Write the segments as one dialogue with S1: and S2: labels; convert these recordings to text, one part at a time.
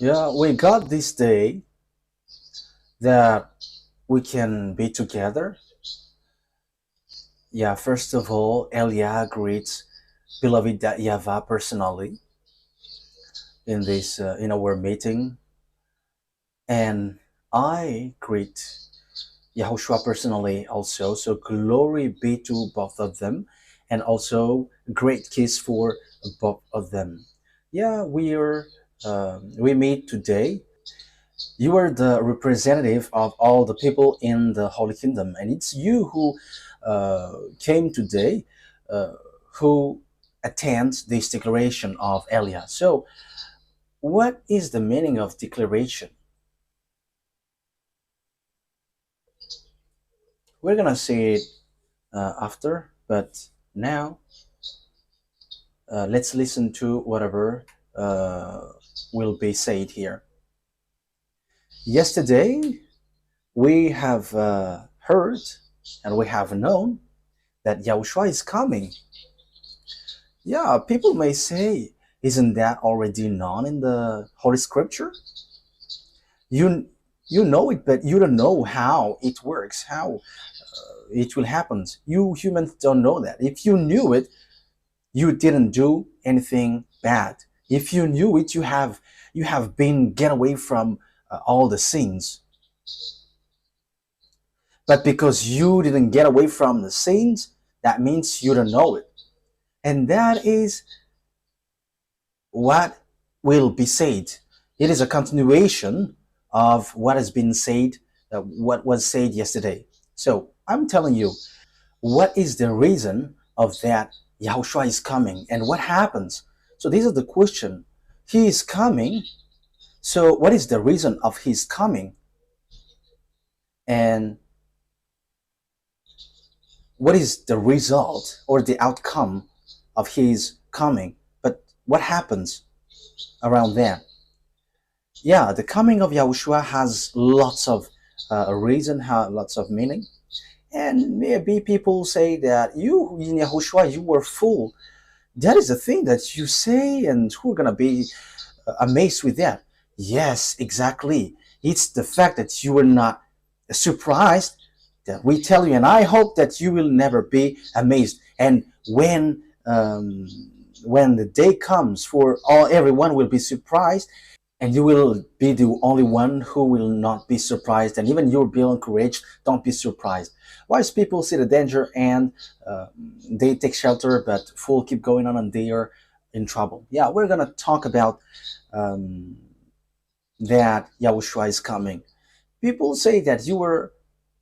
S1: Yeah, we got this day that we can be together. Yeah, first of all, Elia greets beloved YAHVAH personally in this in our meeting, and I greet Yahushua personally also. So glory be to both of them, and also great kiss for both of them. Yeah, we meet today. You are the representative of all the people in the Holy Kingdom, and it's you who came today, uh, who attends this declaration of Elia. So, what is the meaning of declaration? We're gonna say it after, but now let's listen to whatever uh, will be said here. Yesterday, we have heard and we have known that Yahushua is coming. Yeah, people may say, isn't that already known in the Holy Scripture? You you know it, but you don't know how it works, how it will happen. You humans don't know that. If you knew it, you didn't do anything bad. If you knew it, you have been get away from all the sins. But because you didn't get away from the sins, that means you don't know it. And that is what will be said. It is a continuation of what has been said, what was said yesterday. So I'm telling you, what is the reason of that Yahushua is coming and what happens? So these are the question. He is coming. So what is the reason of his coming? And what is the result or the outcome of his coming? But what happens around there? Yeah, the coming of Yahushua has lots of reason, lots of meaning. And maybe people say that you, in Yahushua, you were full. That is the thing that you say, and who are going to be amazed with that? Yes, exactly. It's the fact that you were not surprised that we tell you, and I hope that you will never be amazed. And when the day comes for everyone will be surprised, and you will be the only one who will not be surprised, and even you'll be encouraged. Don't be surprised. Wise people see the danger and they take shelter, but fool keep going on and they are in trouble. Yeah, we're gonna talk about um, that Yahushua is coming. People say that you were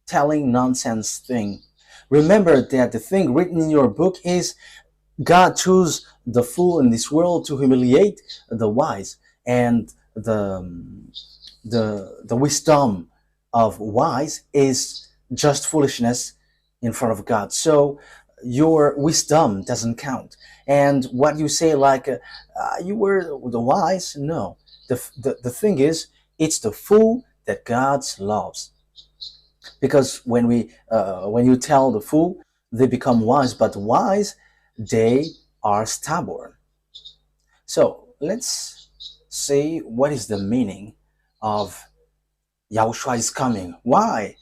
S1: telling nonsense thing. Remember that the thing written in your book is God chose the fool in this world to humiliate the wise, and the wisdom of wise is just foolishness in front of God. So your wisdom doesn't count. And what you say, like you were the wise, no. The thing is, it's the fool that God loves. Because when you tell the fool, they become wise, but wise, they are stubborn. So let's see what is the meaning of Yahushua is coming. Why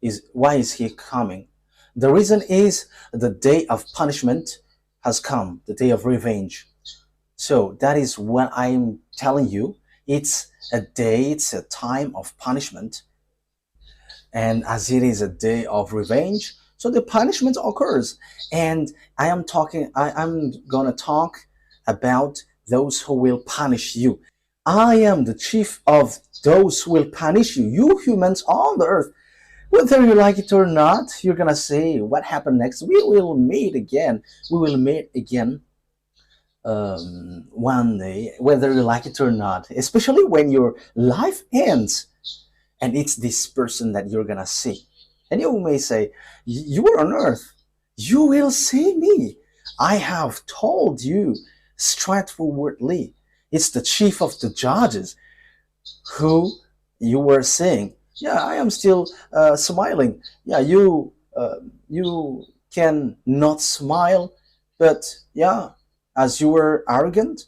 S1: is he coming? The reason is the day of punishment has come, the day of revenge. So that is what I'm telling you. It's a time of punishment. And as it is a day of revenge, so the punishment occurs. And I'm gonna talk about those who will punish you. I am the chief of those who will punish you, you humans on the earth. Whether you like it or not, you're gonna say, what happened next? We will meet again. We will meet again one day, whether you like it or not, especially when your life ends and it's this person that you're gonna see. And you may say, you are on earth, you will see me. I have told you straightforwardly. It's the chief of the judges who you were seeing. Yeah, I am still smiling. Yeah, you can not smile, but yeah, as you were arrogant.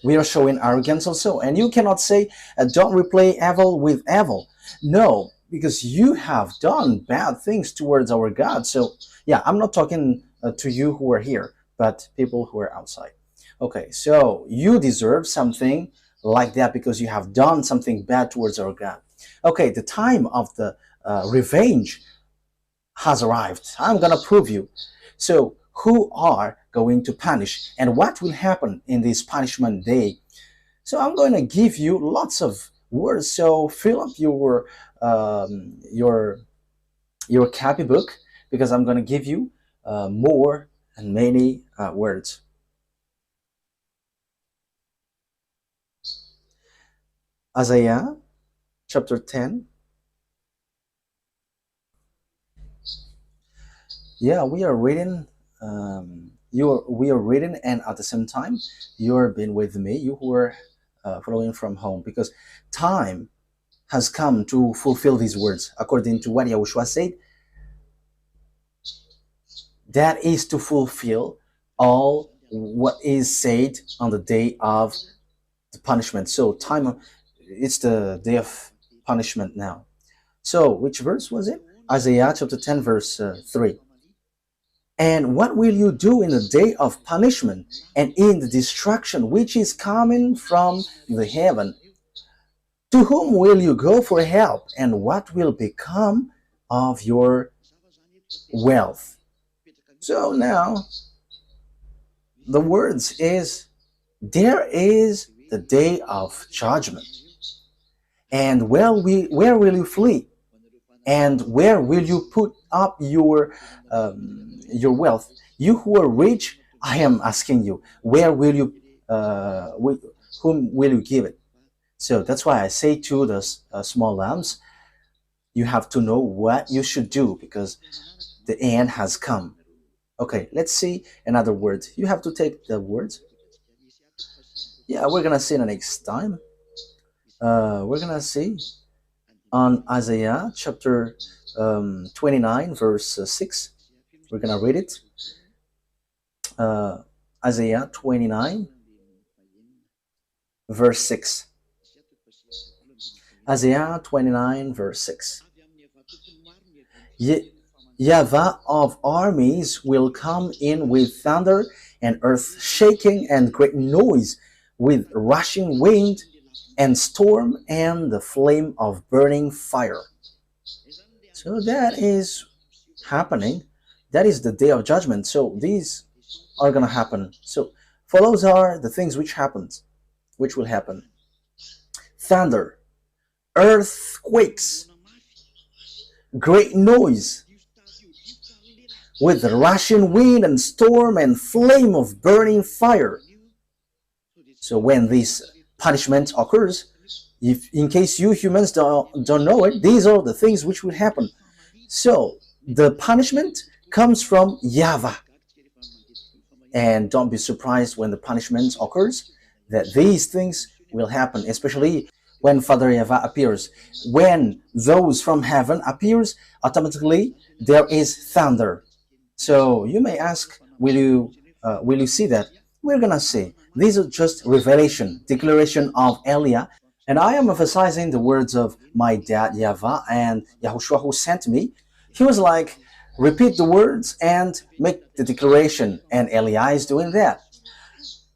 S1: We are showing arrogance also. And you cannot say, don't repay evil with evil. No, because you have done bad things towards our God. So, yeah, I'm not talking to you who are here, but people who are outside. Okay, so you deserve something like that because you have done something bad towards our God. Okay, the time of the revenge has arrived. I'm gonna prove you. So, who are going to punish, and what will happen in this punishment day? So, I'm going to give you lots of words. So, fill up um, your your copybook because I'm going to give you more and many words. Isaiah chapter 10. Yeah, we are reading. We are reading, and at the same time, you're being with me. You who are following from home, because time has come to fulfill these words, according to what Yahushua said. That is to fulfill all what is said on the day of the punishment. So time, it's the day of punishment now. So which verse was it? Isaiah chapter 10 verse 3. And what will you do in the day of punishment and in the destruction which is coming from the heaven? To whom will you go for help, and what will become of your wealth? So now the words is, there is the day of judgment. And where will you flee? And where will you put up your wealth? You who are rich, I am asking you, where will you, whom will you give it? So that's why I say to the small lambs, you have to know what you should do because the end has come. Okay, let's see another word. You have to take the words. Yeah, we're gonna see the next time. We're gonna see on Isaiah chapter 29, verse 6. We're gonna read it. Uh, Isaiah 29, verse 6. Isaiah 29, verse 6. YAHVAH of armies will come in with thunder and earth shaking and great noise, with rushing wind and storm and the flame of burning fire. So that is happening. That is the day of judgment. So these are gonna happen. So follows are the things which will happen. Thunder, earthquakes, great noise, with rushing wind and storm and flame of burning fire. So when this punishment occurs, if in case you humans don't know it, these are the things which will happen. So the punishment comes from YAHVAH. And don't be surprised when the punishment occurs that these things will happen, especially when Father YAHVAH appears. When those from heaven appears, automatically there is thunder. So you may ask, will you see that? We're gonna see. These are just revelation, declaration of EL YAH, and I am emphasizing the words of my dad YAHVAH and YAHOSHUAH who sent me. He was like, repeat the words and make the declaration, and EL YAH is doing that.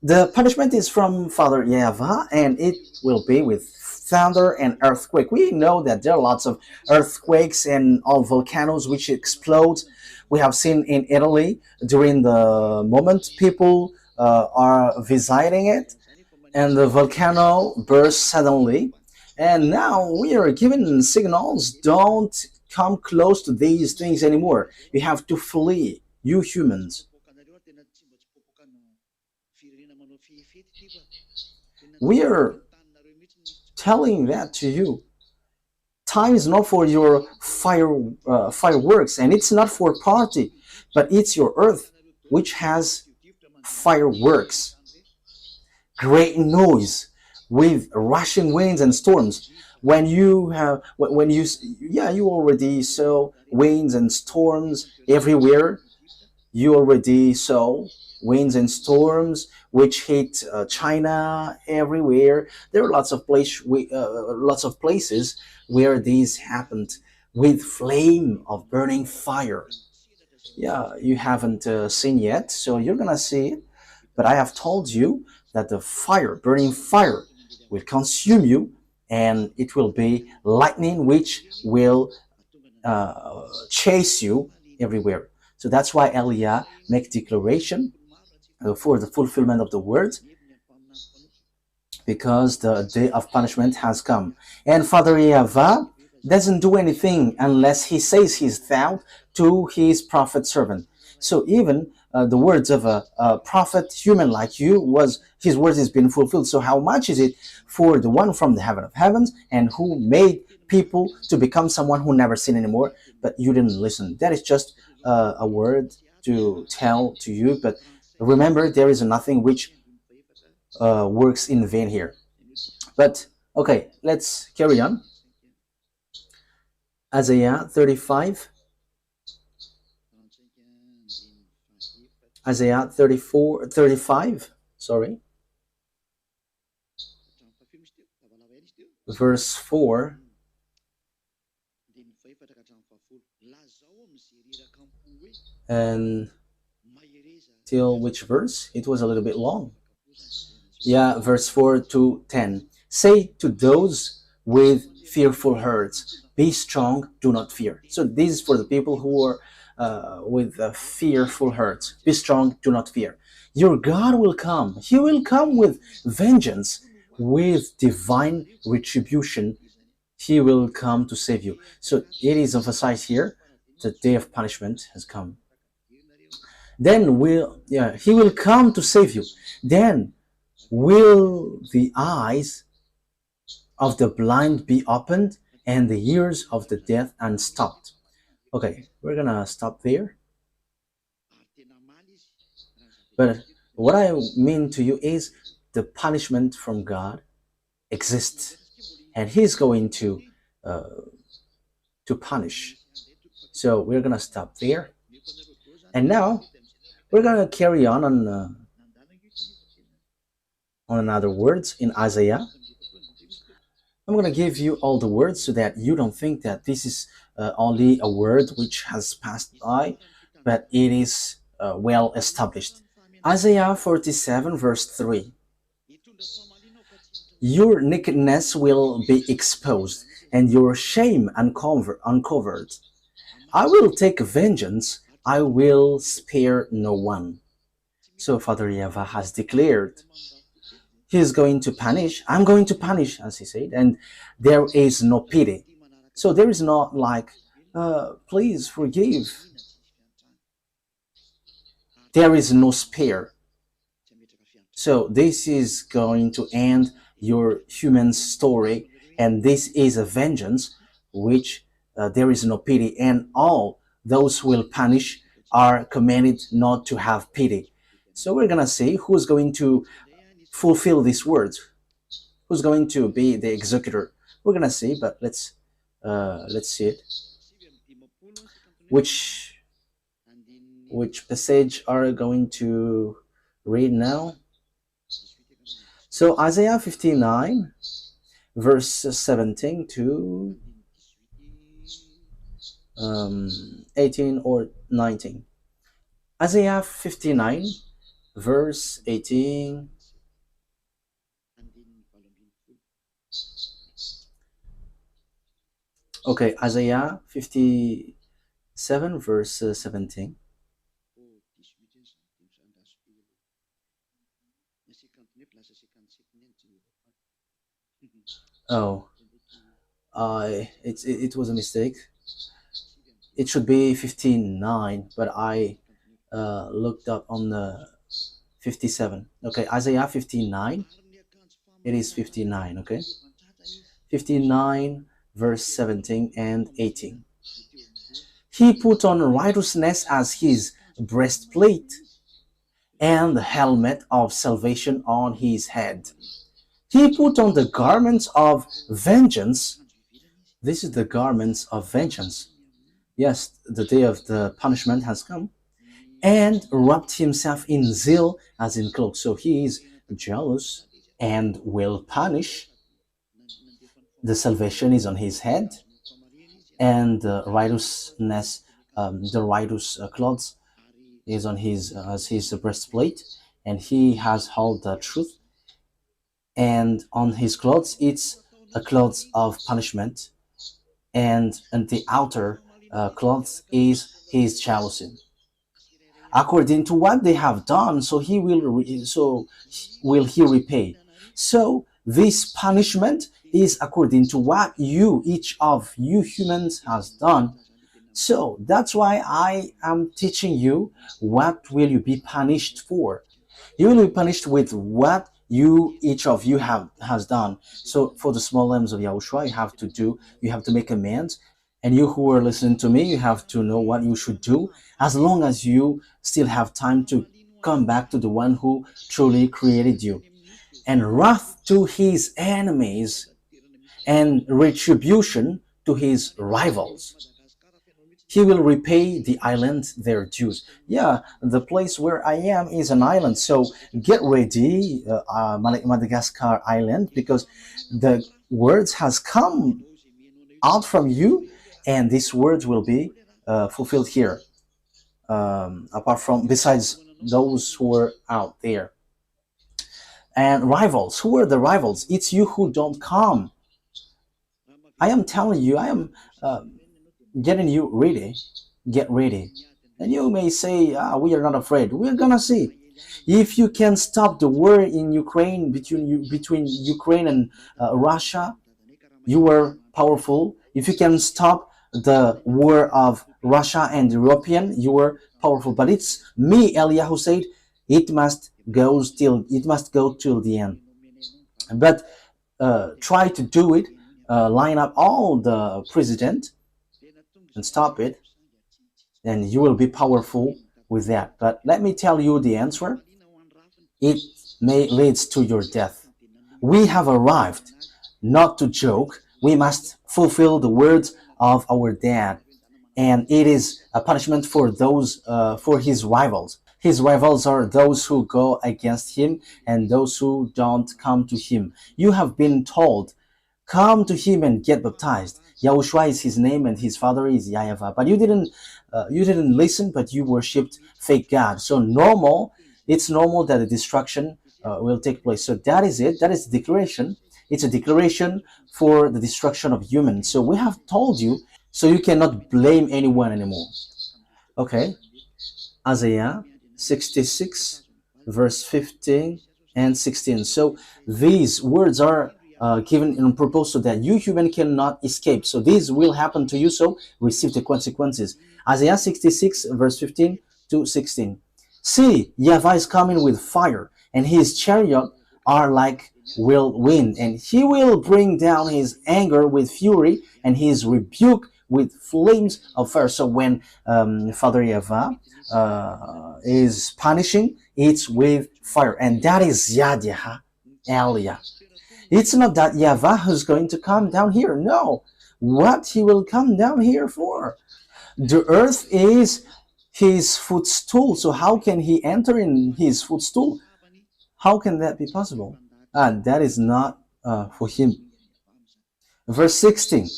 S1: The punishment is from Father YAHVAH, and it will be with thunder and earthquake. We know that there are lots of earthquakes and all volcanoes which explode. We have seen in Italy during the moment people are visiting it, and the volcano bursts suddenly. And now we are given signals, don't come close to these things anymore. You have to flee, you humans. We are telling that to you. Time is not for your fireworks, and it's not for party, but it's your earth which has fireworks, great noise, with rushing winds and storms. When you have, when you already saw winds and storms everywhere. You already saw winds and storms which hit China everywhere. There are lots of places where these happened with flame of burning fire. Yeah, you haven't seen yet, so you're gonna see it. But I have told you that the fire, burning fire, will consume you, and it will be lightning which will chase you everywhere. So that's why Elia make declaration for the fulfillment of the word, because the day of punishment has come. And Father YAHVAH doesn't do anything unless he says his thought to his prophet servant. So even the words of a prophet human like you, was his words has been fulfilled. So how much is it for the one from the heaven of heavens, and who made people to become someone who never sin anymore, but you didn't listen? That is just a word to tell to you. But remember, there is nothing which works in vain here. But okay, let's carry on. Isaiah 35, Isaiah 34, 35, sorry, verse 4 and till which verse? It was a little bit long. Yeah, verse 4 to 10. Say to those with fearful hearts, be strong, do not fear. So this is for the people who are with fearful hearts. Be strong, do not fear. Your God will come. He will come with vengeance, with divine retribution. He will come to save you. So it is emphasized here, the day of punishment has come. Then he will come to save you. Then will the eyes of the blind be opened, and the ears of the deaf unstopped. Okay, we're gonna stop there. But what I mean to you is the punishment from God exists, and He's going to punish. So we're gonna stop there, and now we're gonna carry on another words in Isaiah. I'm going to give you all the words so that you don't think that this is only a word which has passed by, but it is well established. Isaiah 47 verse 3. Your nakedness will be exposed, and your shame uncovered. I will take vengeance, I will spare no one. So Father YAHVAH has declared He's going to punish. I'm going to punish, as he said, and there is no pity. So there is not like, please forgive. There is no spare. So this is going to end your human story, and this is a vengeance which there is no pity, and all those who will punish are commanded not to have pity. So we're gonna see who's going to fulfill these words, who's going to be the executor. We're gonna see, but let's see it. Which passage are going to read now? So Isaiah 59 verse 17 to 18 or 19. Isaiah 59 verse 18 Okay, Isaiah 57 verse 17. Oh, it was a mistake. It should be 59, but I looked up on the 57. Okay, Isaiah 59. It is 59, okay? 59 verse 17 and 18. He put on righteousness as his breastplate, and the helmet of salvation on his head. He put on the garments of vengeance. This is the garments of vengeance. Yes, the day of the punishment has come. and wrapped himself in zeal as in cloak. So he is jealous and will punish. The salvation is on his head, and the righteousness, the righteous clothes is on his as his breastplate, and he has held the truth. And on his clothes, it's a clothes of punishment, and the outer clothes is his jealousy according to what they have done, so will he repay. So this punishment is according to what you, each of you humans, has done. So that's why I am teaching you what will you be punished for. You will be punished with what you, each of you, have has done. So for the small lambs of Yahushua, you have to make amends. And you who are listening to me, you have to know what you should do, as long as you still have time to come back to the one who truly created you. And wrath to his enemies, and retribution to his rivals. He will repay the island their dues. Yeah, the place where I am is an island, so get ready, Madagascar Island, because the words has come out from you, and these words will be fulfilled here. Apart from, besides those who are out there, and rivals. Who are the rivals? It's you who don't come. I am telling you, I am getting you ready. Get ready. And you may say, we are not afraid. We're gonna see. If you can stop the war in Ukraine, between Ukraine and Russia, you are powerful. If you can stop the war of Russia and European, you are powerful. But it's me, Eliyahu said, it must go till the end. But try to do it. Line up all the president and stop it, and you will be powerful with that. But let me tell you the answer. It may leads to your death. We have arrived, not to joke. We must fulfill the words of our dad, and it is a punishment for those for his rivals. His rivals are those who go against him and those who don't come to him. You have been told, come to him and get baptized. Yahushua is his name and his father is YAHVAH. But you didn't listen, but you worshipped fake God. So it's normal that the destruction will take place. So that is it. That is the declaration. It's a declaration for the destruction of humans. So we have told you, so you cannot blame anyone anymore. Okay. Isaiah 66, verse 15 and 16. So these words are given in purpose so that you human cannot escape. So this will happen to you, so receive the consequences. Isaiah 66, verse 15 to 16. See, YAHVAH is coming with fire, and his chariot are like whirlwind, and he will bring down his anger with fury, and his rebuke with flames of fire. So when Father YAHVAH is punishing, it's with fire, and that is YAHVAH, El YAH. It's not that YAHVAH is going to come down here. No. What he will come down here for? The earth is his footstool. So how can he enter in his footstool? How can that be possible? And that is not for him. Verse 16.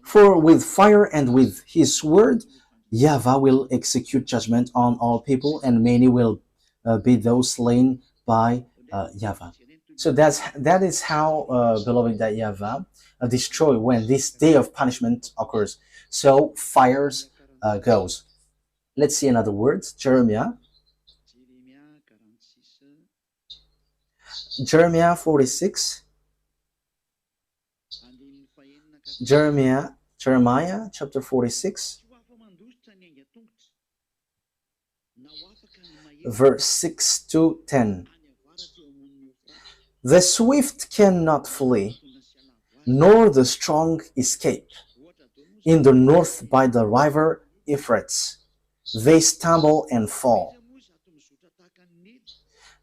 S1: For with fire and with his word, YAHVAH will execute judgment on all people, and many will be those slain by YAHVAH. So that is how, beloved, that YAHVAH destroy when this day of punishment occurs. So fires goes. Let's see another word. Jeremiah 46. Jeremiah chapter 46, verse 6 to 10. The swift cannot flee, nor the strong escape. In the north by the river Euphrates, they stumble and fall.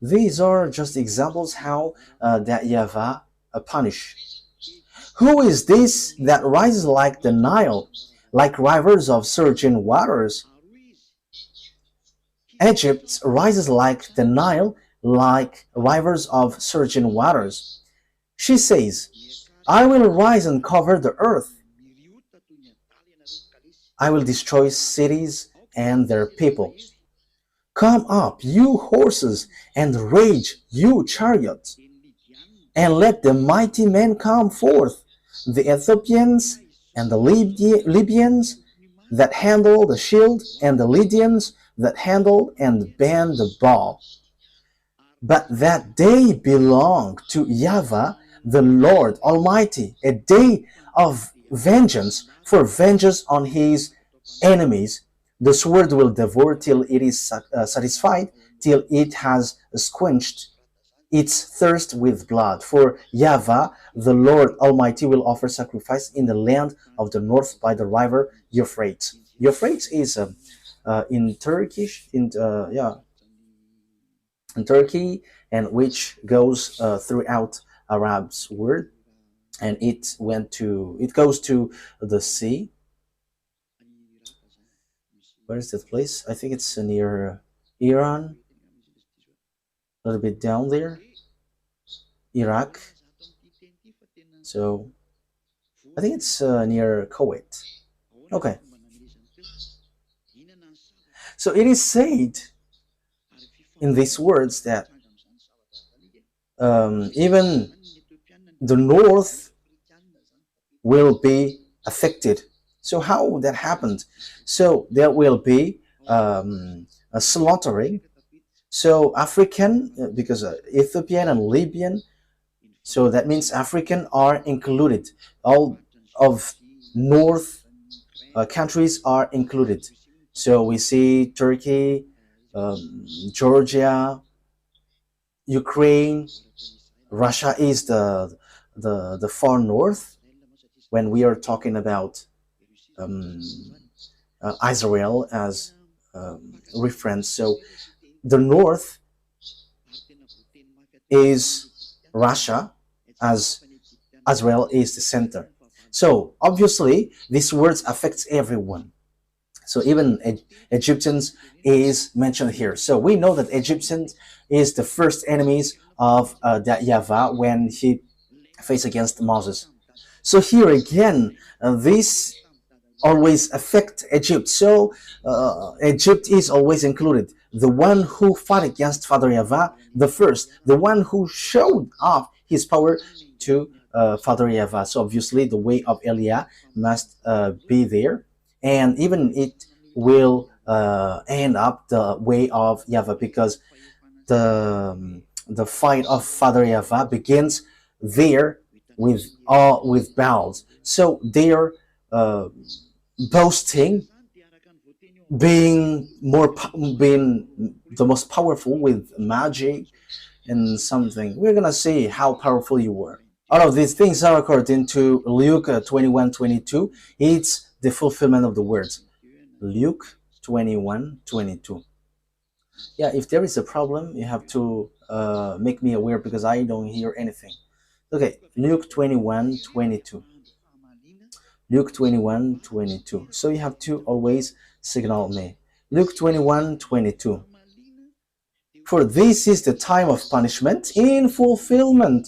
S1: These are just examples how that YAHVAH punish. Who is this that rises like the Nile, like rivers of surging waters? Egypt rises like the Nile, like rivers of surging waters. She says, I will rise and cover the earth. I will destroy cities and their people. Come up, you horses, and rage, you chariots, and let the mighty men come forth, the Ethiopians and the Libyans that handle the shield, and the Lydians that handle and bend the bow. But that day belong to YAHVAH, the Lord Almighty, a day of vengeance, for vengeance on his enemies. The sword will devour till it is satisfied, till it has quenched its thirst with blood. For YAHVAH, the Lord Almighty, will offer sacrifice in the land of the north by the river Euphrates. Euphrates is in Turkish, in Turkey, and which goes throughout Arab's word, and it goes to the sea. Where is that place? I think it's near Iran, a little bit down there, Iraq. So I think it's near Kuwait. Okay. So it is said in these words that even the north will be affected. So how that happened? So there will be a slaughtering. So African, because Ethiopian and Libyan, so that means African are included. All of north countries are included. So we see Turkey, Georgia, Ukraine, Russia is the far north when we are talking about Israel as reference. So the north is Russia, as Israel is the center. So obviously these words affects everyone. So even Egyptians is mentioned here. So we know that Egyptians is the first enemies of that YAHVAH when he faced against Moses. So here again, this always affect Egypt. So Egypt is always included. The one who fought against Father YAHVAH, the first, the one who showed off his power to Father YAHVAH. So obviously the way of El YAH must be there, and even it will end up the way of YAHVAH, because the fight of Father YAHVAH begins there with Baals. So they're boasting being the most powerful with magic and something. We're gonna see how powerful you were. All of these things are according to Luke 21:22. It's the fulfillment of the words. Luke 21:22. Yeah, if there is a problem, you have to make me aware, because I don't hear anything. Okay, Luke 21:22. Luke 21:22. So you have to always signal me. Luke 21:22. For this is the time of punishment in fulfillment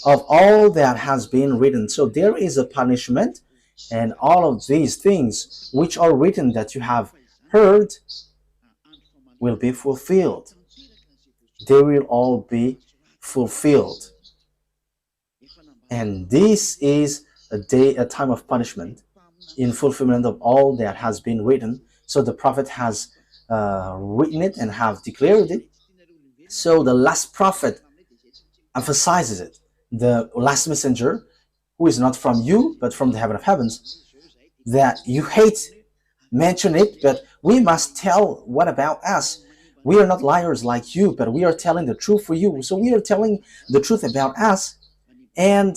S1: of all that has been written. So there is a punishment, and all of these things which are written that you have heard will be fulfilled. They will all be fulfilled. And this is a time of punishment in fulfillment of all that has been written. So the prophet has written it and have declared it. So the last prophet emphasizes it. The last messenger, who is not from you but from the heaven of heavens, that you hate, mention it, but we must tell what about us. We are not liars like you, but we are telling the truth for you. So we are telling the truth about us, and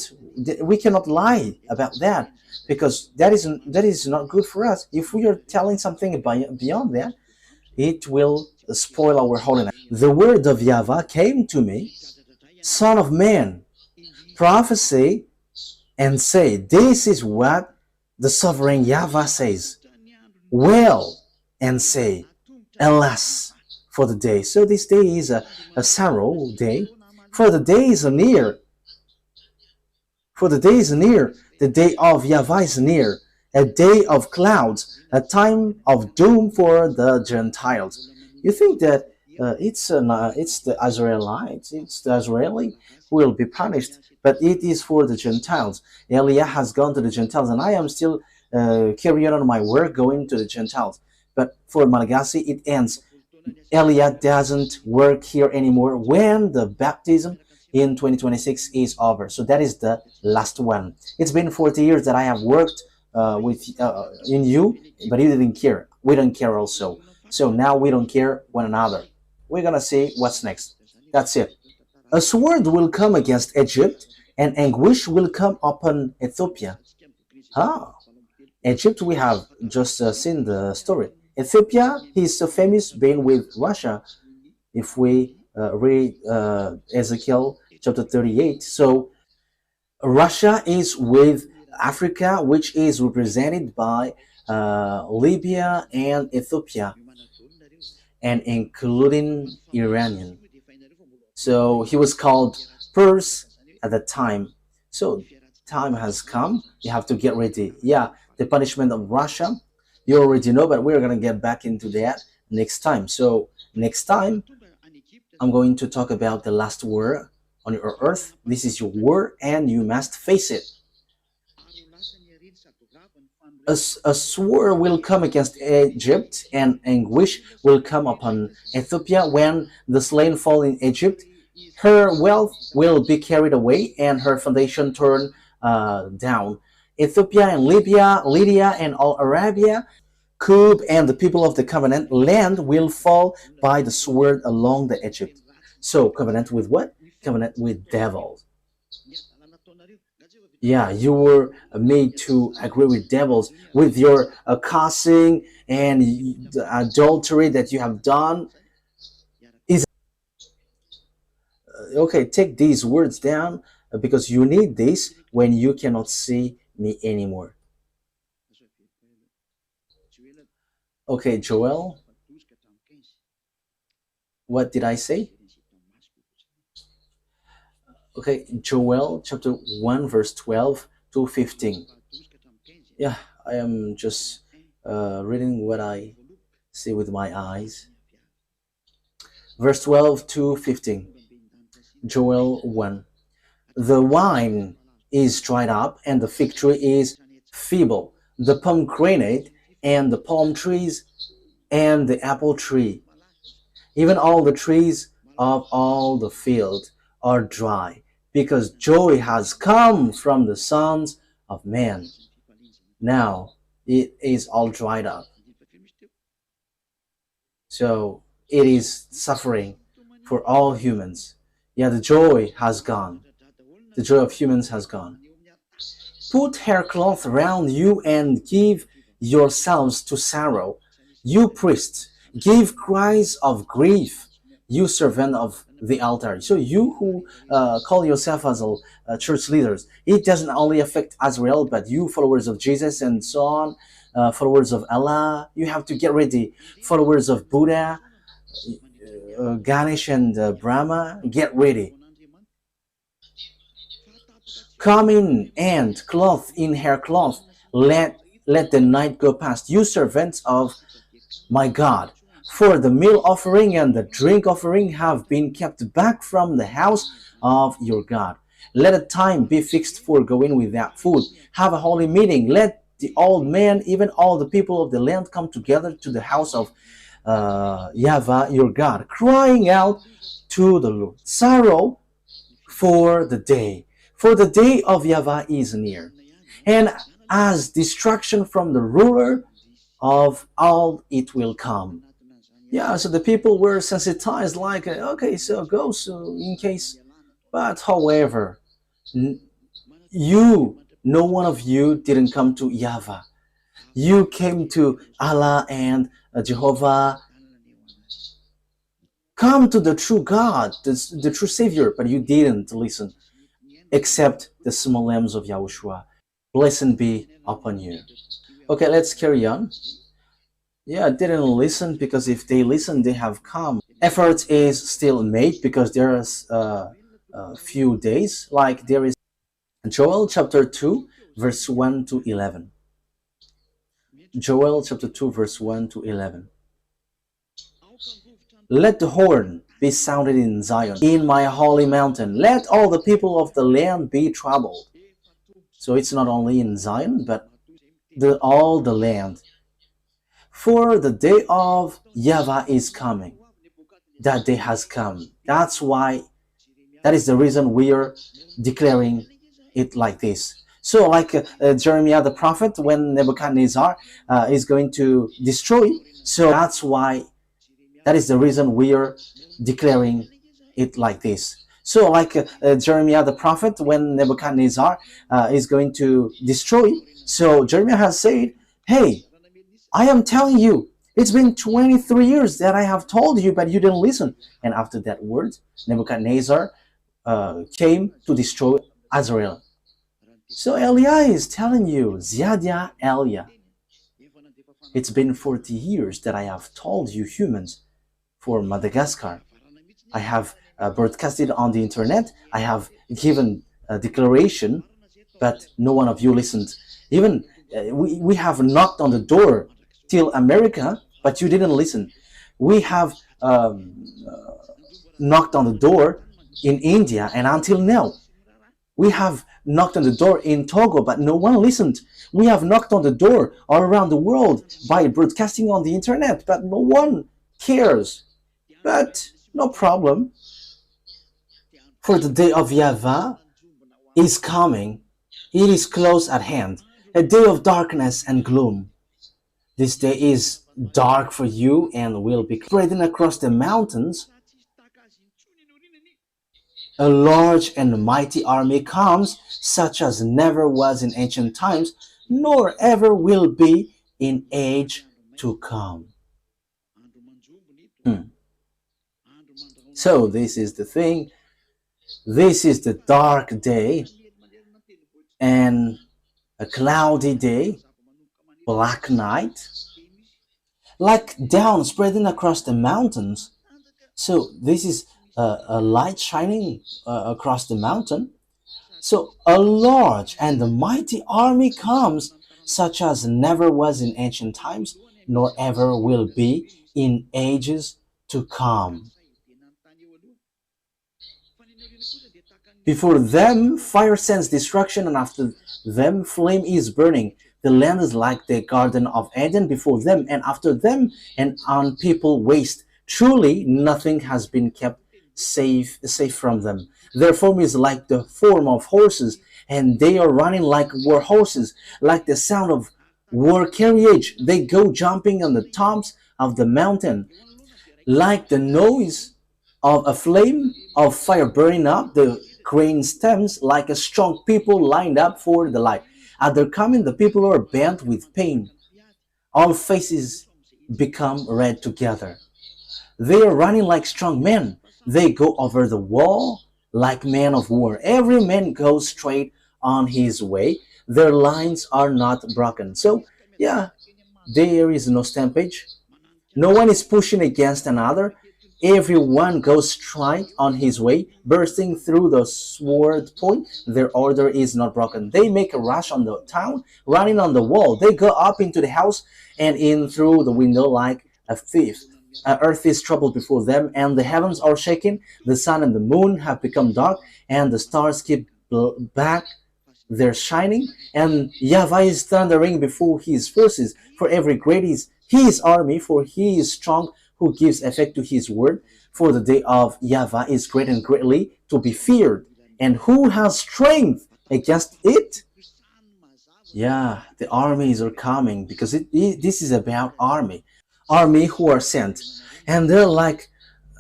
S1: we cannot lie about that, because that is not good for us. If we are telling something beyond that, it will spoil our holiness. The word of YAHVAH came to me, Son of man, prophesy and say, this is what the sovereign YAHVAH says. Well, and say, alas, for the day. So this day is a sorrow day. For the day is near. For the day is near. The day of YAHVAH is near. A day of clouds, a time of doom for the Gentiles. You think that it's the Israelites, it's the Israeli who will be punished, but it is for the Gentiles. Eliah has gone to the Gentiles, and I am still carrying on my work going to the Gentiles. But for Malagasy, it ends. Eliah doesn't work here anymore when the baptism in 2026 is over. So that is the last one. It's been 40 years that I have worked with in you, but you didn't care. We don't care also. So now we don't care one another. We're gonna see what's next. That's it. A sword will come against Egypt, and anguish will come upon Ethiopia. Ah, Egypt, we have just seen the story. Ethiopia, he's so famous being with Russia. If we read Ezekiel chapter 38, so Russia is with Africa, which is represented by Libya and Ethiopia, and including Iranian. So he was called Purse at the time. So time has come. You have to get ready. Yeah, the punishment of Russia, you already know, but we're going to get back into that next time. So next time, I'm going to talk about the last war on your earth. This is your war, and you must face it. A sword will come against Egypt, and anguish will come upon Ethiopia when the slain fall in Egypt. Her wealth will be carried away, and her foundation turned down. Ethiopia and Libya, Lydia and all Arabia, Cub and the people of the covenant land will fall by the sword along the Egypt. So covenant with what? Covenant with devils. Yeah, you were made to agree with devils with your cussing and the adultery that you have done. Is okay. Take these words down because you need this when you cannot see me anymore. Okay, Joel, what did I say? Okay, Joel chapter 1, verse 12 to 15. Yeah, I am just reading what I see with my eyes. Verse 12 to 15. Joel 1. The wine is dried up, and the fig tree is feeble. The pomegranate and the palm trees and the apple tree, even all the trees of all the field are dry, because joy has come from the sons of men. Now it is all dried up. So it is suffering for all humans. Yeah, the joy has gone. The joy of humans has gone. Put haircloth around you and give yourselves to sorrow. You priests, give cries of grief. You servant of the altar. So you who call yourself as church leaders, it doesn't only affect Israel, but you followers of Jesus and so on, followers of Allah, you have to get ready. Followers of Buddha, Ganesh and Brahma, get ready. Come in and cloth in haircloth. Let the night go past. You servants of my God. For the meal offering and the drink offering have been kept back from the house of your God. Let a time be fixed for going without food. Have a holy meeting. Let the old men, even all the people of the land, come together to the house of YAHVAH your God, crying out to the Lord. Sorrow for the day of YAHVAH is near, and as destruction from the ruler of all it will come. Yeah, so the people were sensitized, like, okay, so go, so in case. But however, no one of you didn't come to YAHVAH. You came to Allah and Jehovah. Come to the true God, the true Savior, but you didn't listen, except the small lambs of YAHOSHUAH. Blessed be upon you. Okay, let's carry on. Yeah, didn't listen because if they listen, they have come. Effort is still made because there's a few days. Like there is Joel chapter 2, verse 1 to 11. Joel chapter 2, verse 1 to 11. Let the horn be sounded in Zion, in my holy mountain. Let all the people of the land be troubled. So it's not only in Zion, but all the land. For the day of YAHVAH is coming. That day has come. That is the reason we are declaring it like this. So, like Jeremiah the prophet, when Nebuchadnezzar is going to destroy, so that is the reason we are declaring it like this. So, like Jeremiah the prophet, when Nebuchadnezzar is going to destroy, so Jeremiah has said, "Hey, I am telling you, it's been 23 years that I have told you, but you didn't listen." And after that word, Nebuchadnezzar came to destroy Israel. So Elia is telling you, Ziadia Elia, it's been 40 years that I have told you humans for Madagascar. I have broadcasted on the internet. I have given a declaration, but no one of you listened. Even we have knocked on the door till America, but you didn't listen. We have knocked on the door in India, and until now, we have knocked on the door in Togo, but no one listened. We have knocked on the door all around the world by broadcasting on the internet, but no one cares. But no problem, for the day of YAHVAH is coming. It is close at hand, a day of darkness and gloom. This day is dark for you and will be spreading across the mountains. A large and mighty army comes, such as never was in ancient times, nor ever will be in age to come. Hmm. So this is the thing. This is the dark day and a cloudy day, black night, like down spreading across the mountains. So this is a light shining across the mountain. So a large and a mighty army comes, such as never was in ancient times, nor ever will be in ages to come. Before them, fire sends destruction, and after them, flame is burning. The land is like the Garden of Eden before them, and after them, and on people waste. Truly, nothing has been kept safe from them. Their form is like the form of horses, and they are running like war horses, like the sound of war carriage. They go jumping on the tops of the mountain, like the noise of a flame of fire burning up the grain stems, like a strong people lined up for the light. At their coming, the people are bent with pain. All faces become red together. They are running like strong men. They go over the wall like men of war. Every man goes straight on his way. Their lines are not broken. So, yeah, there is no stampage. No one is pushing against another. Everyone goes straight on his way, bursting through the sword point. Their order is not broken. They make a rush on the town, running on the wall. They go up into the house and in through the window like a thief. Earth is troubled before them, and the heavens are shaken. The sun and the moon have become dark, and the stars keep back their shining. And YAHVAH is thundering before his forces. For every great is his army, for he is strong who gives effect to his word. For the day of YAHVAH is great and greatly to be feared. And who has strength against it? Yeah, the armies are coming because this is about army who are sent, and they're like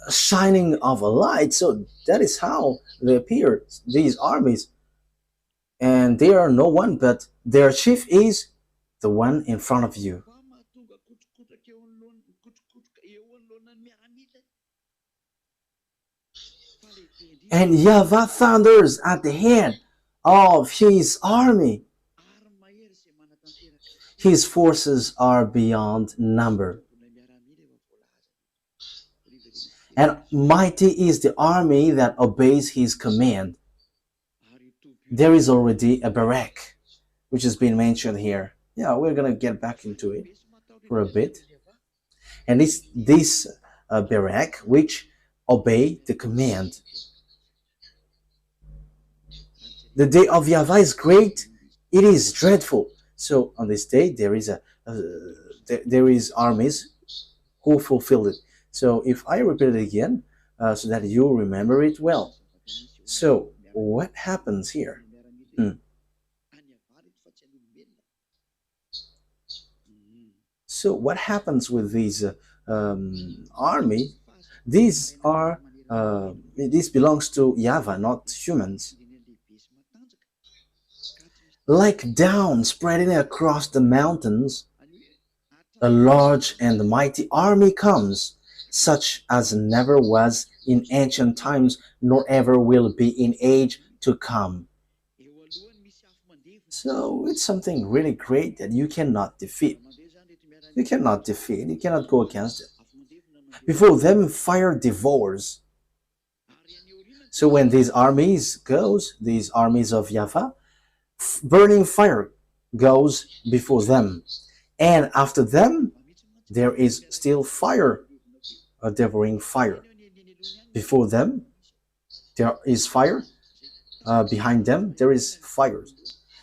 S1: shining of a light. So that is how they appear, these armies, and they are no one but their chief is the one in front of you. And YAHVAH thunders at the head of his army. His forces are beyond number. And mighty is the army that obeys his command. There is already a barrack, which has been mentioned here. Yeah, we're going to get back into it for a bit. And it's this barrack which obey the command. The day of YAHVAH is great, it is dreadful. So on this day there is there is armies who fulfill it. So if I repeat it again, so that you remember it well. So what happens here? So what happens with these army? These are this belongs to YAHVAH, not humans. Like down spreading across the mountains, a large and mighty army comes, such as never was in ancient times, nor ever will be in age to come. So it's something really great that you cannot defeat. You cannot defeat, you cannot go against it. Before them, fire devours. So when these armies goes, these armies of YAHVAH, burning fire goes before them. And after them, there is still fire, a devouring fire. Before them, there is fire. Behind them, there is fire.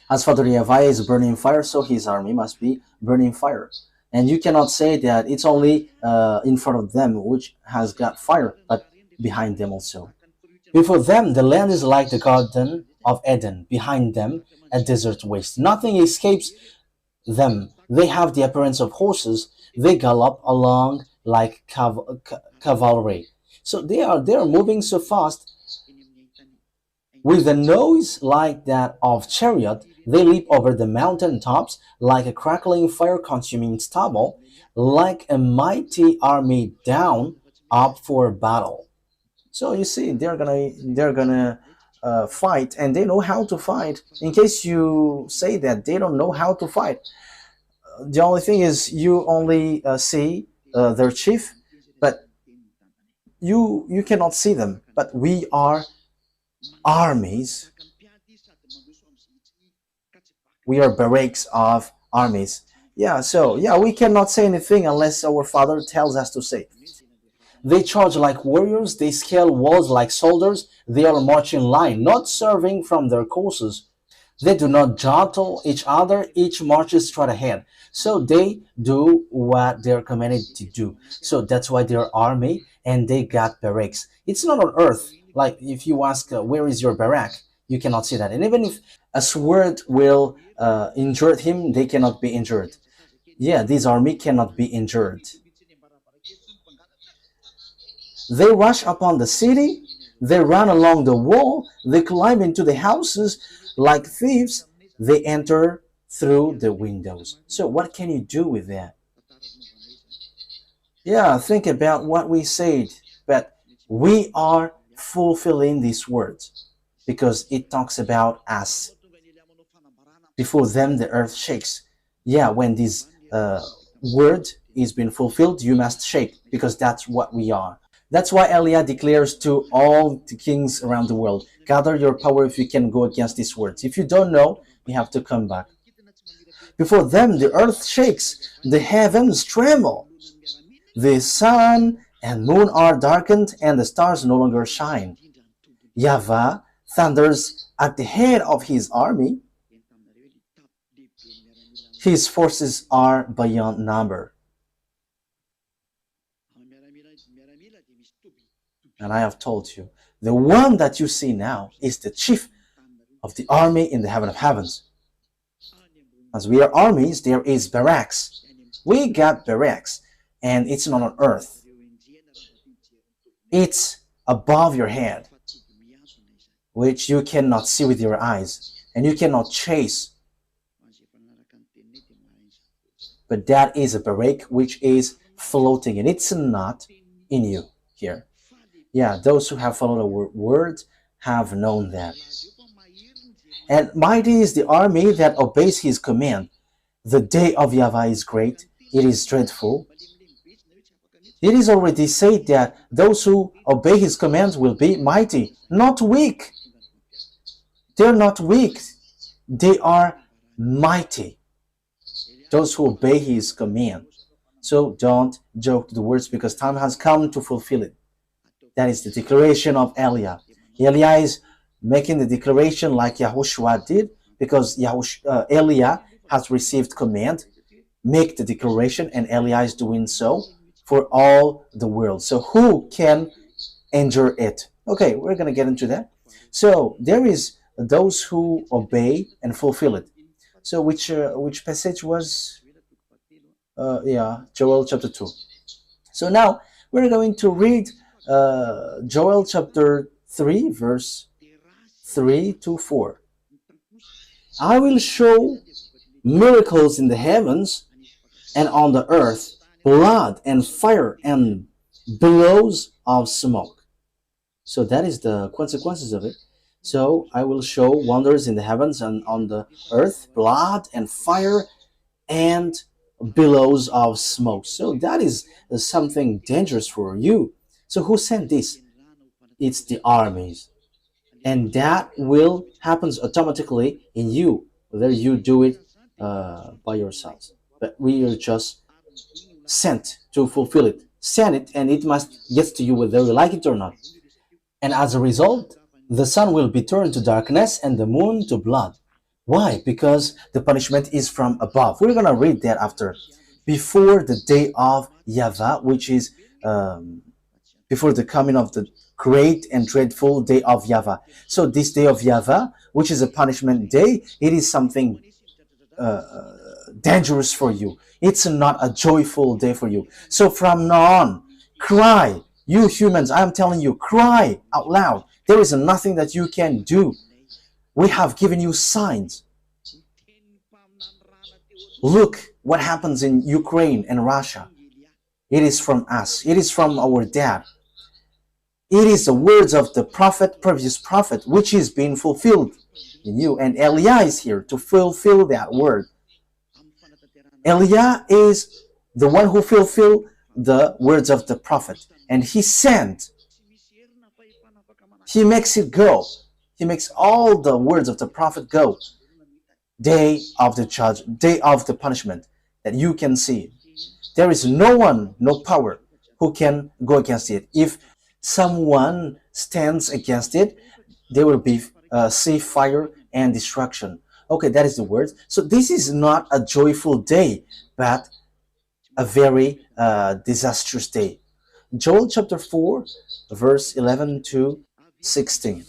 S1: As Father YAHVAH is burning fire, so his army must be burning fire. And you cannot say that it's only in front of them which has got fire, but behind them also. Before them, the land is like the Garden of Eden. Behind them, a desert waste. Nothing escapes them. They have the appearance of horses. They gallop along like cavalry. So they are moving so fast with a noise like that of chariot. They leap over the mountain tops like a crackling fire-consuming stubble, like a mighty army down up for battle. So you see, they're gonna fight, and they know how to fight. In case you say that they don't know how to fight, the only thing is you only see their chief, but you cannot see them. But we are armies. We are barracks of armies. Yeah, so yeah, we cannot say anything unless our Father tells us to say. They charge like warriors, they scale walls like soldiers, they all march in line, not serving from their courses. They do not jostle each other, each marches straight ahead. So they do what they're commanded to do. So that's why they're army and they got barracks. It's not on earth. Like if you ask, where is your barrack? You cannot see that. And even if a sword will injure him, they cannot be injured. Yeah, this army cannot be injured. They rush upon the city, they run along the wall, they climb into the houses like thieves, they enter through the windows. So what can you do with that? Yeah, think about what we said, but we are fulfilling these words because it talks about us. Before them, the earth shakes. Yeah, when this word is being fulfilled, you must shake because that's what we are. That's why Elia declares to all the kings around the world, gather your power if you can go against these words. If you don't know, you have to come back. Before them, the earth shakes, the heavens tremble. The sun and moon are darkened, and the stars no longer shine. YAHVAH thunders at the head of his army. His forces are beyond number. And I have told you, the one that you see now is the chief of the army in the heaven of heavens. As we are armies, there is barracks. We got barracks, and it's not on earth. It's above your head, which you cannot see with your eyes, and you cannot chase. But that is a barrack which is floating, and it's not in you here. Yeah, those who have followed our word have known that. And mighty is the army that obeys his command. The day of Yahweh is great. It is dreadful. It is already said that those who obey his commands will be mighty, not weak. They're not weak. They are mighty. Those who obey his command. So don't joke the words because time has come to fulfill it. That is the declaration of Eliah. Eliah is making the declaration like Yahushua did because Eliah has received command, make the declaration, and Eliah is doing so for all the world. So who can endure it? Okay, we're going to get into that. So there is those who obey and fulfill it. So which passage was? Joel chapter 2. So now we're going to read Joel chapter 3, verse 3 to 4. I will show miracles in the heavens and on the earth, blood and fire and billows of smoke. So that is the consequences of it. So I will show wonders in the heavens and on the earth, blood and fire and billows of smoke. So that is something dangerous for you. So who sent this? It's the armies. And that will happen automatically in you, whether you do it by yourselves. But we are just sent to fulfill it. Send it, and it must get to you whether you like it or not. And as a result, the sun will be turned to darkness and the moon to blood. Why? Because the punishment is from above. We're going to read that after. Before the day of YAHVAH, which is before the coming of the great and dreadful day of YAHVAH. So this day of YAHVAH, which is a punishment day, it is something dangerous for you. It's not a joyful day for you. So from now on, cry. You humans, I'm telling you, cry out loud. There is nothing that you can do. We have given you signs. Look what happens in Ukraine and Russia. It is from us. It is from our dad. It is the words of the prophet, previous prophet, which is being fulfilled in you. And Eliah is here to fulfill that word. Eliah is the one who fulfilled the words of the prophet. And he sent. He makes it go. He makes all the words of the prophet go. Day of the judge, day of the punishment that you can see. There is no one, no power who can go against it. If someone stands against it, there will be sea, fire, and destruction. Okay, that is the word. So this is not a joyful day, but a very disastrous day. Joel chapter 4, verse 11 to 16.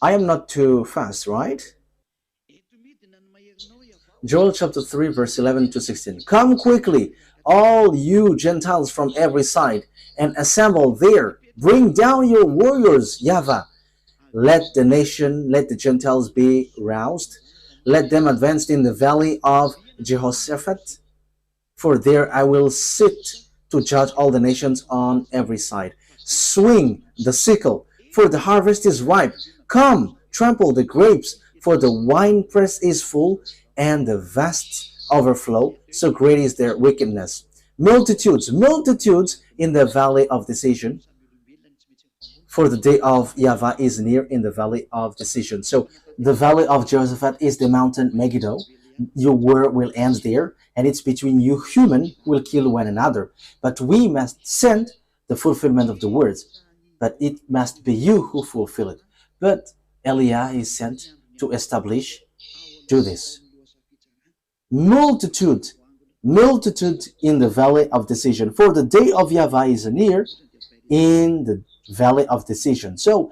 S1: I am not too fast, right? Joel chapter 3, verse 11 to 16. Come quickly, all you Gentiles from every side, and assemble there. Bring down your warriors, YAHVAH. Let the Gentiles be roused. Let them advance in the valley of Jehoshaphat. For there I will sit to judge all the nations on every side. Swing the sickle, for the harvest is ripe. Come, trample the grapes, for the winepress is full, and the vast overflow, so great is their wickedness. Multitudes, multitudes in the valley of decision, for the day of YAHVAH is near in the valley of decision. So the valley of Jehoshaphat is the mountain Megiddo. Your war will end there, and it's between you human who will kill one another. But we must send the fulfillment of the words. But it must be you who fulfill it. But Eliah is sent to establish, do this. Multitude in the valley of decision. For the day of YAHVAH is near in the valley of decision. So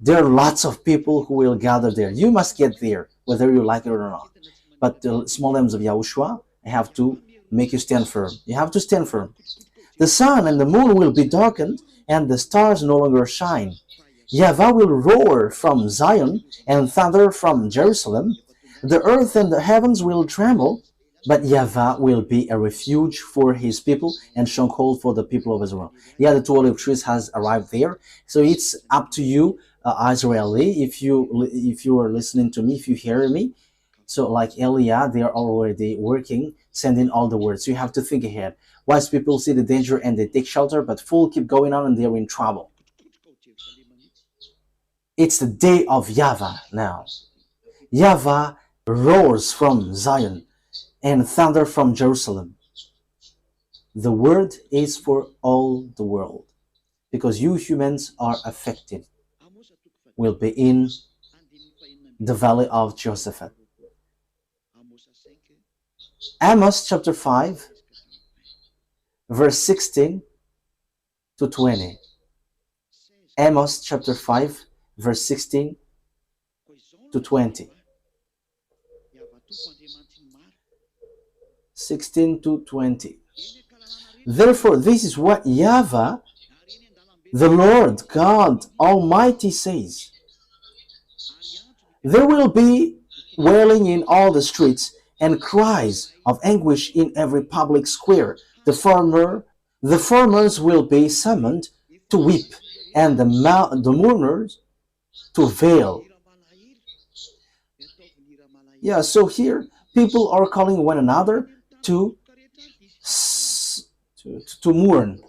S1: there are lots of people who will gather there. You must get there, whether you like it or not. But the small arms of Yahushua have to make you stand firm. You have to stand firm. The sun and the moon will be darkened, and the stars no longer shine. YAHVAH will roar from Zion and thunder from Jerusalem. The earth and the heavens will tremble, but YAHVAH will be a refuge for his people and stronghold for the people of Israel. Yeah, the two olive trees has arrived there. So it's up to you, Israeli, if you are listening to me, if you hear me, So like Elia, they are already working, sending all the words. So you have to think ahead. Wise people see the danger and they take shelter, but fool keep going on and they're in trouble. It's the day of YAHVAH now. YAHVAH roars from Zion and thunder from Jerusalem. The word is for all the world because you humans are affected. Will be in the valley of Jehoshaphat. Amos chapter 5, verse 16 to 20. Amos chapter 5, verse 16 to 20. 16 to 20. Therefore, this is what YAHVAH, the Lord God Almighty says. There will be wailing in all the streets and cries of anguish in every public square. The farmers will be summoned to weep, and the mourners to wail. Yeah, so here people are calling one another to mourn,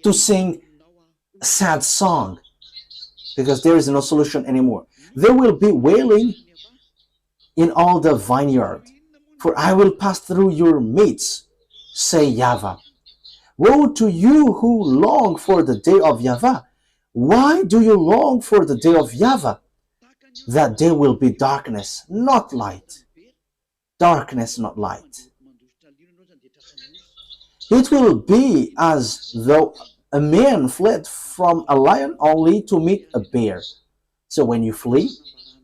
S1: to sing a sad song, because there is no solution anymore. There will be wailing in all the vineyard, for I will pass through your midst, say YAHVAH. Woe to you who long for the day of YAHVAH. Why do you long for the day of YAHVAH? That day will be darkness, not light. Darkness, not light. It will be as though a man fled from a lion only to meet a bear. So when you flee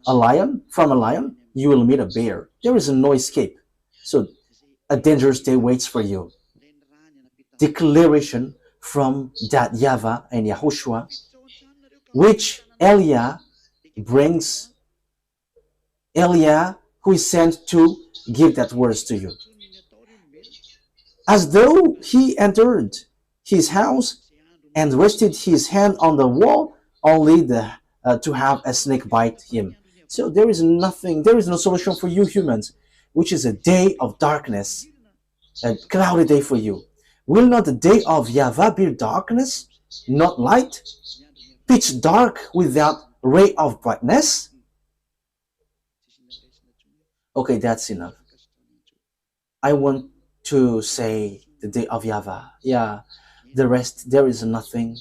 S1: from a lion, you will meet a bear. There is no escape. So a dangerous day waits for you. Declaration from that YAHVAH and YAHOSHUAH, which Eliah brings. Eliah, who is sent to give that words to you. As though he entered his house and rested his hand on the wall, only to have a snake bite him. So there is nothing, there is no solution for you humans, which is a day of darkness, a cloudy day for you. Will not the day of YAHVAH be darkness, not light, pitch dark without ray of brightness? Okay, that's enough. I want to say the day of YAHVAH. Yeah, the rest, there is nothing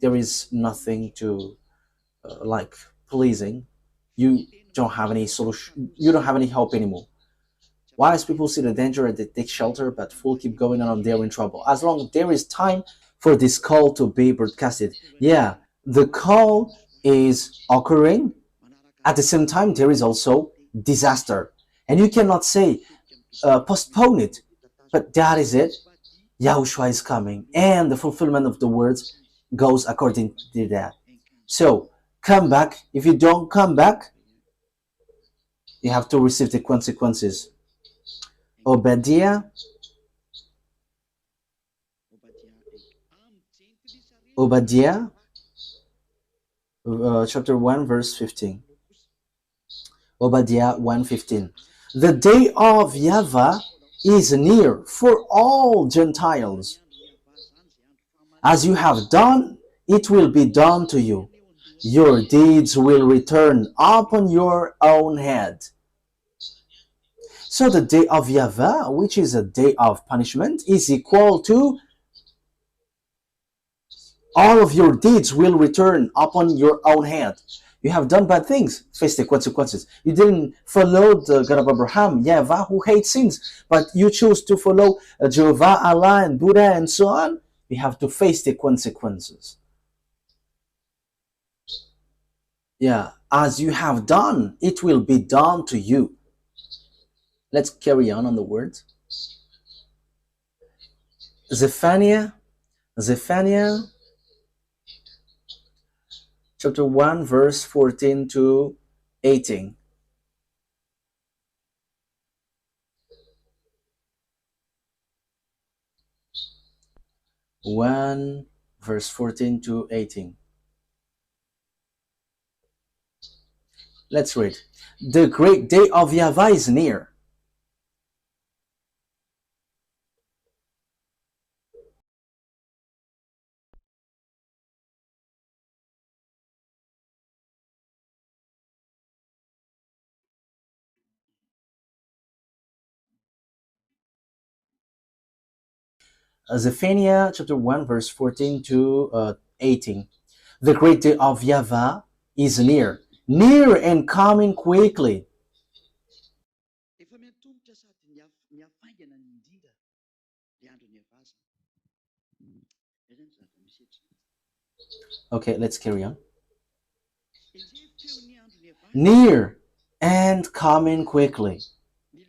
S1: to like pleasing. You don't have any solution, you don't have any help anymore. Wise people see the danger and they take shelter, but fool keep going on, they're in trouble. As long as there is time for this call to be broadcasted. Yeah, the call is occurring. At the same time, there is also disaster. And you cannot say, postpone it. But that is it. YAHOSHUAH is coming. And the fulfillment of the words goes according to that. So, come back. If you don't come back, you have to receive the consequences. Obadiah chapter 1 verse 15. Obadiah 1:15. The day of YAHVAH is near for all Gentiles. As you have done, it will be done to you. Your deeds will return upon your own head. So the day of YAHVAH, which is a day of punishment, is equal to all of your deeds will return upon your own head. You have done bad things, face the consequences. You didn't follow the God of Abraham, YAHVAH, who hates sins, but you choose to follow Jehovah, Allah, and Buddha, and so on. You have to face the consequences. Yeah, as you have done, it will be done to you. Let's carry on the words. Zephaniah chapter 1 verse 14 to 18. Verse 14 to 18. Let's read. The great day of YAHVAH is near. Zephaniah chapter 1 verse 14 to 18. The great day of YAHVAH is near, near and coming quickly. Okay, let's carry on. Near and coming quickly.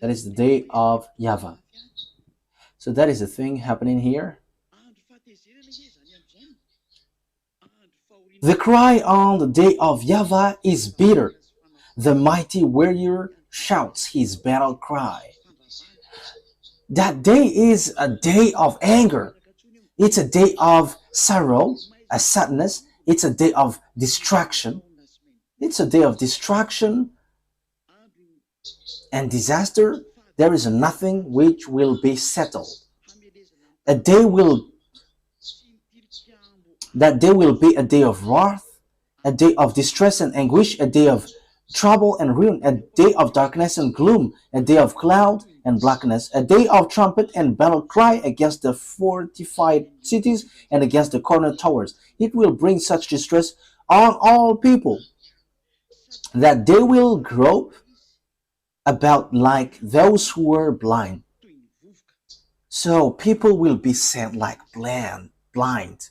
S1: That is the day of YAHVAH. So that is the thing happening here. The cry on the day of YAHVAH is bitter. The mighty warrior shouts his battle cry. That day is a day of anger. It's a day of sorrow, a sadness. It's a day of distraction. It's a day of distraction and disaster. There is nothing which will be settled. That day will be a day of wrath, a day of distress and anguish, a day of trouble and ruin, a day of darkness and gloom, a day of cloud and blackness, a day of trumpet and battle cry against the fortified cities and against the corner towers. It will bring such distress on all people that they will grope about like those who were blind. So people will be sent like blind.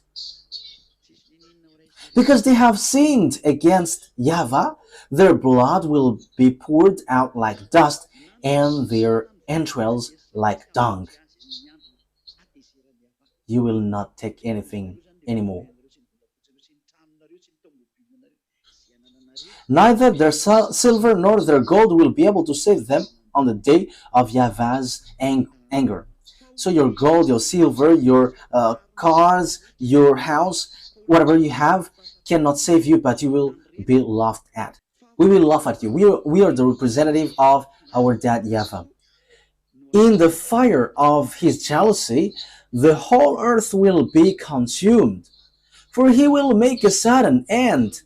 S1: Because they have sinned against YAHVAH, their blood will be poured out like dust and their entrails like dung. You will not take anything anymore. Neither their silver nor their gold will be able to save them on the day of YAHVAH's anger. So your gold, your silver, your cars, your house, whatever you have cannot save you, but you will be laughed at. We will laugh at you. We are the representative of our dad YAHVAH. In the fire of his jealousy, the whole earth will be consumed, for he will make a sudden end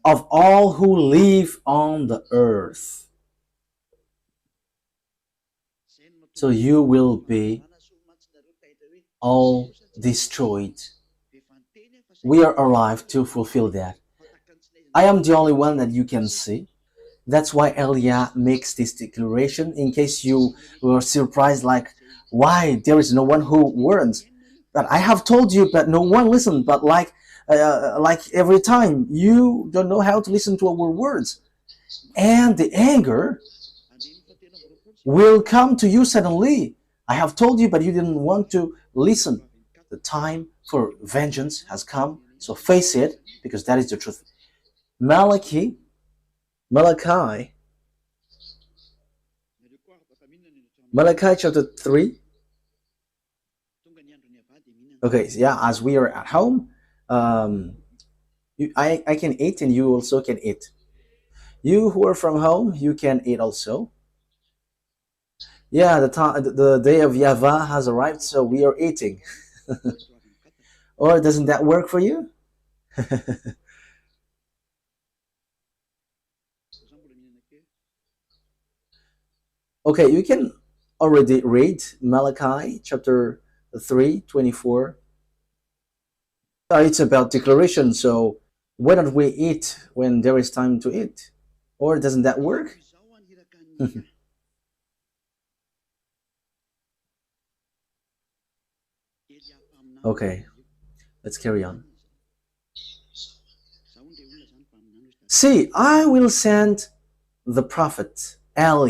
S1: of all who live on the earth. So you will be all destroyed. We are alive to fulfill that. I am the only one that you can see. That's why EL YAH makes this declaration, in case you were surprised, like, why there is no one who warns. But I have told you, but no one listened. But like every time, you don't know how to listen to our words. And the anger will come to you suddenly. I have told you, but you didn't want to listen. The time for vengeance has come, so face it, because that is the truth. Malachi chapter 3. Okay, yeah, as we are at home, I can eat and you also can eat. You who are from home, you can eat also. Yeah, the day of YAHVAH has arrived, so we are eating. Or doesn't that work for you? Okay, you can already read Malachi chapter 3:24. It's about declaration, so why don't we eat when there is time to eat? Or doesn't that work? Okay, let's carry on. See, I will send the prophet EL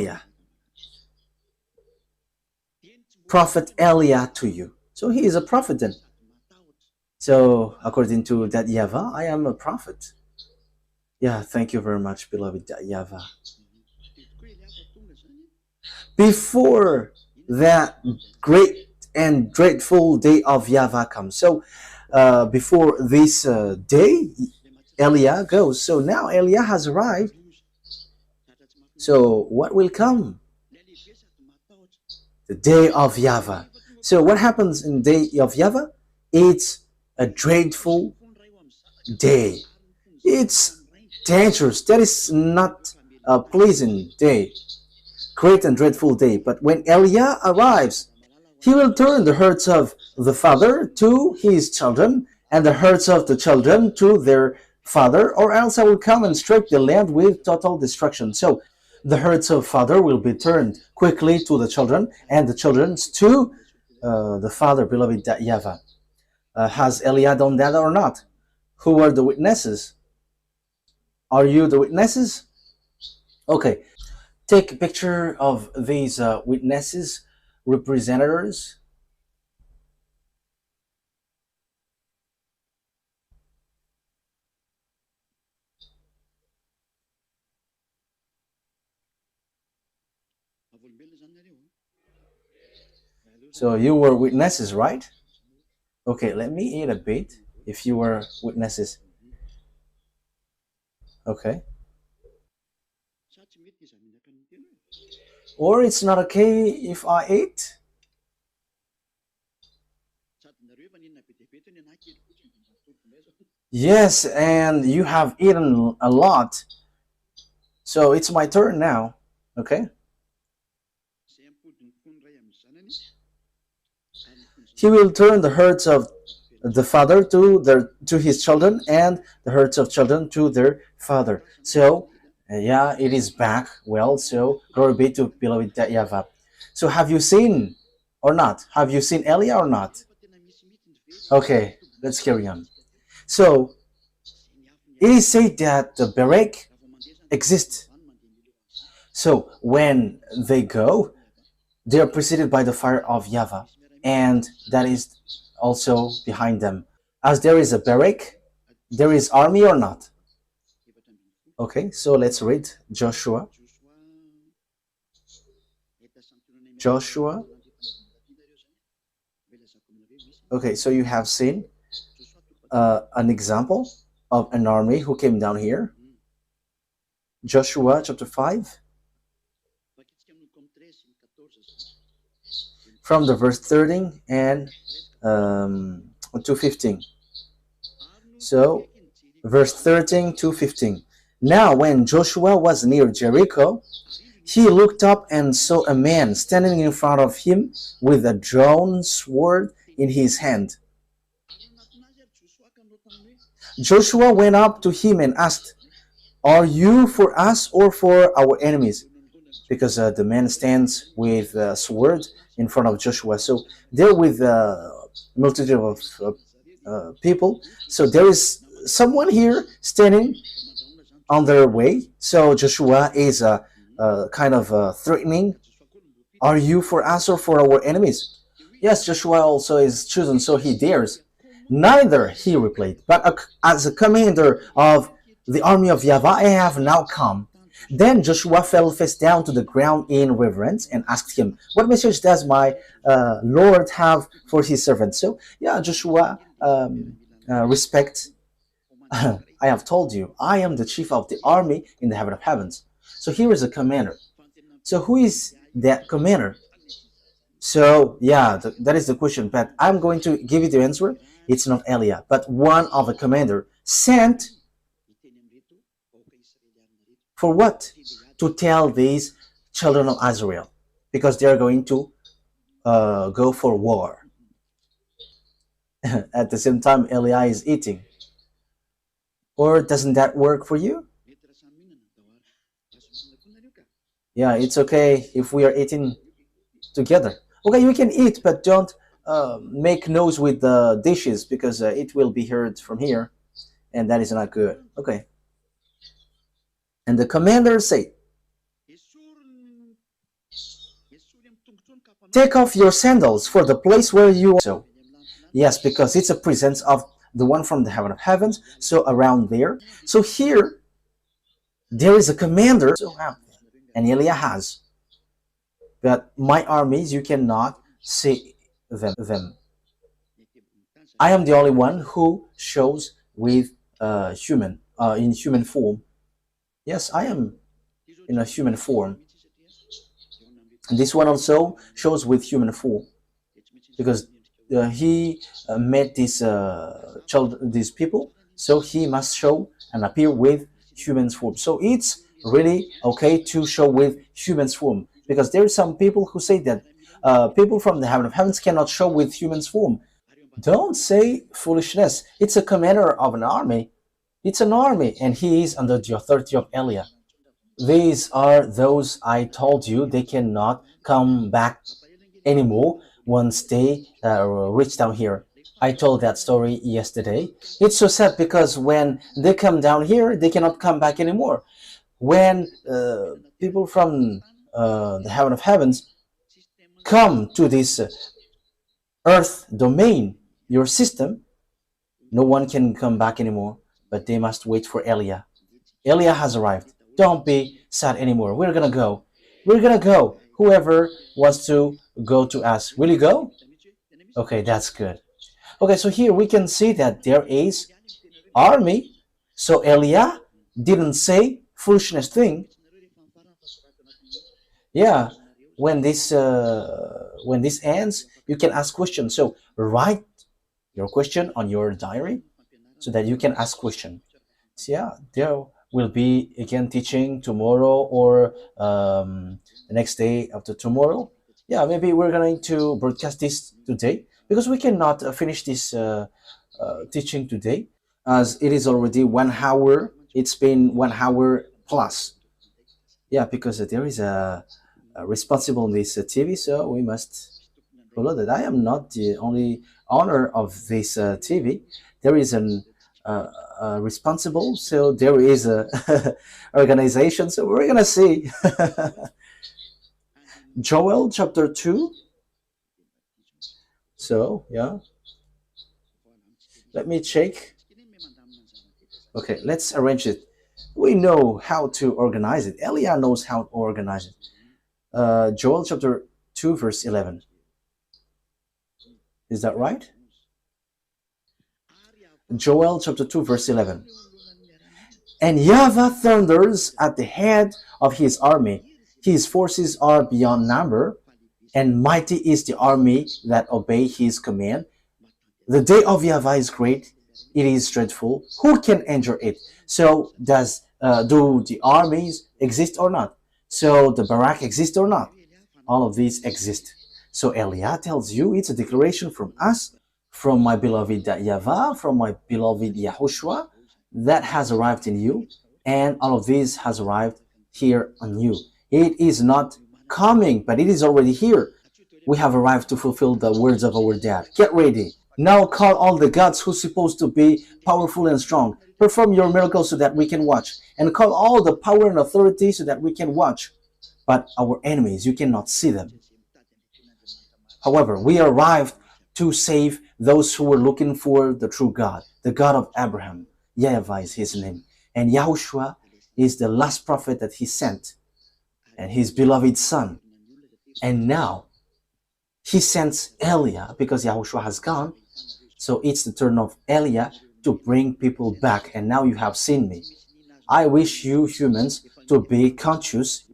S1: YAH to you. So he is a prophet then. So according to that YAHVAH, I am a prophet. Yeah, thank you very much, beloved YAHVAH. Before that great and dreadful day of YAHVAH comes. So before this day, EL YAH goes. So now EL YAH has arrived. So what will come? The day of YAHVAH. So what happens in the day of YAHVAH? It's a dreadful day. It's dangerous. That is not a pleasant day. Great and dreadful day. But when Eliah arrives, he will turn the hearts of the father to his children, and the hearts of the children to their father, or else I will come and strike the land with total destruction. So the hearts of father will be turned quickly to the children, and the children's to the father, beloved YAHVAH. Has Eliah done that or not? Who are the witnesses? Are you the witnesses? Okay, take a picture of these witnesses, representatives. So you were witnesses, right? Okay, let me eat a bit if you were witnesses. Okay. Or it's not okay if I eat? Yes, and you have eaten a lot. So it's my turn now. Okay. He will turn the hearts of the father to his children, and the hearts of children to their father. So yeah, it is back. Well, so glory be to beloved YAHVAH. So have you seen or not? Have you seen Elia or not? Okay, let's carry on. So it is said that the Berek exists. So when they go, they are preceded by the fire of YAHVAH, and that is also behind them. As there is a Berek, there is army or not? Okay, so let's read Joshua. Joshua. Okay, so you have seen an example of an army who came down here. Joshua chapter 5. From the verse 13 and to 15. So, verse 13 to 15. Now, when Joshua was near Jericho, he looked up and saw a man standing in front of him with a drawn sword in his hand. Joshua went up to him and asked, "Are you for us or for our enemies?" Because the man stands with a sword in front of Joshua. So they're with a multitude of people. So there is someone here standing on their way. So Joshua is kind of threatening. Are you for us or for our enemies? Yes, Joshua also is chosen, so he dares. Neither, he replied, but as a commander of the army of YAHVAH, I have now come. Then Joshua fell face down to the ground in reverence and asked him, "What message does my Lord have for his servant?" So, yeah, Joshua respect. I have told you, I am the chief of the army in the heaven of heavens. So here is a commander. So who is that commander? So yeah, that is the question. But I'm going to give you the answer. It's not Eliah, but one of the commander sent for what? To tell these children of Israel, because they are going to go for war. At the same time, Eliah is eating. Or doesn't that work for you? Yeah, it's okay if we are eating together. Okay, you can eat, but don't make noise with the dishes, because it will be heard from here, and that is not good. Okay. And the commander said, "Take off your sandals, for the place where you are." So, yes, because it's a presence of the one from the heaven of heavens, so around there. So here, there is a commander, so and Eliah has. But my armies, you cannot see them. I am the only one who shows with human, in human form. Yes, I am. in a human form. And this one also shows with human form because he met these people, so he must show and appear with human form. So it's really okay to show with human form because there are some people who say that people from the heaven of heavens cannot show with human form. Don't say foolishness. It's a commander of an army. It's an army, and he is under the authority of Elia. These are those I told you they cannot come back anymore once they reach down here. I told that story yesterday. It's so sad because when they come down here, they cannot come back anymore. When people from the heaven of heavens come to this earth domain, your system, no one can come back anymore, but they must wait for Elia. Elia has arrived. Don't be sad anymore. We're gonna go. We're gonna go. Whoever wants to go to us, will you go? Okay, that's good. Okay, so here we can see that there is army. So Elia didn't say foolishness thing. Yeah, when this ends, you can ask questions. So write your question on your diary so that you can ask question. So yeah, there will be again teaching tomorrow or the next day after tomorrow. Yeah, maybe we're going to broadcast this today because we cannot finish this teaching today as it is already 1 hour. It's been 1 hour plus. Yeah, because there is a responsible in this TV, so we must follow that. I am not the only owner of this TV. There is an responsible, so there is a organization. So we're gonna see. Joel chapter 2. So yeah, let me check. Okay, let's arrange it. We know how to organize it. Elia knows how to organize it. Joel chapter 2 verse 11. Is that right? Joel chapter 2 verse 11. And YAHVAH thunders at the head of his army. His forces are beyond number, and mighty is the army that obey his command. The day of YAHVAH is great. It is dreadful. Who can endure it? So do the armies exist or not? So the Barak exist or not? All of these exist. So Elia tells you it's a declaration from us, from my beloved YAHVAH, from my beloved YAHOSHUAH, that has arrived in you, and all of this has arrived here on you. It is not coming, but it is already here. We have arrived to fulfill the words of our dad. Get ready. Now call all the gods who's supposed to be powerful and strong. Perform your miracles so that we can watch. And call all the power and authority so that we can watch. But our enemies, you cannot see them. However, we arrived to save those who were looking for the true God, the God of Abraham. YAHVAH is his name. And YAHOSHUAH is the last prophet that he sent, and his beloved son. And now he sends Elia because YAHOSHUAH has gone. So it's the turn of Elia to bring people back. And now you have seen me. I wish you humans to be conscious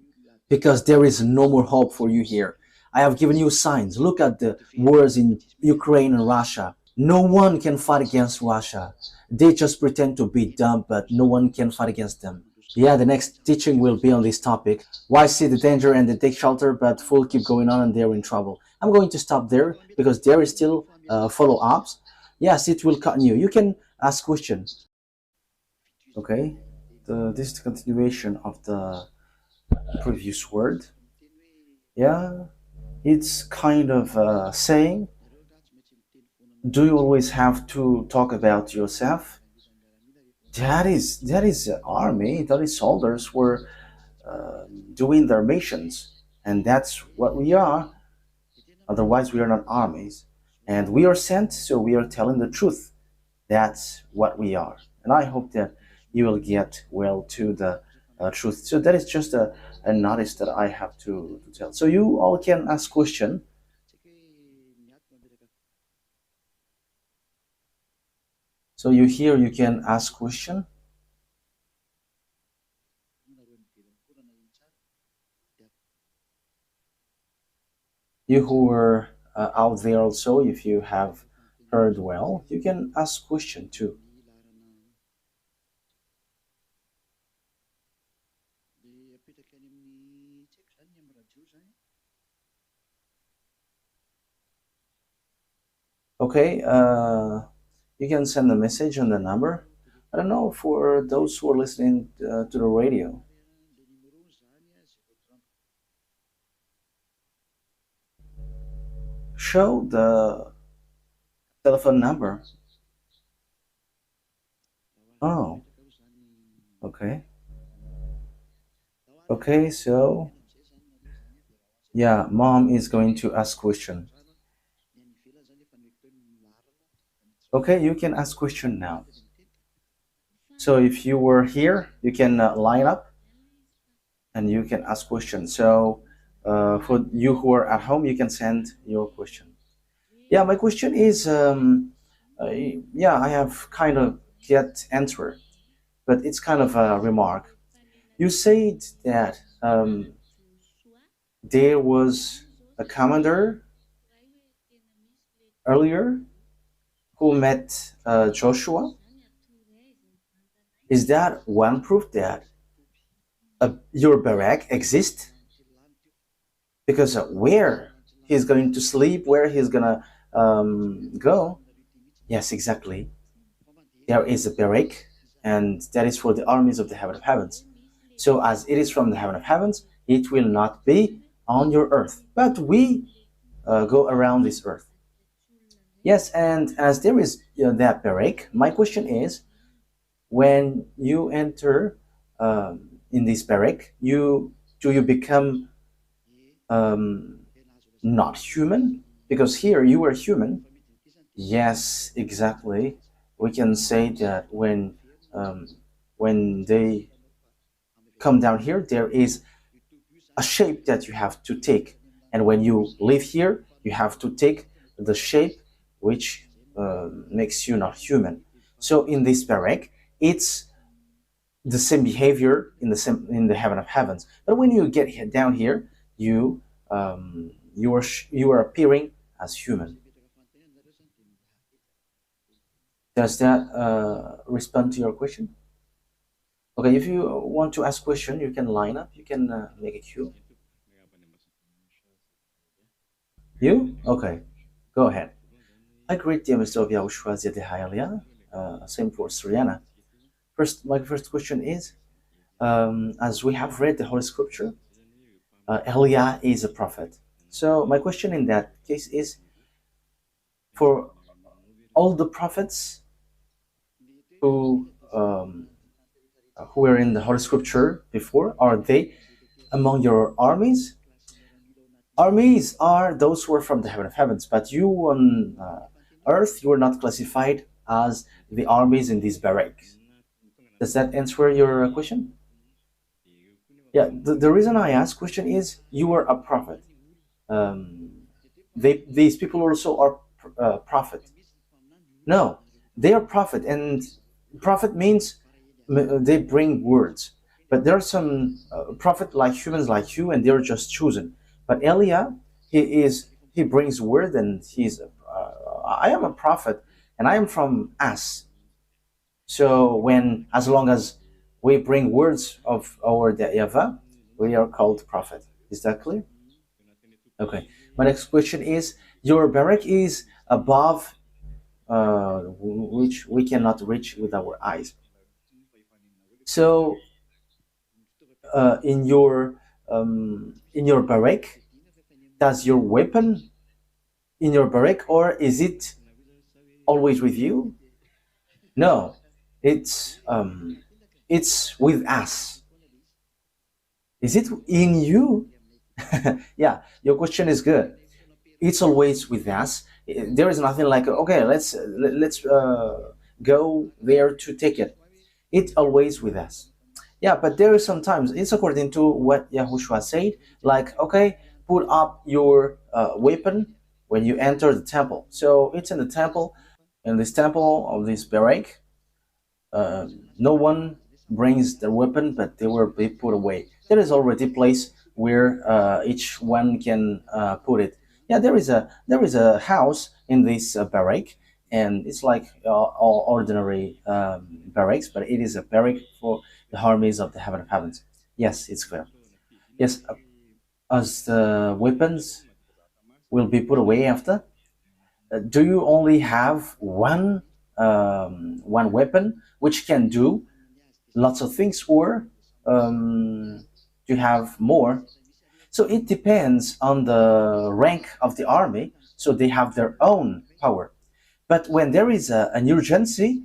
S1: because there is no more hope for you here. I have given you signs. Look at the wars in Ukraine and Russia. No one can fight against Russia. They just pretend to be dumb, but no one can fight against them. Yeah, the next teaching will be on this topic. Why see the danger and they take shelter, but full keep going on and they're in trouble. I'm going to stop there because there is still follow-ups. Yes, it will continue. You can ask questions. Okay, this is the continuation of the previous word. Yeah, it's kind of saying, do you always have to talk about yourself? That is army, that is soldiers who are doing their missions, and that's what we are. Otherwise, we are not armies, and we are sent, so we are telling the truth. That's what we are, and I hope that you will get well to the truth. So that is just a notice that I have to tell. So you all can ask question. So you can ask question. You who are out there also, if you have heard well, you can ask question too. Okay, you can send a message on the number. I don't know for those who are listening to the radio. Show the telephone number. Oh, okay. Okay, so yeah, mom is going to ask question. Okay, you can ask question now. So if you were here, you can line up and you can ask questions. So for you who are at home, you can send your question. Yeah, my question is, yeah, I have kind of get answer, but it's kind of a remark. You said that there was a commander earlier who met Joshua. Is that one proof that your barrack exists? Because where he's going to sleep, where he's gonna go? Yes, exactly. There is a barrack, and that is for the armies of the heaven of heavens. So as it is from the heaven of heavens, it will not be on your earth, but we go around this earth. Yes, and as there is that barrack, my question is, when you enter in this barrack, you do you become um, not human? Because here you are human. Yes, exactly. We can say that um, when they come down here, there is a shape that you have to take, and when you live here, you have to take the shape which makes you not human. So in this barrack, it's the same behavior in the heaven of heavens. But when you get down here, you are appearing as human. Does that respond to your question? Okay, if you want to ask question, you can line up. You can make a queue. You? Okay, go ahead. I greet the Mr. of YAHOSHUAH YAHVAH same for Sriana. First, my first question is, as we have read the Holy Scripture, Eliah is a prophet. So my question in that case is, for all the prophets who were in the Holy Scripture before, are they among your armies? Armies are those who are from the heaven of heavens, but you on earth, you are not classified as the armies in these barracks. Does that answer your question? Yeah, the reason I ask question is you are a prophet. Um, these people also are prophet. No, they are prophet, and prophet means they bring words. But there are some prophet like humans like you, and they're just chosen. But Elia, he brings word, and he's I am a prophet, and I am from us. So when as long as we bring words of our Yahweh, we are called prophet. Is that clear? Okay. My next question is: your barak is above which we cannot reach with our eyes. So in your barrack, does your weapon in your barrack, or is it always with you? No, it's with us. Is it in you? Yeah, your question is good. It's always with us. There is nothing like okay, let's go there to take it. It's always with us. Yeah, but there is sometimes it's according to what Yahushua said, like okay, put up your weapon when you enter the temple. So it's in the temple, in this temple of this barrack. Uh, no one brings their weapon, but they will be put away. There is already a place where each one can put it. Yeah, there is a house in this barrack, and it's like all ordinary barracks, but it is a barrack for the armies of the heaven of heavens. Yes, it's clear. Yes, as the weapons will be put away after. Do you only have one weapon which can do lots of things, or do you have more? So it depends on the rank of the army. So they have their own power. But when there is an urgency,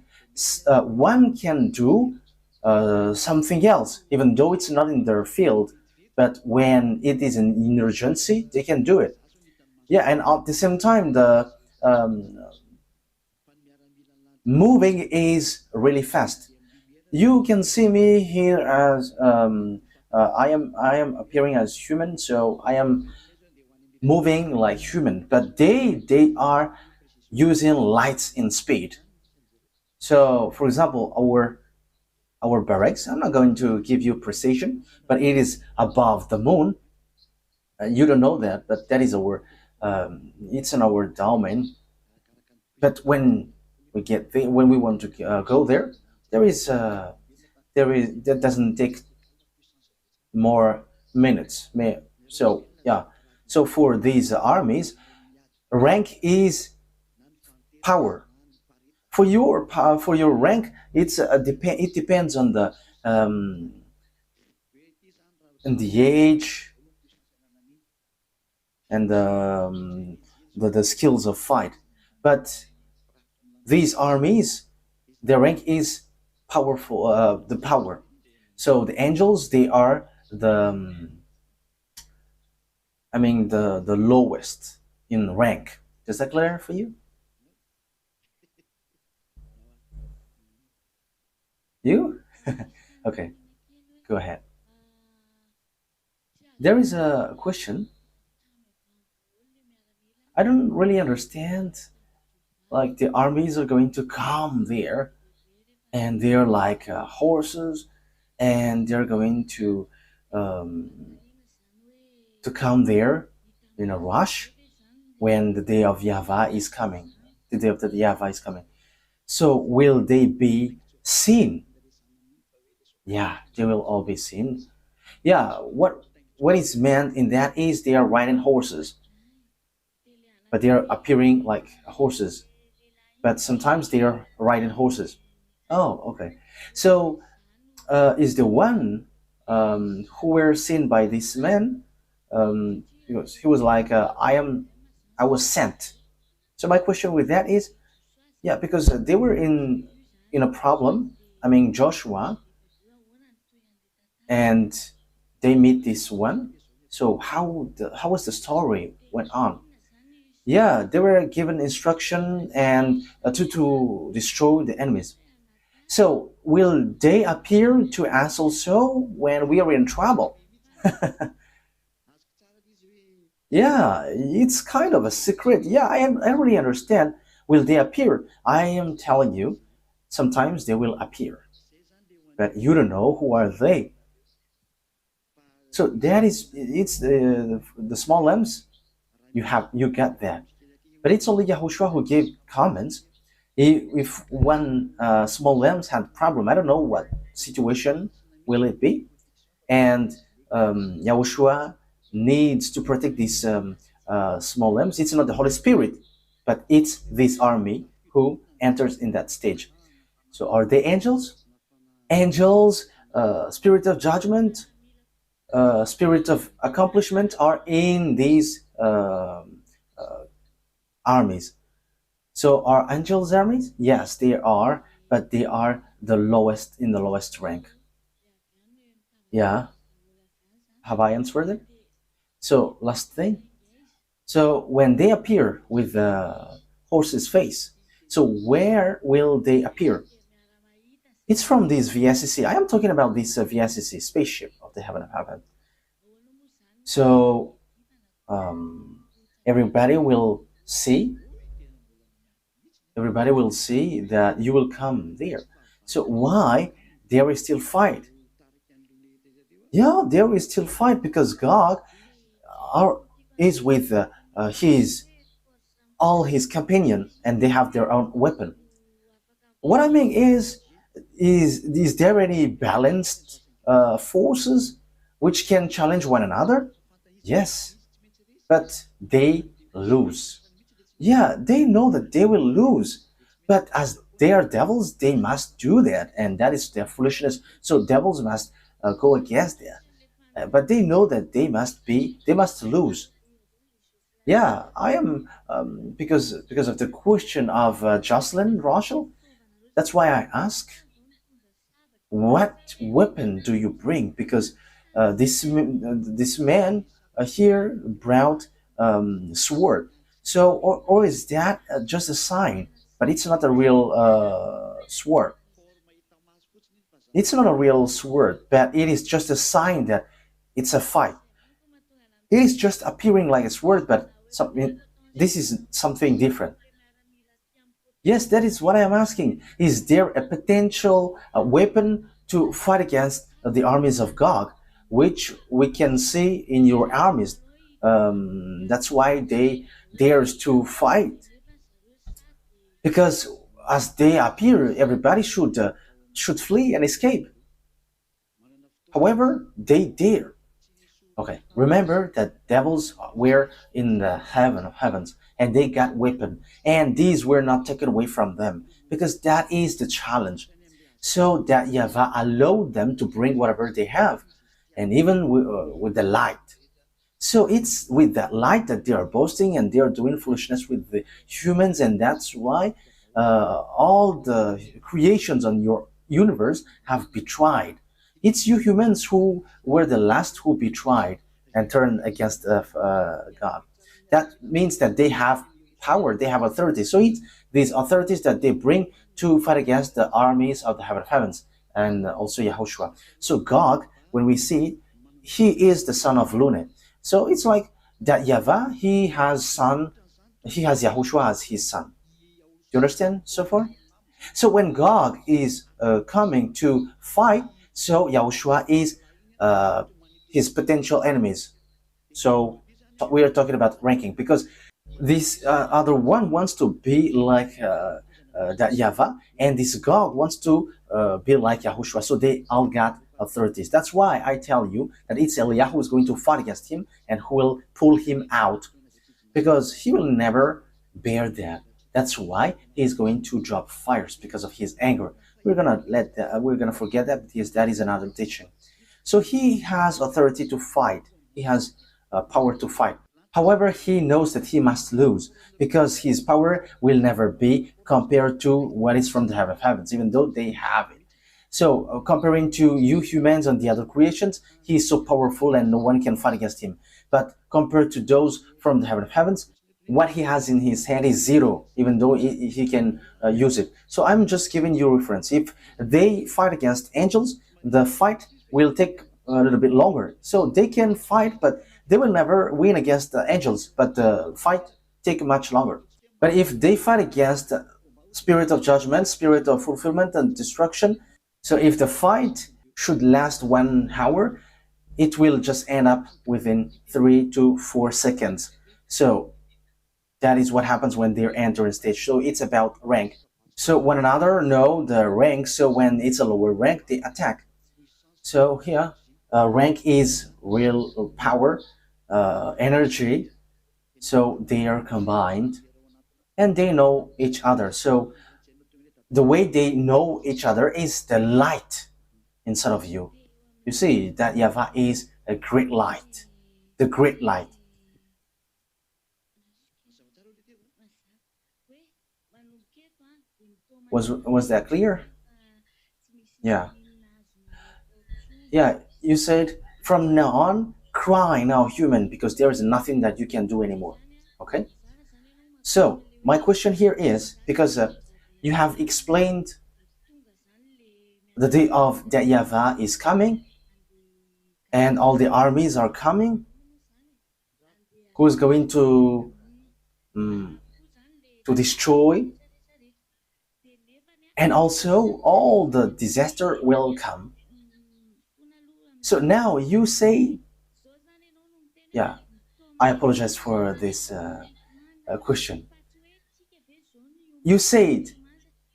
S1: one can do something else, even though it's not in their field. But when it is an emergency, they can do it. Yeah, and at the same time, the moving is really fast. You can see me here as I am appearing as human, so I am moving like human, but they are using lights in speed. So, for example, our barracks, I'm not going to give you precision, but it is above the moon. You don't know that, but that is our it's in our domain. But when we get there, when we want to go there, there is that doesn't take more minutes. So yeah, so for these armies, rank is power. For your rank, it depends on the and the age and the skills of fight. But these armies, their rank is powerful. The power. So the angels, they are the lowest in rank. Is that clear for you? You? Okay, go ahead. There is a question. I don't really understand. Like the armies are going to come there, and they're like horses, and they're going um, to come there in a rush when the day of YAHVAH is coming. The day of the YAHVAH is coming. So will they be seen? Yeah, they will all be seen. Yeah, what is meant in that is they are riding horses, but they are appearing like horses. But sometimes they are riding horses. Oh, okay. So is the one who were seen by this man? He was like, I was sent. So my question with that is, yeah, because they were in a problem. I mean, Joshua, and they meet this one. So how was the story went on? Yeah, they were given instruction and to destroy the enemies. So will they appear to us also when we are in trouble? Yeah, it's kind of a secret. Yeah, I really understand. Will they appear? I am telling you, sometimes they will appear, but you don't know who are they. So that is it's the small lambs. You get that, but it's only Yahushua who gave comments. If one small lambs had problem, I don't know what situation will it be, and Yahushua needs to protect these small lambs. It's not the Holy Spirit, but it's this army who enters in that stage. So are they angels? Angels, spirit of judgment, spirit of accomplishment are in these armies. So are angels armies? Yes, they are, but they are the lowest in the lowest rank. Yeah, have I answered it? So last thing. So when they appear with the horse's face, so where will they appear? It's from this VSCC. I am talking about this VSCC spaceship of the heaven of heaven. So um, everybody will see everybody will see that you will come there. So why there is still fight? Yeah, there is still fight because God are, is with his all his companion, and they have their own weapon. What I mean is there any balanced forces which can challenge one another? Yes, but they lose. Yeah, they know that they will lose, but as they are devils, they must do that, and that is their foolishness. So devils must go against that. But they know that they must lose. Yeah, I am because of the question of Jocelyn Rochelle. That's why I ask, what weapon do you bring? Because this man here brought sword. So, or is that just a sign? But it's not a real sword. It's not a real sword, but it is just a sign that it's a fight. It is just appearing like a sword, but something. This is something different. Yes, that is what I am asking. Is there a potential weapon to fight against the armies of God, which we can see in your armies? That's why they dares to fight, because as they appear, everybody should flee and escape. However, they dare. Okay, remember that devils were in the heaven of heavens and they got weapon, and these were not taken away from them because that is the challenge. So that Yahweh allowed them to bring whatever they have, and even with the light. So it's with that light that they are boasting and they are doing foolishness with the humans, and that's why all the creations on your universe have betrayed. It's you humans who were the last who betrayed and turned against God. That means that they have power, they have authority. So it's these authorities that they bring to fight against the armies of the heaven of heavens and also Yahushua. So Gog, when we see, he is the son of Lune. So it's like that Yahweh, he has Yahushua as his son. Do you understand so far? So when Gog is coming to fight, so Yahushua is uh, his potential enemies. So we are talking about ranking because this other one wants to be like that Yahweh, and this God wants to be like Yahushua. So they all got authorities. That's why I tell you that it's Eliyahu who is going to fight against him and who will pull him out, because he will never bear that. That's why he's going to drop fires because of his anger. We're gonna forget that because that is another teaching. So he has authority to fight. He has power to fight. However, he knows that he must lose because his power will never be compared to what is from the heaven of heavens, even though they have it. So, comparing to you humans and the other creations, he is so powerful and no one can fight against him. But compared to those from the heaven of heavens, what he has in his hand is zero, even though he can use it. So I'm just giving you a reference. If they fight against angels, the fight will take a little bit longer. So they can fight, but they will never win against the angels. But the fight take much longer. But if they fight against spirit of judgment, spirit of fulfillment and destruction, so if the fight should last 1 hour, it will just end up within 3 to 4 seconds. So that is what happens when they enter a stage. So it's about rank. So one another know the rank. So when it's a lower rank, they attack. So here, rank is real power, energy. So they are combined and they know each other. So the way they know each other is the light inside of you. You see that Yahweh is a great light, the great light. Was that clear? Yeah, yeah. You said from now on, cry now, human, because there is nothing that you can do anymore. Okay. So my question here is because you have explained the day of that Yahweh is coming, and all the armies are coming. Who is going um, to destroy, and also all the disaster will come. So now you say, yeah. I apologize for this question. You said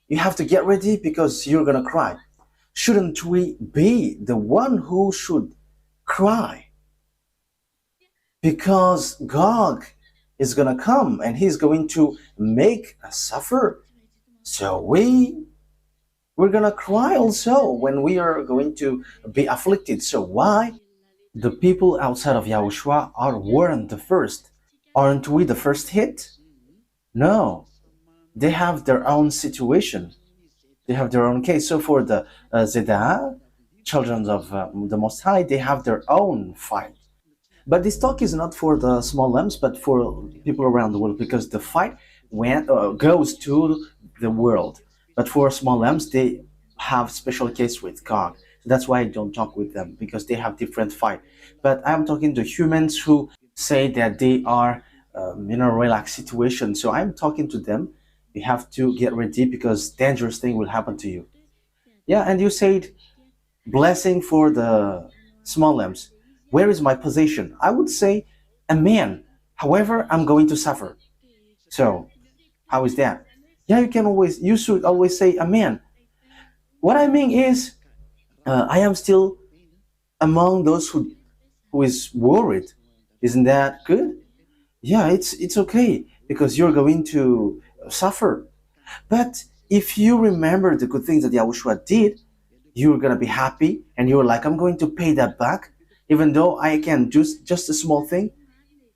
S1: you have to get ready because you're gonna cry. Shouldn't we be the one who should cry? Because God is gonna come and He's going to make us suffer. So we're gonna cry also when we are going to be afflicted. So why? The people outside of Yahushua weren't the first. Aren't we the first hit? No. They have their own situation. They have their own case. So for the Zedah, children of the Most High, they have their own fight. But this talk is not for the small lambs, but for people around the world, because the fight goes to the world. But for small lambs, they have special case with God. So that's why I don't talk with them, because they have different fight. But I'm talking to humans who say that they are in a relaxed situation. So I'm talking to them. You have to get ready because dangerous thing will happen to you. Yeah, and you said blessing for the small lambs. Where is my position? I would say a man. However, I'm going to suffer. So, how is that? Yeah, you should always say a man. What I mean is, I am still among those who is worried. Isn't that good? Yeah, it's okay because you're going to suffer. But if you remember the good things that Yahushua did, you're gonna be happy and you're like, I'm going to pay that back. Even though I can do just a small thing,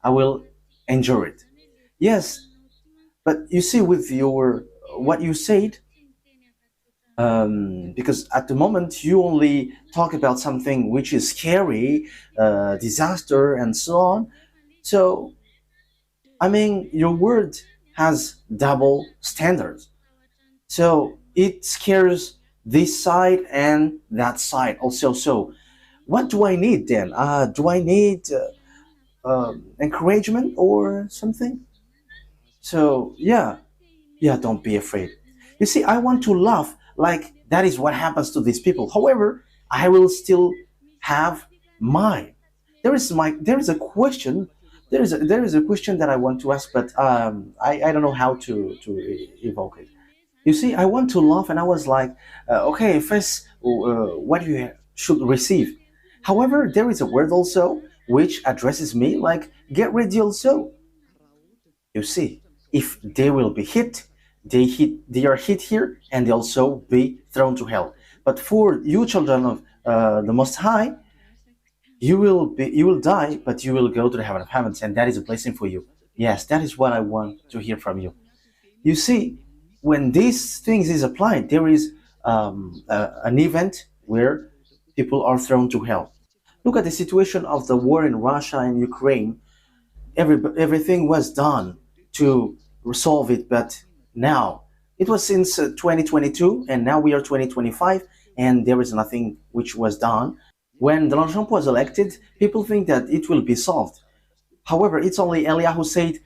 S1: I will endure it. Yes, but you see, with your what you said, because at the moment you only talk about something which is scary, disaster, and so on. So, I mean, your word has double standards. So it scares this side and that side also. So what do I need then? Do I need encouragement or something? So yeah, don't be afraid. You see, I want to laugh like that is what happens to these people. However, I will still have mine. There is a question. There is a question that I want to ask, but I don't know how to evoke it. You see, I want to laugh, and I was like, okay, first, what you should receive. However, there is a word also which addresses me like, get ready also. You see, if they will be hit, they are hit here, and they also be thrown to hell. But for you, children of the Most High, you will die, but you will go to the heaven of heavens, and that is a blessing for you. Yes, that is what I want to hear from you. You see, when these things is applied, there is an event where people are thrown to hell. Look at the situation of the war in Russia and Ukraine. Everything was done to resolve it, but now it was since 2022, and now we are 2025, and there is nothing which was done. When Donald Trump was elected, people think that it will be solved. However, it's only Eliah who said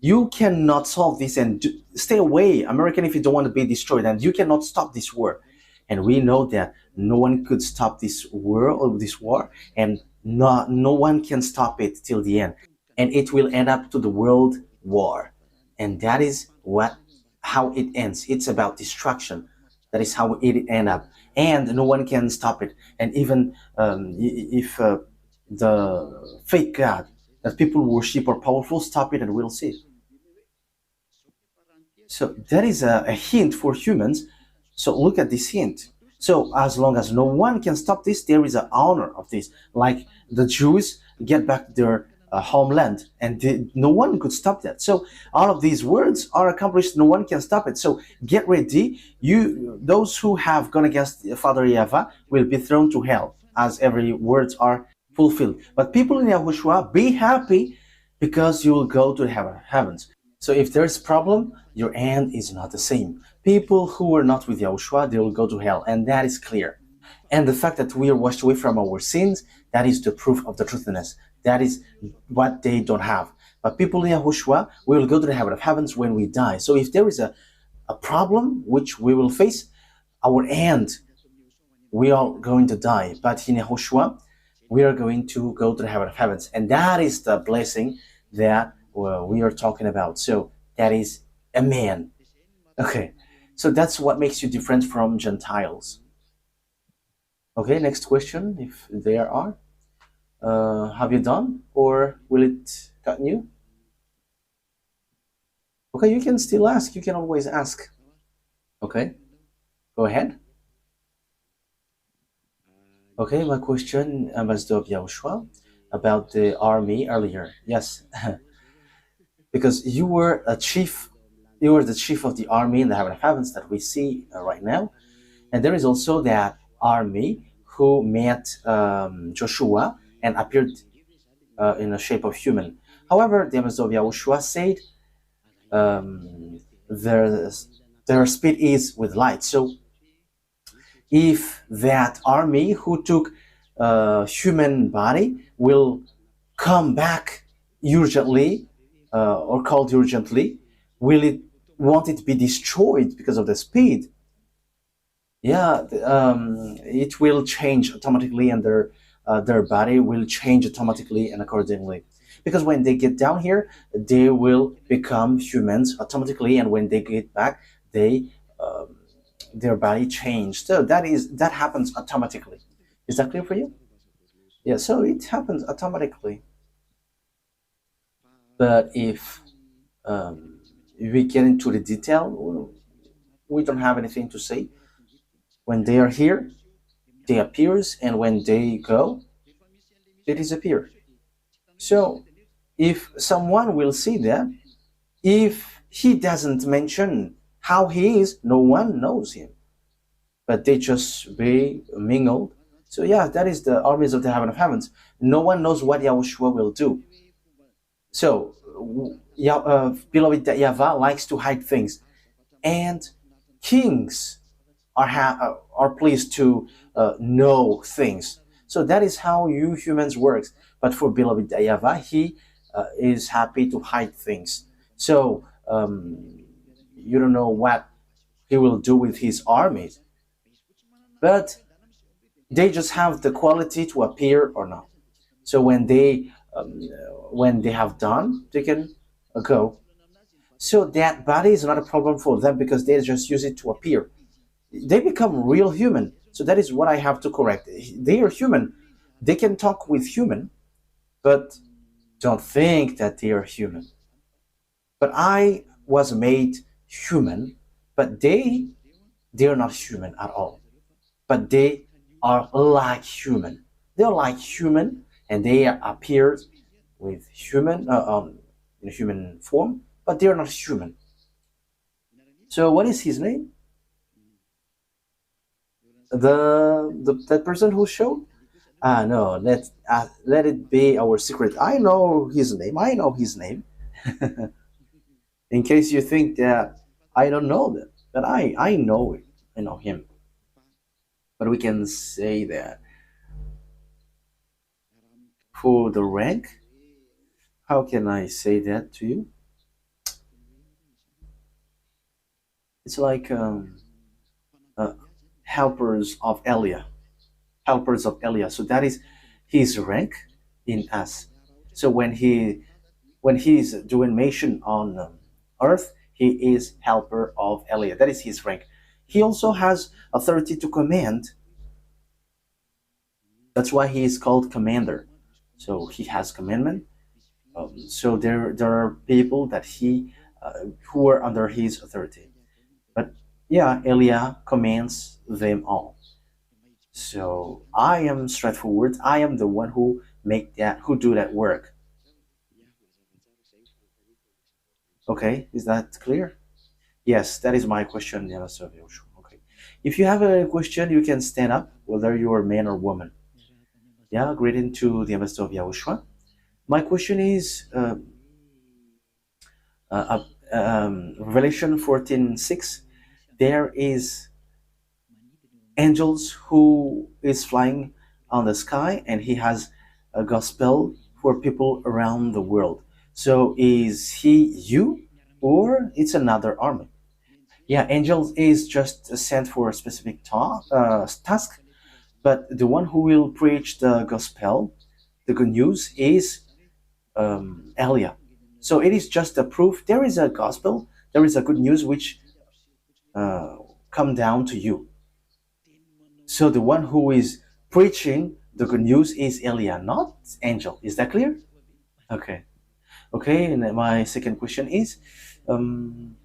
S1: you cannot solve this and stay away, American, if you don't want to be destroyed, and you cannot stop this war. And we know that no one could stop this war, and no one can stop it till the end, and it will end up to the world war, and that is what how it ends. It's about destruction. That is how it end up, and no one can stop it. And even if the fake God that people worship are powerful, stop it, and we'll see. So that is a hint for humans. So look at this hint. So as long as no one can stop this, there is an honor of this. Like the Jews get back their homeland, and no one could stop that. So all of these words are accomplished. No one can stop it. So get ready. Those who have gone against Father YAHVAH will be thrown to hell, as every words are fulfilled. But people in Yahushua, be happy because you will go to the heavens. So if there's problem, your end is not the same. People who are not with Yahushua, they will go to hell, and that is clear. And the fact that we are washed away from our sins, that is the proof of the truthiness. That is what they don't have. But people in Yahushua, we will go to the heaven of heavens when we die. So if there is a problem which we will face, our end, we are going to die. But in Yahushua, we are going to go to the heaven of heavens. And that is the blessing that we are talking about. So that is a man. Okay. So that's what makes you different from Gentiles. Okay, next question, if there are. Have you done, or will it continue? Okay, you can still ask. You can always ask. Okay, go ahead. Okay, my question, Ambassador of Yahushua, about the army earlier. Yes, because you were a chief, you were the chief of the army in the heaven of heavens that we see right now, and there is also that army who met Joshua and appeared in the shape of human. However, the Ambassador of Yahushua said their their speed is with light. So if that army who took human body will come back urgently or called urgently, will it want it to be destroyed because of the speed? Yeah, it will change automatically, and their body will change automatically and accordingly. Because when they get down here, they will become humans automatically, and when they get back, they their body changed. So that happens automatically. Is that clear for you? Yeah. So it happens automatically. But if we get into the detail, we don't have anything to say. When they are here, they appears, and when they go, they disappear. So if someone will see that, if he doesn't mention how he is, no one knows him, but they just be mingled. So yeah, that is the armies of the heaven of heavens. No one knows what Yahushua will do. So beloved, that YAHVAH likes to hide things, and kings are pleased to know things. So that is how you humans works. But for beloved YAHVAH, he is happy to hide things. So you don't know what he will do with his armies, but they just have the quality to appear or not. So when they have done, they can go. So that body is not a problem for them because they just use it to appear. They become real human. So that is what I have to correct. They are human. They can talk with human, but don't think that they are human. But I was made human, but they are not human at all. But they are like human. They are like human, and they appear with human in human form, but they are not human. So what is his name? The that person who showed? Ah, no, let it be our secret. I know his name. I know his name. In case you think that I don't know that, but I know it. I know him. But we can say that for the rank. How can I say that to you? It's like uh, helpers of Elia, helpers of Elia. So that is his rank in us. So when he's doing mission on earth, he is helper of Elia. That is his rank. He also has authority to command. That's why he is called commander. So he has commandment. So there are people that he who are under his authority. But yeah, Elia commands them all. So I am straightforward. I am the one who make that who do that work. Okay, is that clear? Yes, that is my question, Yana Okay. If you have a question, you can stand up, whether you are man or woman. Yeah, greeting to the Ambassador of Yahushua. My question is Revelation 14:6. There is angels who is flying on the sky, and he has a gospel for people around the world. So is he you, or it's another army? Yeah, angels is just sent for a specific task, But the one who will preach the gospel, the good news, is Elia. So it is just a proof there is a gospel, there is a good news which uh, come down to you. So the one who is preaching the good news is Elia, not angel. Is that clear? Okay. Okay. And then my second question is, um,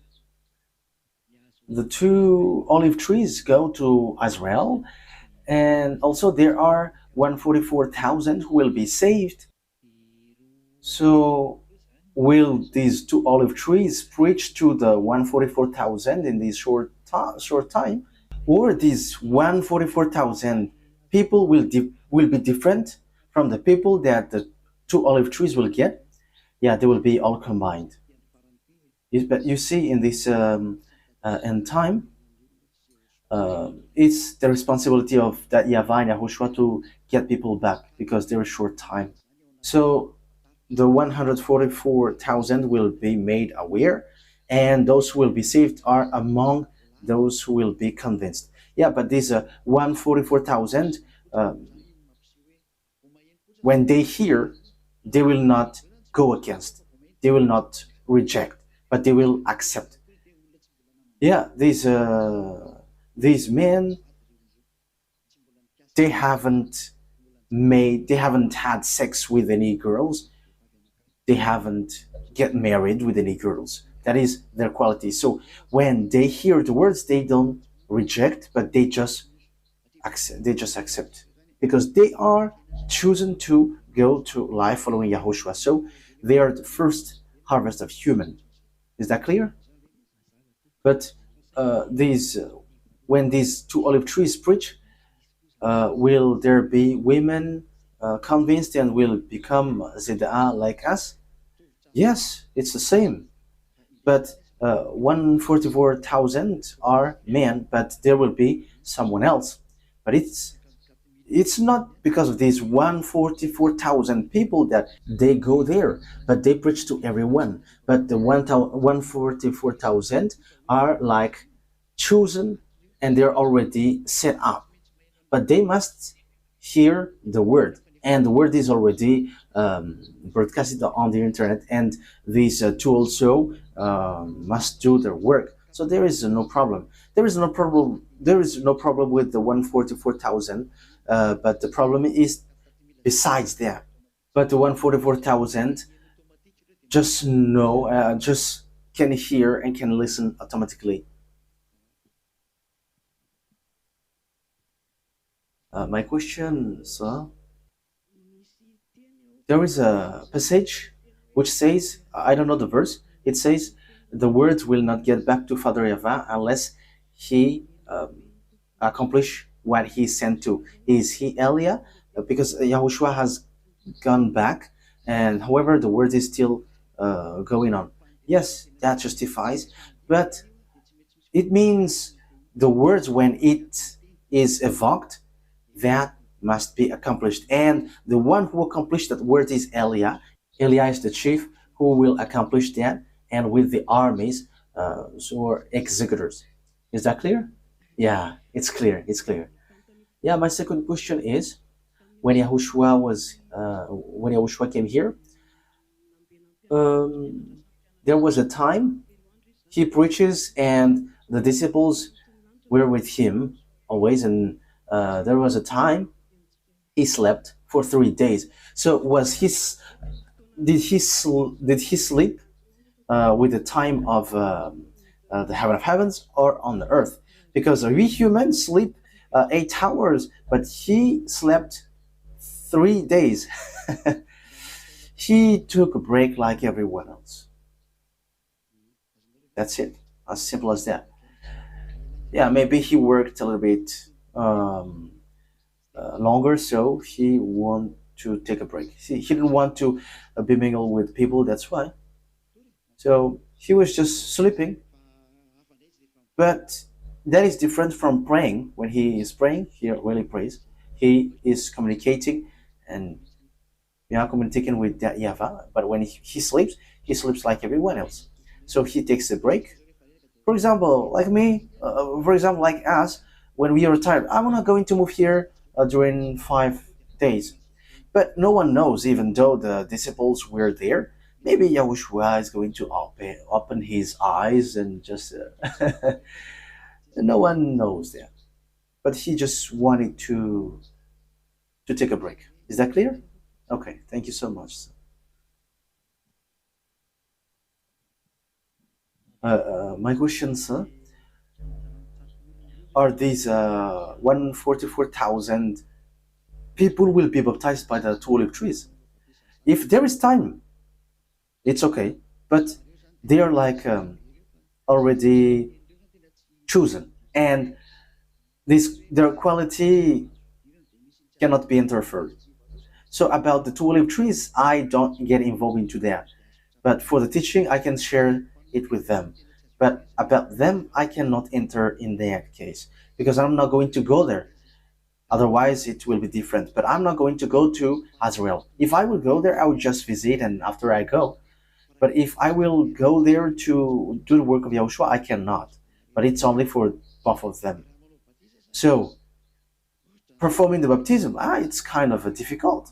S1: the two olive trees go to Israel, and also there are 144,000 who will be saved. So will these two olive trees preach to the 144,000 in this short time, or these 144,000 people will be different from the people that the two olive trees will get? Yeah, they will be all combined. But you see, in this end time, it's the responsibility of that YAHVAH and YAHOSHUAH to get people back because they're a short time. So the 144,000 will be made aware, and those who will be saved are among those who will be convinced. Yeah, but these 144,000, when they hear, they will not go against, they will not reject, but they will accept. Yeah, these men, they haven't had sex with any girls, they haven't get married with any girls. That is their quality. So when they hear the words, they don't reject, but they just accept. They just accept because they are chosen to go to life following Yahushua. So they are the first harvest of human. Is that clear? But these when these two olive trees preach, will there be women convinced and will become Zida'ah like us? Yes, it's the same. But 144,000 are men, but there will be someone else. But it's not because of these 144,000 people that they go there, but they preach to everyone. But the 144,000 are like chosen and they're already set up. But they must hear the word, and the word is already broadcasted on the internet, and these two also must do their work. So there is no problem. There is no problem. There is no problem with the 144,000, but the problem is besides that. But the 144,000 just know, just can hear and can listen automatically. My question, sir, there is a passage which says, I don't know the verse, it says, the words will not get back to Father Yahweh unless he accomplish what he sent to. Is he Elia? Because Yahushua has gone back, and however, the word is still going on. Yes, that justifies, but it means the words, when it is evoked, that must be accomplished. And the one who accomplished that word is Elia. Elia is the chief who will accomplish that, and with the armies, so executors. Is that clear? Yeah, it's clear. It's clear. Yeah, my second question is, when Yahushua came here, um, there was a time he preaches, and the disciples were with him always, and there was a time he slept for 3 days. So was his did he sleep with the time of the heaven of heavens or on the earth? Because we humans sleep 8 hours, but he slept 3 days. He took a break like everyone else. That's it. As simple as that. Yeah, maybe he worked a little bit longer, so he want to take a break. He didn't want to be mingled with people. That's why. So he was just sleeping. But that is different from praying. When he is praying, he really prays. He is communicating and communicating with that YAHVAH. But when he sleeps like everyone else. So he takes a break. For example, like me, for example, like us, when we are tired, I'm not going to move here during 5 days. But no one knows, even though the disciples were there. Maybe Yahushua is going to open his eyes and just. No one knows that. But he just wanted to take a break. Is that clear? Okay, thank you so much. My question, sir, are these 144,000 people will be baptized by the two olive trees? If there is time, it's okay. But they are like already chosen, and this their quality cannot be interfered. So about the two olive trees, I don't get involved into that. But for the teaching, I can share it with them. But about them, I cannot enter in that case because I'm not going to go there. Otherwise, it will be different. But I'm not going to go to Israel. If I will go there, I will just visit and after I go. But if I will go there to do the work of Yahushua, I cannot. But it's only for both of them. So performing the baptism, it's kind of difficult.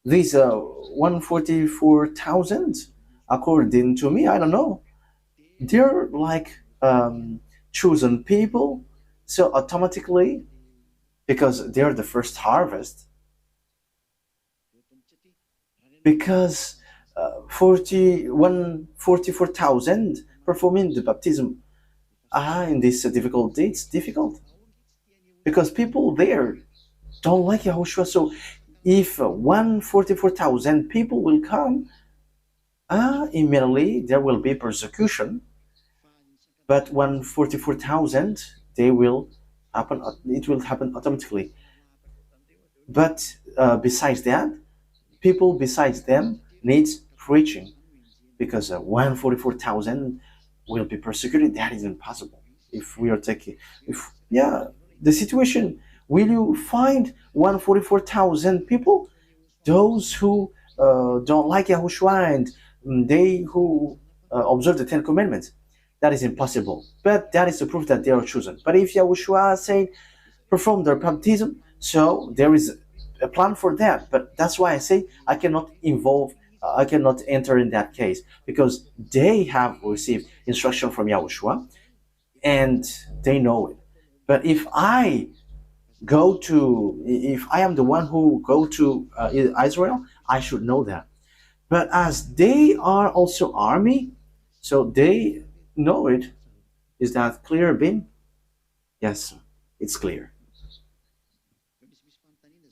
S1: These 144,000, according to me, I don't know. They're like chosen people, so automatically, because they're the first harvest, because 44,000 performing the baptism in these difficult dates, difficult because people there don't like Yahushua. So if 144,000 people will come, immediately there will be persecution. But 144,000, they will happen. It will happen automatically. But besides that, people besides them needs preaching, because 144,000 will be persecuted. That is impossible. If we are taking, if yeah, the situation. Will you find 144,000 people? Those who don't like Yahushua and they who observe the Ten Commandments. That is impossible. But that is the proof that they are chosen. But if Yahushua said perform their baptism, so there is a plan for that. But that's why I say I cannot involve, I cannot enter in that case because they have received instruction from Yahushua and they know it. But if I am the one who go to Israel, I should know that. But as they are also army, so they know it. Is that clear, Bin? Yes, it's clear.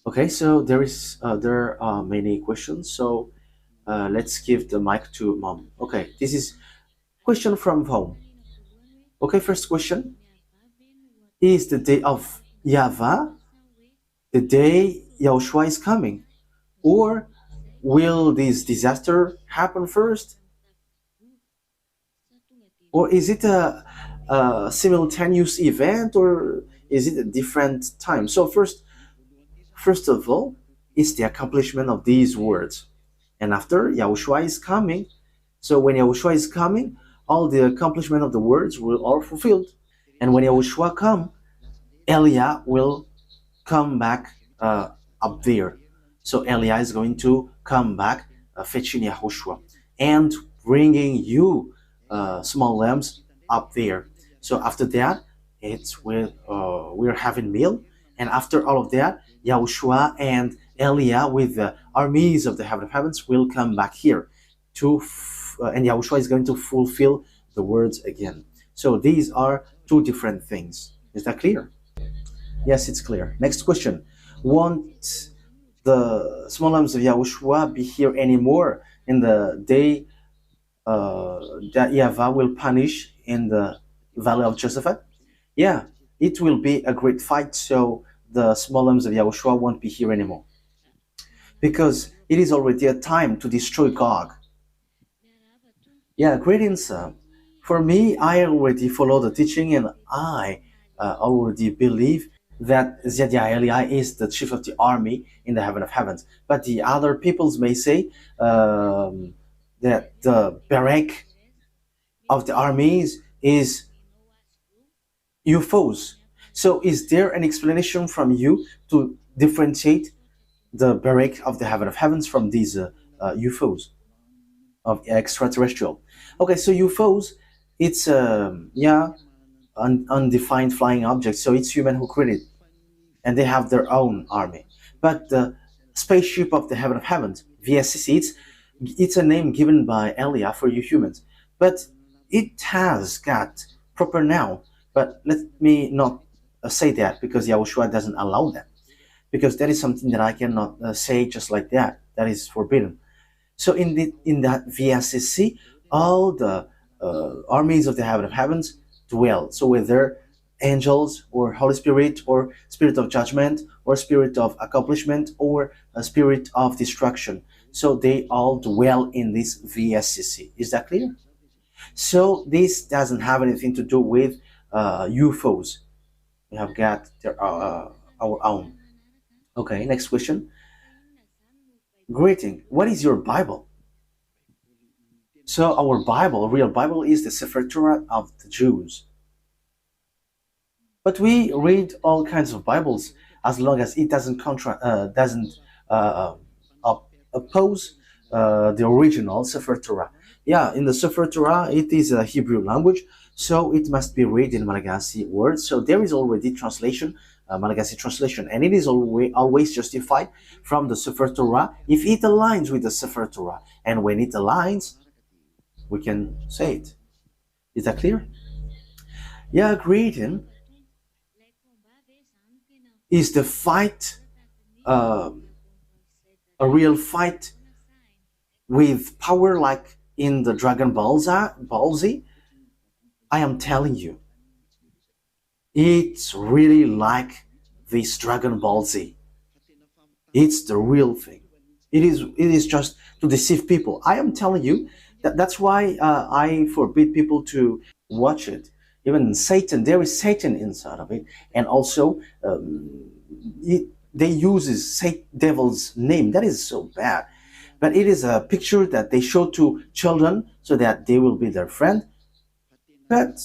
S1: Okay, so there are many questions. So let's give the mic to mom. Okay, this is question from home. Okay, first question: is the day of YAHVAH the day Yahushua is coming, or will this disaster happen first, or is it a simultaneous event, or is it a different time? So first of all, it's the accomplishment of these words, and after Yahushua is coming. So when Yahushua is coming, all the accomplishment of the words will all fulfilled, and when Yahushua come, Elia will come back up there. So Elia is going to come back fetching Yahushua and bringing you small lambs up there. So after that, we're having meal, and after all of that, Yahushua and Elia with the armies of the heaven of heavens will come back here and Yahushua is going to fulfill the words again. So these are two different things. Is that clear? Yes, it's clear. Next question. Won't the small lambs of Yahushua be here anymore in the day that YAHVAH will punish in the valley of Josaphat? Yeah, it will be a great fight, so the small lambs of Yahushua won't be here anymore. Because it is already a time to destroy Gog. Yeah, greetings. For me, I already follow the teaching and I already believe that Zediah Eli is the chief of the army in the heaven of heavens. But the other peoples may say that the barrack of the armies is UFOs. So, is there an explanation from you to differentiate the Barak of the heaven of heavens from these UFOs of extraterrestrial? Okay, so UFOs, it's yeah, undefined flying objects. So it's human who created, and they have their own army. But the spaceship of the heaven of heavens, VSCC, it's a name given by Elia for you humans, but it has got proper noun. But let me not say that because Yahushua doesn't allow that, because that is something that I cannot say just like that. That is forbidden. So in that VSCC, all the armies of the heaven of heavens dwell. So whether angels or Holy Spirit or spirit of judgment or spirit of accomplishment or a spirit of destruction. So they all dwell in this VSCC. Is that clear? So this doesn't have anything to do with UFOs. We have got our own. Okay, next question. Greeting. What is your Bible? So our Bible, real Bible, is the Sefer Torah of the Jews. But we read all kinds of Bibles as long as it doesn't uh, oppose the original Sefer Torah. Yeah, in the Sefer Torah, it is a Hebrew language, so it must be read in Malagasy words. So there is already translation, Malagasy translation, and it is always justified from the Sefer Torah if it aligns with the Sefer Torah. And when it aligns, we can say it. Is that clear? Yeah, greeting is the fight, uh, a real fight with power like in the Dragon Ball Z. I am telling you, it's really like this Dragon Ball Z. It's the real thing. It is just to deceive people. I am telling you that's why I forbid people to watch it. Even Satan, there is Satan inside of it, and also they uses devil's name. That is so bad. But it is a picture that they show to children so that they will be their friend. But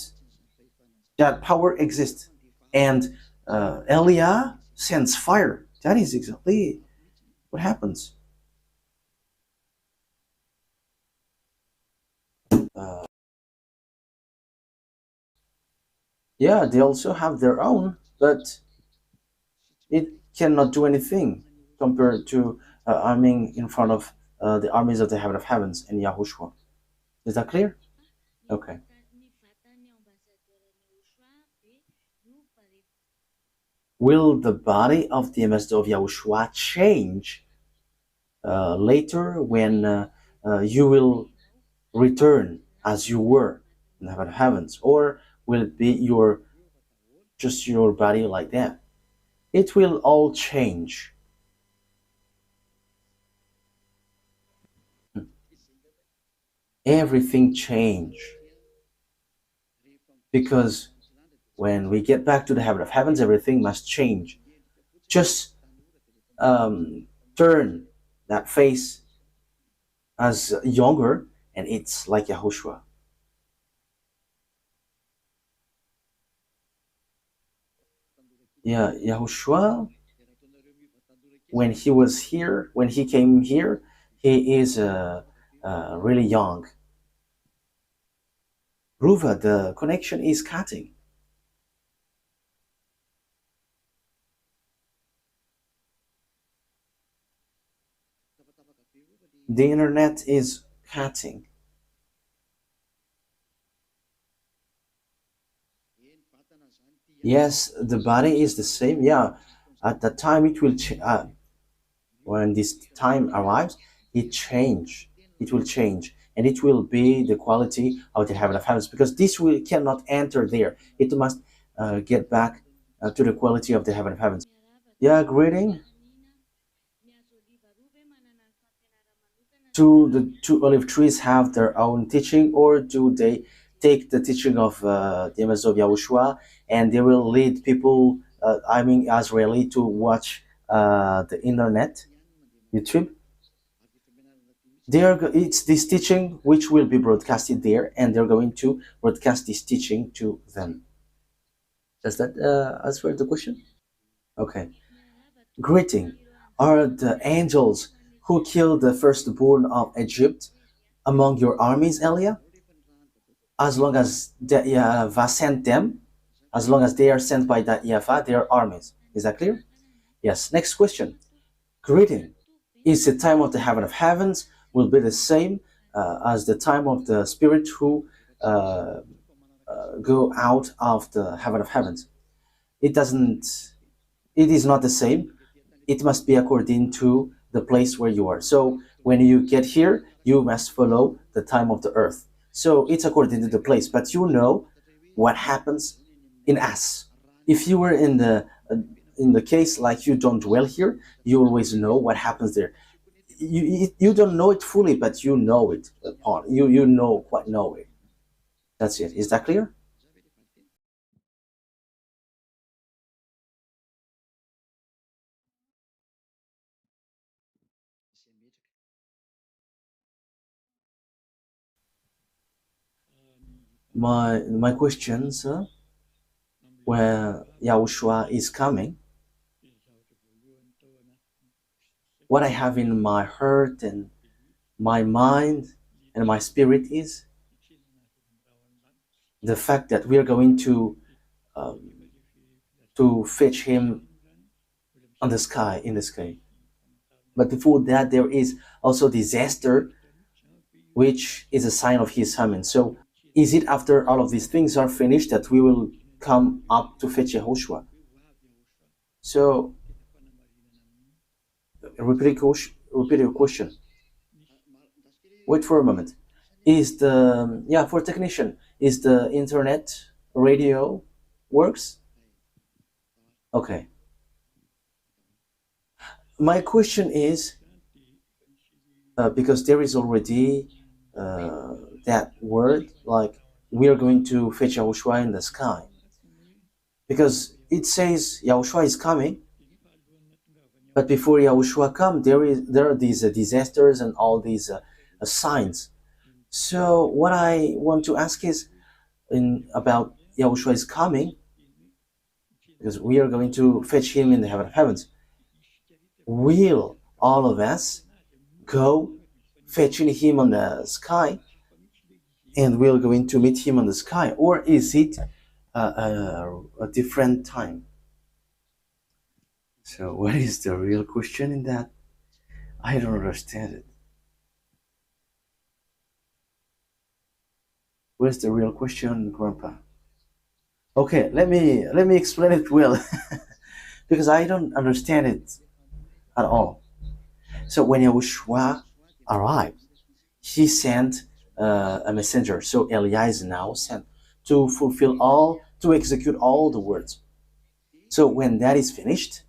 S1: that power exists, and Elia sends fire. That is exactly what happens. Uh, yeah, they also have their own, but it cannot do anything compared to arming in front of the armies of the heaven of heavens and Yahushua. Is that clear? Okay. Will the body of the ambassador of Yahushua change later when you will return as you were in the heaven of heavens, or will it be your just your body like that? It will all change. Everything change because when we get back to the heaven of heavens, everything must change. Just um, turn that face as younger, and it's like Yahushua. Yeah, Yahushua, when he was here, when he came here, he is really young. Ruva, the connection is cutting. The internet is cutting. Yes, the body is the same. Yeah, at the time it will when this time arrives, it will change, and it will be the quality of the heaven of heavens, because this will cannot enter there. It must get back to the quality of the heaven of heavens. Yeah, greeting do the two olive trees have their own teaching, or do they take the teaching of the image of Yahushua, and they will lead people, I mean Israeli, to watch the internet, YouTube? It's this teaching which will be broadcasted there, and they're going to broadcast this teaching to them. Does that answer the question? Okay. Greeting. Are the angels who killed the firstborn of Egypt among your armies, Elia? As long as the Yahvah sent them, as long as they are sent by that Yahvah, they are armies. Is that clear? Yes. Next question. Greeting. Is the time of the heaven of heavens will be the same as the time of the spirit who uh, go out of the heaven of heavens? It doesn't. It is not the same. It must be according to the place where you are. So when you get here, you must follow the time of the earth. So it's according to the place, but you know what happens in us. If you were in the case like you don't dwell here, you always know what happens there. You don't know it fully, but you know it. You know quite know it. That's it. Is that clear? My questions where Yahushua is coming, what I have in my heart and my mind and my spirit is the fact that we are going um, to fetch him on the sky in the sky. But before that, there is also disaster, which is a sign of his coming. So, is it after all of these things are finished that we will come up to fetch Yehoshua? So, repeat your question. Wait for a moment. Is the yeah for technician? Is the internet radio works? Okay. My question is because there is already uh, that word like we are going to fetch Yahushua in the sky because it says Yahushua is coming, but before Yahushua come, there are these disasters and all these signs. So what I want to ask is in about Yahushua is coming because we are going to fetch him in the heaven of heavens. Will all of us go fetching him on the sky and we're going to meet him on the sky, or is it a different time? So, what is the real question in that? I don't understand it. Where's the real question, Grandpa? Okay, let me explain it well because I don't understand it at all. So when Yahushua arrived, he sent a messenger. So Eliah is now sent to fulfill all, to execute all the words. So when that is finished,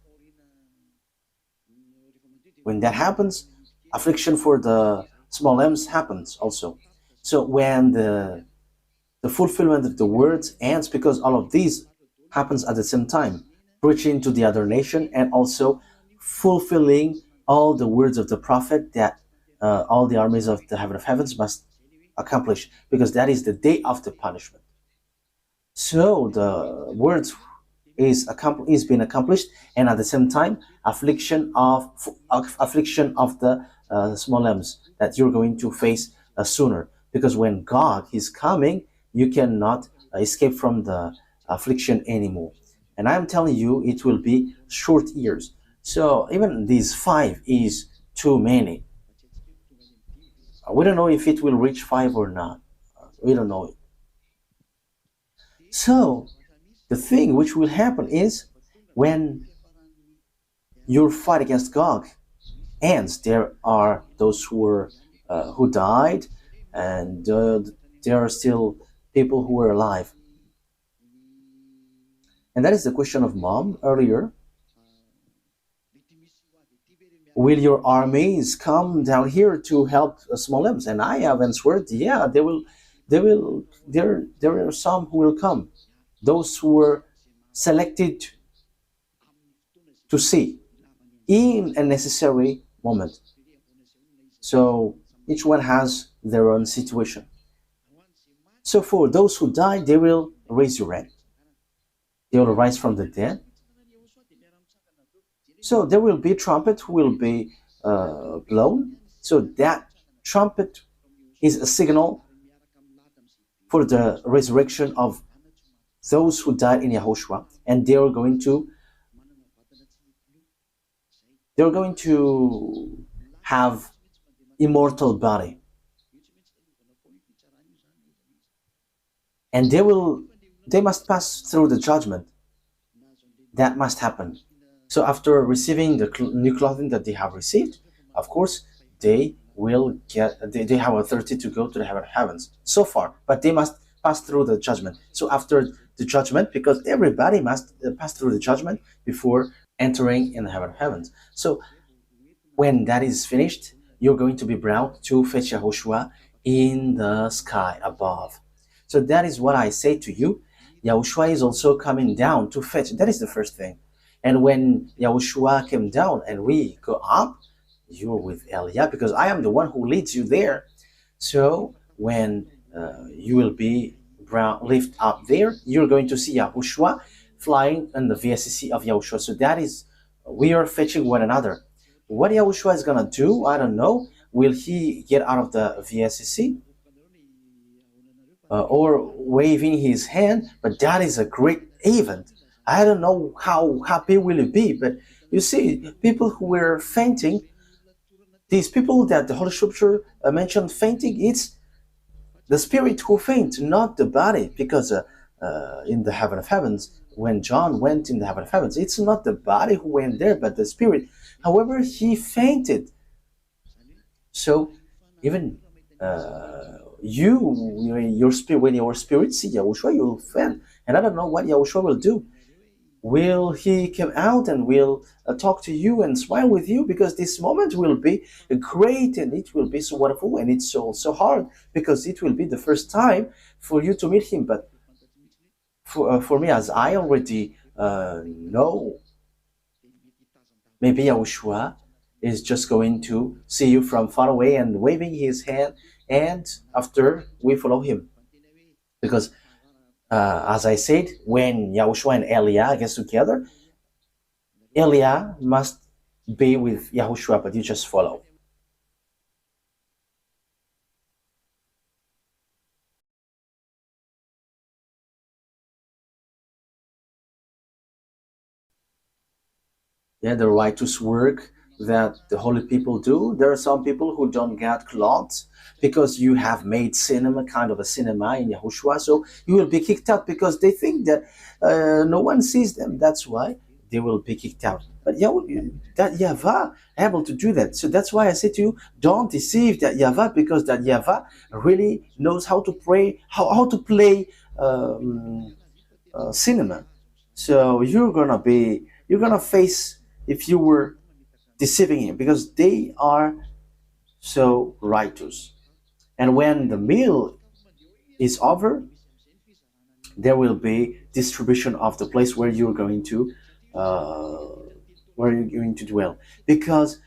S1: when that happens, affliction for the small lambs happens also. So when the fulfillment of the words ends, because all of these happens at the same time, preaching to the other nation and also fulfilling all the words of the prophet that all the armies of the heaven of heavens must accomplish, because that is the day of the punishment. So the words is being accomplished, and at the same time, affliction of the small lambs that you're going to face sooner. Because when God is coming, you cannot escape from the affliction anymore. And I'm telling you, it will be short years. So even these 5 is too many. We don't know if it will reach 5 or not. We don't know. So the thing which will happen is when your fight against Gog ends, there are those who died, and there are still people who are alive. And that is the question of mom earlier. Will your armies come down here to help small limbs? And I have answered, yeah, they will. They will. There are some who will come. Those who were selected to see in a necessary moment. So each one has their own situation. So for those who die, they will resurrect. They will rise from the dead. So there will be trumpet who will be blown. So that trumpet is a signal for the resurrection of those who died in Yahushua, and they're going to have immortal body, and they must pass through the judgment that must happen. So after receiving the new clothing that they have received, of course, they have authority to go to the heavens so far, but they must pass through the judgment. So after the judgment, because everybody must pass through the judgment before entering in the heavens. So when that is finished, you're going to be brought to fetch Yahushua in the sky above. So that is what I say to you. Yahushua is also coming down to fetch. That is the first thing. And when Yahushua came down and we go up, you're with El Yah, because I am the one who leads you there. So when you will be lift up there, you're going to see Yahushua flying in the VSCC of Yahushua. So that is, we are fetching one another. What Yahushua is gonna do, I don't know. Will he get out of the VSCC or waving his hand? But that is a great event. I don't know how happy will it be, but you see, people who were fainting, these people that the Holy Scripture mentioned fainting, it's the spirit who faints, not the body, because in the heaven of heavens, when John went in the heaven of heavens, it's not the body who went there, but the spirit. However, he fainted. So even your spirit, when your spirit see Yahushua, you will faint. And I don't know what Yahushua will do. Will he come out and will talk to you and smile with you? Because this moment will be great and it will be so wonderful, and it's so hard because it will be the first time for you to meet him. But for me, as I already know, maybe Yahushua is just going to see you from far away and waving his hand, and after we follow him. Because as I said, when Yahushua and El Yah get together, El Yah must be with Yahushua, but you just follow. Yeah, the righteous work that the holy people do. There are some people who don't get clothes because you have made cinema, kind of a cinema in Yahushua, so you will be kicked out because they think that no one sees them. That's why they will be kicked out. But that YAHVAH able to do that. So that's why I say to you, don't deceive that YAHVAH, because that YAHVAH really knows how to pray, how to play cinema. So you're gonna face if you were deceiving him, because they are so righteous. And when the meal is over, there will be distribution of the place where you're going to dwell, because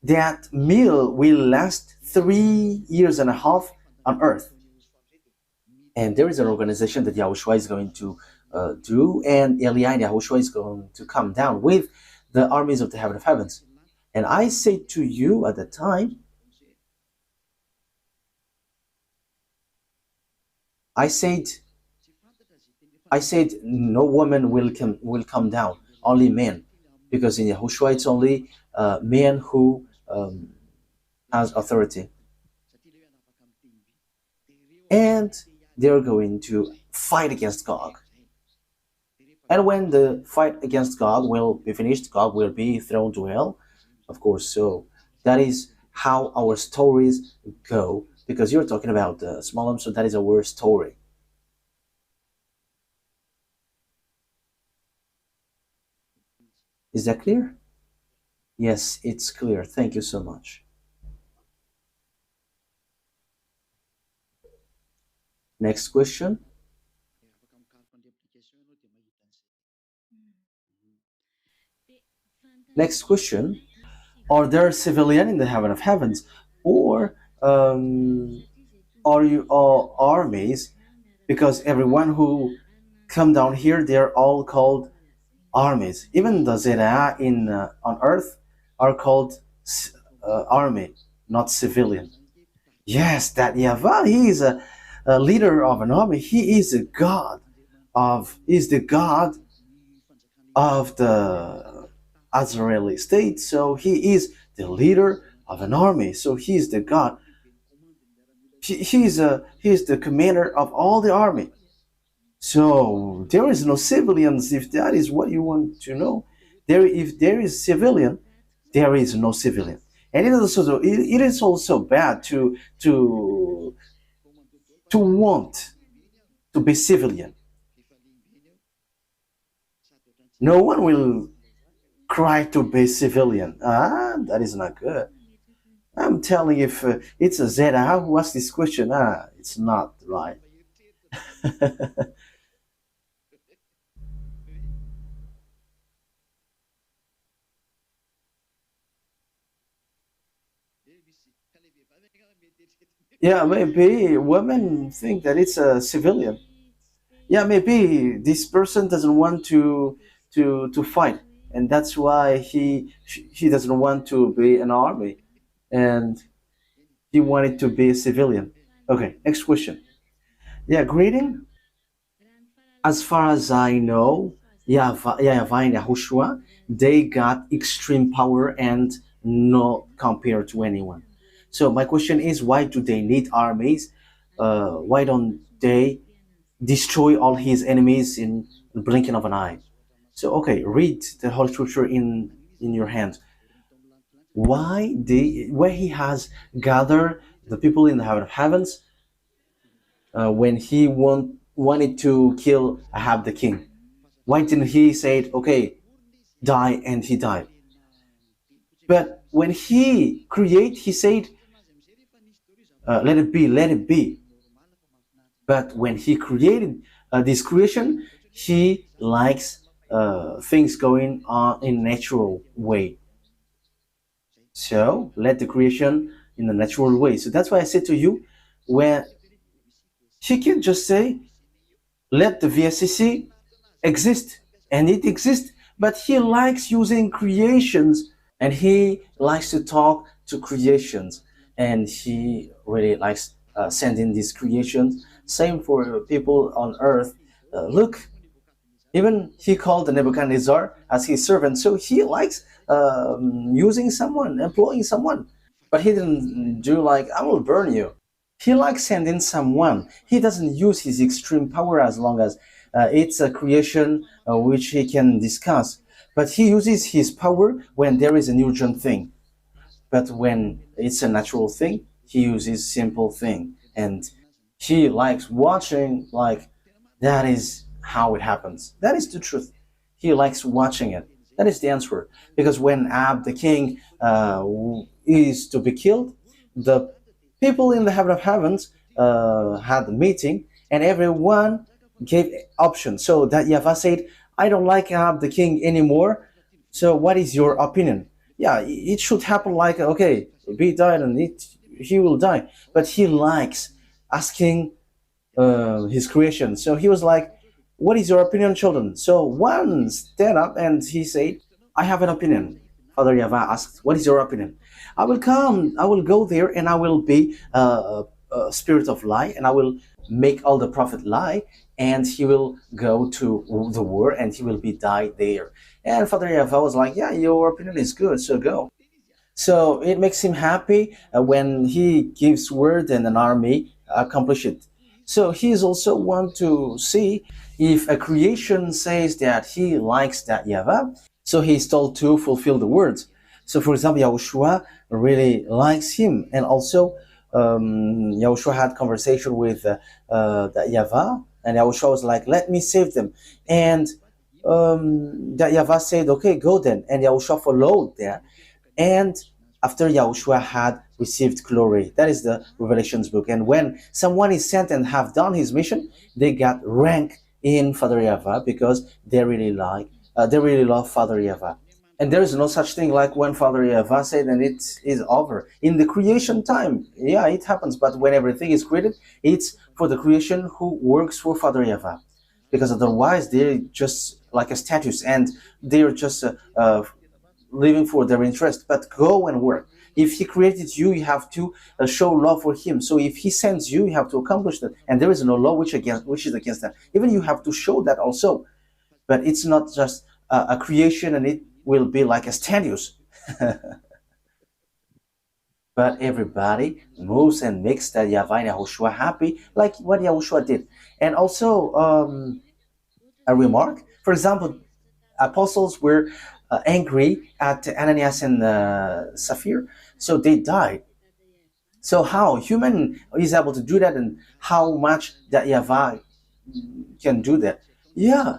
S1: that meal will last 3 years and a half on earth. And there is an organization that Yahushua is going to do, and El Yah and Yahushua is going to come down with the armies of the heaven of heavens. And I say to you at the time, I said, no woman will come down, only men, because in Yahushua it's only men who has authority, and they're going to fight against Gog. And when the fight against Gog will be finished, Gog will be thrown to hell, of course. So that is how our stories go, because you're talking about the small, so that is our story. Is that clear? Yes, it's clear. Thank you so much. Next question. Next question. Are there civilian in the heaven of heavens, or are you all armies? Because everyone who come down here, they're all called armies. Even the Zera in on Earth are called army, not civilian. Yes, that Yahweh, he is a leader of an army. He is a god is the god of the Israeli state. So he is the leader of an army. So he is the god. He is the commander of all the army. So there is no civilians if that is what you want to know. If there is civilian, there is no civilian. And it is also bad to want to be civilian. No one will cry to be civilian. That is not good. I'm telling you, if it's a Zeta who asked this question, it's not right. Yeah, maybe women think that it's a civilian. Yeah, maybe this person doesn't want to fight, and that's why he doesn't want to be an army, and he wanted to be a civilian. Okay, next question. Yeah, greeting. As far as I know, Yahavah and Yahushua, they got extreme power and not compared to anyone. So my question is, why do they need armies? Why don't they destroy all his enemies in the blinking of an eye? So okay, read the whole scripture in your hand. Why he has gathered the people in the heavens when he wanted to kill Ahab the king? Why didn't he say, okay, die, and he died? But when he create, he said, let it be, let it be. But when he created this creation, he likes things going on in natural way. So let the creation in a natural way. So that's why I said to you, when he can just say, let the VSCC exist, and it exists, but he likes using creations, and he likes to talk to creations, and he really likes sending these creations. Same for people on earth. Look, even he called the Nebuchadnezzar as his servant, so he likes using someone, employing someone, but he didn't do like, I will burn you. He likes sending someone. He doesn't use his extreme power as long as it's a creation which he can discuss. But he uses his power when there is an urgent thing. But when it's a natural thing, he uses simple thing. And he likes watching, like, that is how it happens. That is the truth. He likes watching it. That is the answer. Because when Ab the king is to be killed, the people in the heaven of heavens had a meeting, and everyone gave options. So that Yahweh said, I don't like Ab the king anymore. So what is your opinion? Yeah, it should happen like, okay, be died and he will die. But he likes asking his creation. So he was like, what is your opinion, children? So one stand up and he said, I have an opinion. Father Yahweh asked, what is your opinion? I will come, I will go there, and I will be a spirit of lie, and I will make all the prophet lie, and he will go to the war, and he will be died there. And Father Yahweh was like, yeah, your opinion is good, so go. So it makes him happy when he gives word and an army accomplish it. So he is also want to see if a creation says that he likes that Yahweh, so he is told to fulfill the words. So for example, YAHOSHUAH really likes him, and also YAHOSHUAH had conversation with that Yahweh, and YAHOSHUAH was like, let me save them. And that Yahweh said, okay, go then. And YAHOSHUAH followed there. And after YAHOSHUAH had received glory, that is the Revelations book. And when someone is sent and have done his mission, they got rank in Father Yahweh because they really love Father Yahweh. And there is no such thing like when Father Yahweh said and it is over. In the creation time, yeah, it happens. But when everything is created, it's for the creation who works for Father Yahweh. because otherwise they're just like a status and they're just living for their interest. But go and work. If he created you, you have to show love for him. So if he sends you, you have to accomplish that. And there is no law which is against that. Even you have to show that also. But it's not just a creation and it will be like a status. But everybody moves and makes that Yahweh and Yahushua happy, like what Yahushua did. And also, a remark, for example, apostles were angry at Ananias and Sapphira, so they died. So how human is able to do that, and how much that Yahweh can do that? Yeah,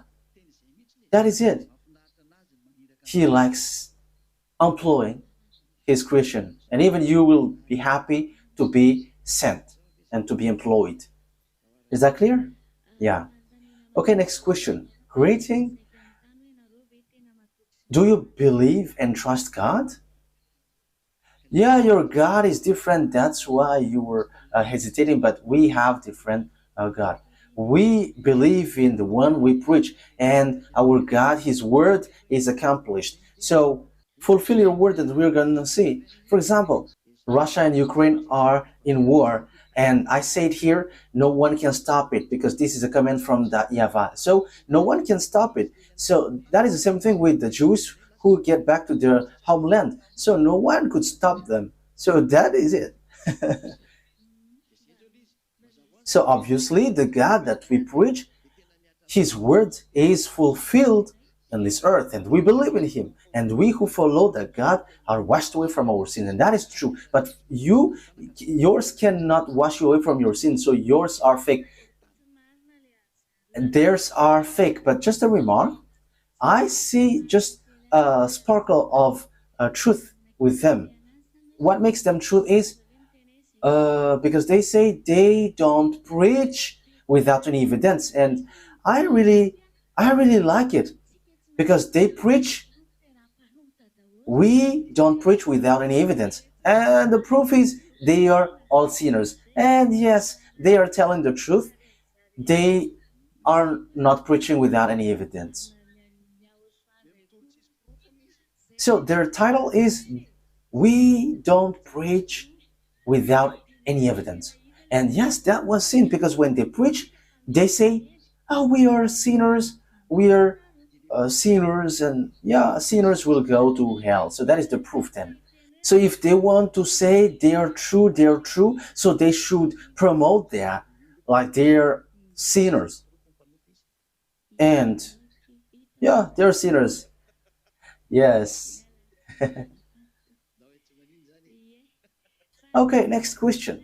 S1: that is it. He likes employing his creation, and even you will be happy to be sent and to be employed. Is that clear? Yeah. Okay, next question. Greeting. Do you believe and trust God? Yeah, your God is different. That's why you were hesitating, but we have different God. We believe in the one we preach, and our God, His word is accomplished. So fulfill your word, and we're going to see. For example, Russia and Ukraine are in war, and I say it here, no one can stop it because this is a command from the YAHVAH. So no one can stop it. So that is the same thing with the Jews who get back to their homeland. So no one could stop them. So that is it. So obviously, the God that we preach, His word is fulfilled on this earth, and we believe in Him. And we who follow that God are washed away from our sin, and that is true. But yours cannot wash you away from your sin, so yours are fake, and theirs are fake. But just a remark, I see just a sparkle of truth with them. What makes them truth is because they say they don't preach without any evidence, and I really, I really like it because they preach. We don't preach without any evidence, and the proof is they are all sinners. And yes, they are telling the truth. They are not preaching without any evidence. So their title is "We Don't Preach Without Any Evidence." And yes, that was sin because when they preach, they say, "Oh, we are sinners. We are sinners, and yeah, sinners will go to hell." So that is the proof then. So if they want to say they are true, they are true. So they should promote that, like they're sinners, and yeah, they're sinners. Yes. Okay, next question.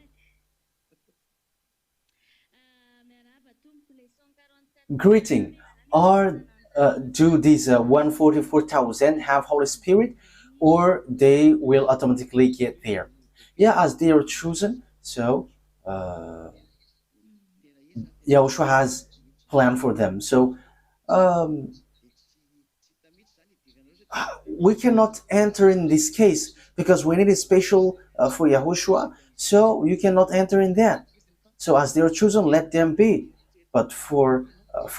S1: Greeting. Are do these 144,000 have Holy Spirit, or they will automatically get there? Yeah, as they are chosen. So Yahushua has planned for them. So um, we cannot enter in this case because when it is special for Yahushua, so you cannot enter in that. So as they are chosen, let them be. But for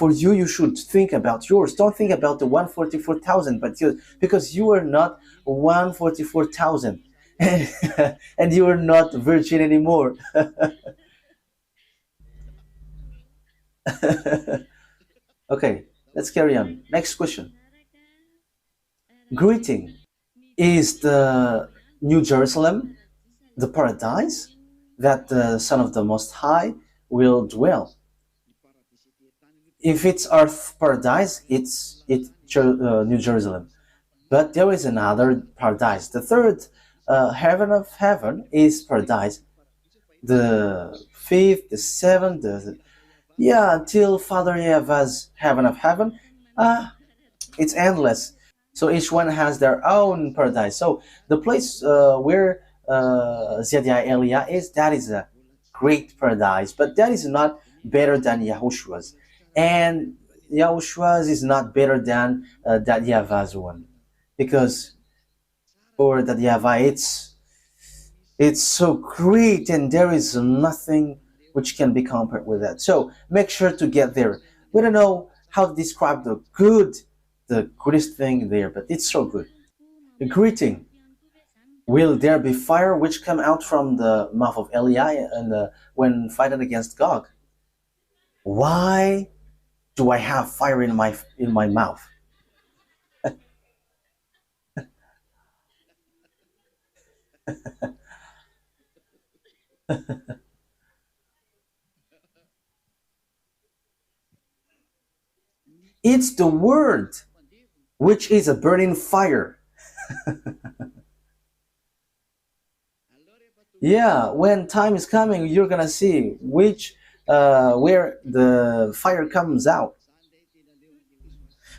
S1: you, you should think about yours. Don't think about the 144,000, but because you are not 144,000, and, and you are not virgin anymore. Okay, let's carry on. Next question. Greeting. Is the New Jerusalem the paradise that the Son of the Most High will dwell? If it's earth paradise, it's New Jerusalem. But there is another paradise. The third heaven of heaven is paradise. The fifth, the seventh, yeah, until Father Yeva's heaven of heaven, uh, it's endless. So each one has their own paradise. So the place where Ziyadah El Yah is, that is a great paradise, but that is not better than Yahushua's. And Yahushua's is not better than that Yahva's one. Because for that Yahva, it's so great and there is nothing which can be compared with that. So make sure to get there. We don't know how to describe the goodest thing there, but it's so good. A greeting. Will there be fire which come out from the mouth of Eli and when fighting against Gog? Why do I have fire in my mouth? It's the word which is a burning fire. Yeah, when time is coming, you're gonna see which where the fire comes out.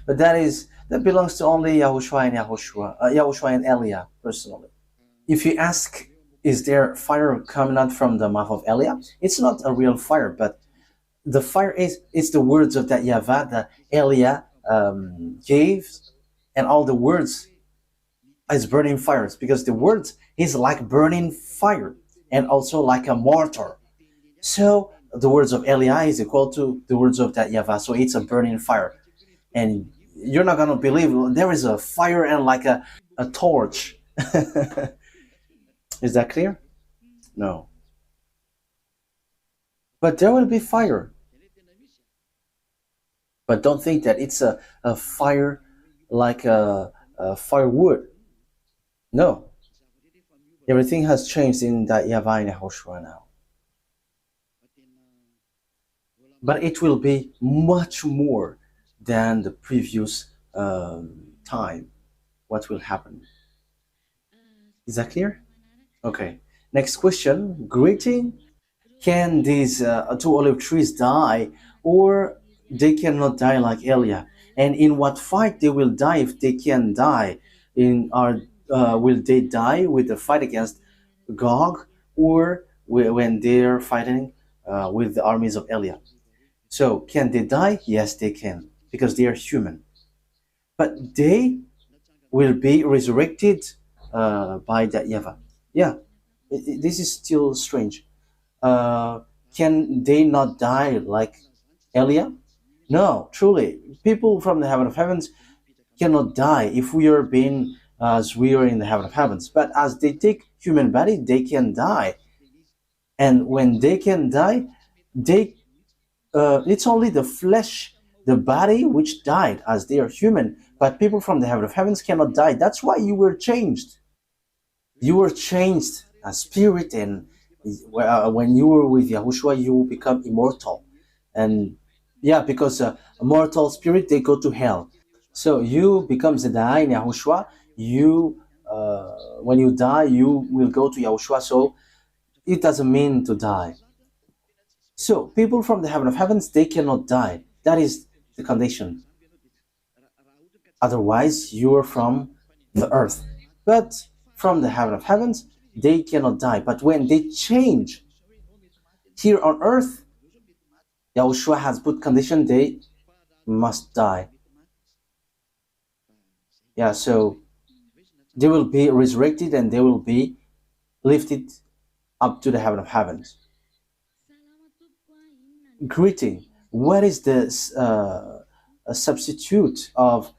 S1: But that belongs to only Yahushua and Yahushua and Eliah personally. If you ask, is there fire coming out from the mouth of Eliah? It's not a real fire, but the fire is it's the words of that YAHVAH that Eliah gave, and all the words is burning fires because the words is like burning fire and also like a mortar. So the words of Eliah is equal to the words of that YAHVAH. So it's a burning fire, and you're not gonna believe there is a fire and like a torch. Is that clear? No, but there will be fire. But don't think that it's a fire like a firewood. No, everything has changed in that YAHVAH and YAHOSHUAH now. But it will be much more than the previous time. What will happen? Is that clear? Okay. Next question. Greeting. Can these two olive trees die, or they cannot die like Elia? And in what fight they will die if they can die? In are Will they die with the fight against Gog, or when they're fighting with the armies of Elia? So can they die? Yes, they can because they are human. But they will be resurrected by that YAHVAH. Yeah, this is still strange. Uh, can they not die like Elia? No, truly. People from the heaven of heavens cannot die if we are being as we are in the heaven of heavens. But as they take human body, they can die. And when they can die, they it's only the flesh, the body which died as they are human. But people from the heaven of heavens cannot die. That's why you were changed. You were changed as spirit, and when you were with Yahushua, you become immortal. And yeah, because a mortal spirit they go to hell. So you become Zedai in Yahushua. You when you die, you will go to Yahushua. So it doesn't mean to die. So people from the heaven of heavens they cannot die. That is the condition. Otherwise, you are from the earth. But from the heaven of heavens, they cannot die. But when they change here on earth, Yahushua has put condition they must die. Yeah, so they will be resurrected and they will be lifted up to the heaven of heavens. Greeting. What is the a substitute of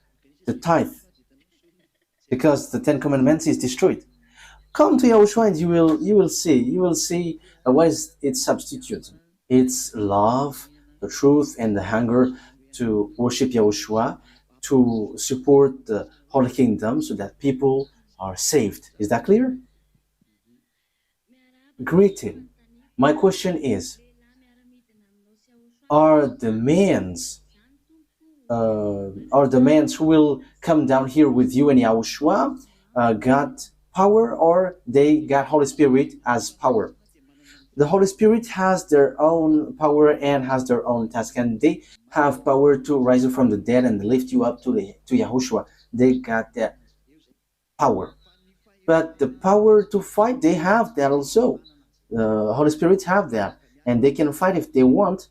S1: the tithe? Because the Ten Commandments is destroyed. Come to Yahushua and you will see what is its substitute. It's love, the truth, and the hunger to worship Yahushua, to support the Holy Kingdom so that people are saved. Is that clear? Greeting. My question is, are the mans who will come down here with you and Yahushua got power, or they got Holy Spirit as power? The Holy Spirit has their own power and has their own task, and they have power to rise you from the dead and lift you up to Yahushua. They got that power. But the power to fight, they have that also. The Holy Spirit have that, and they can fight if they want.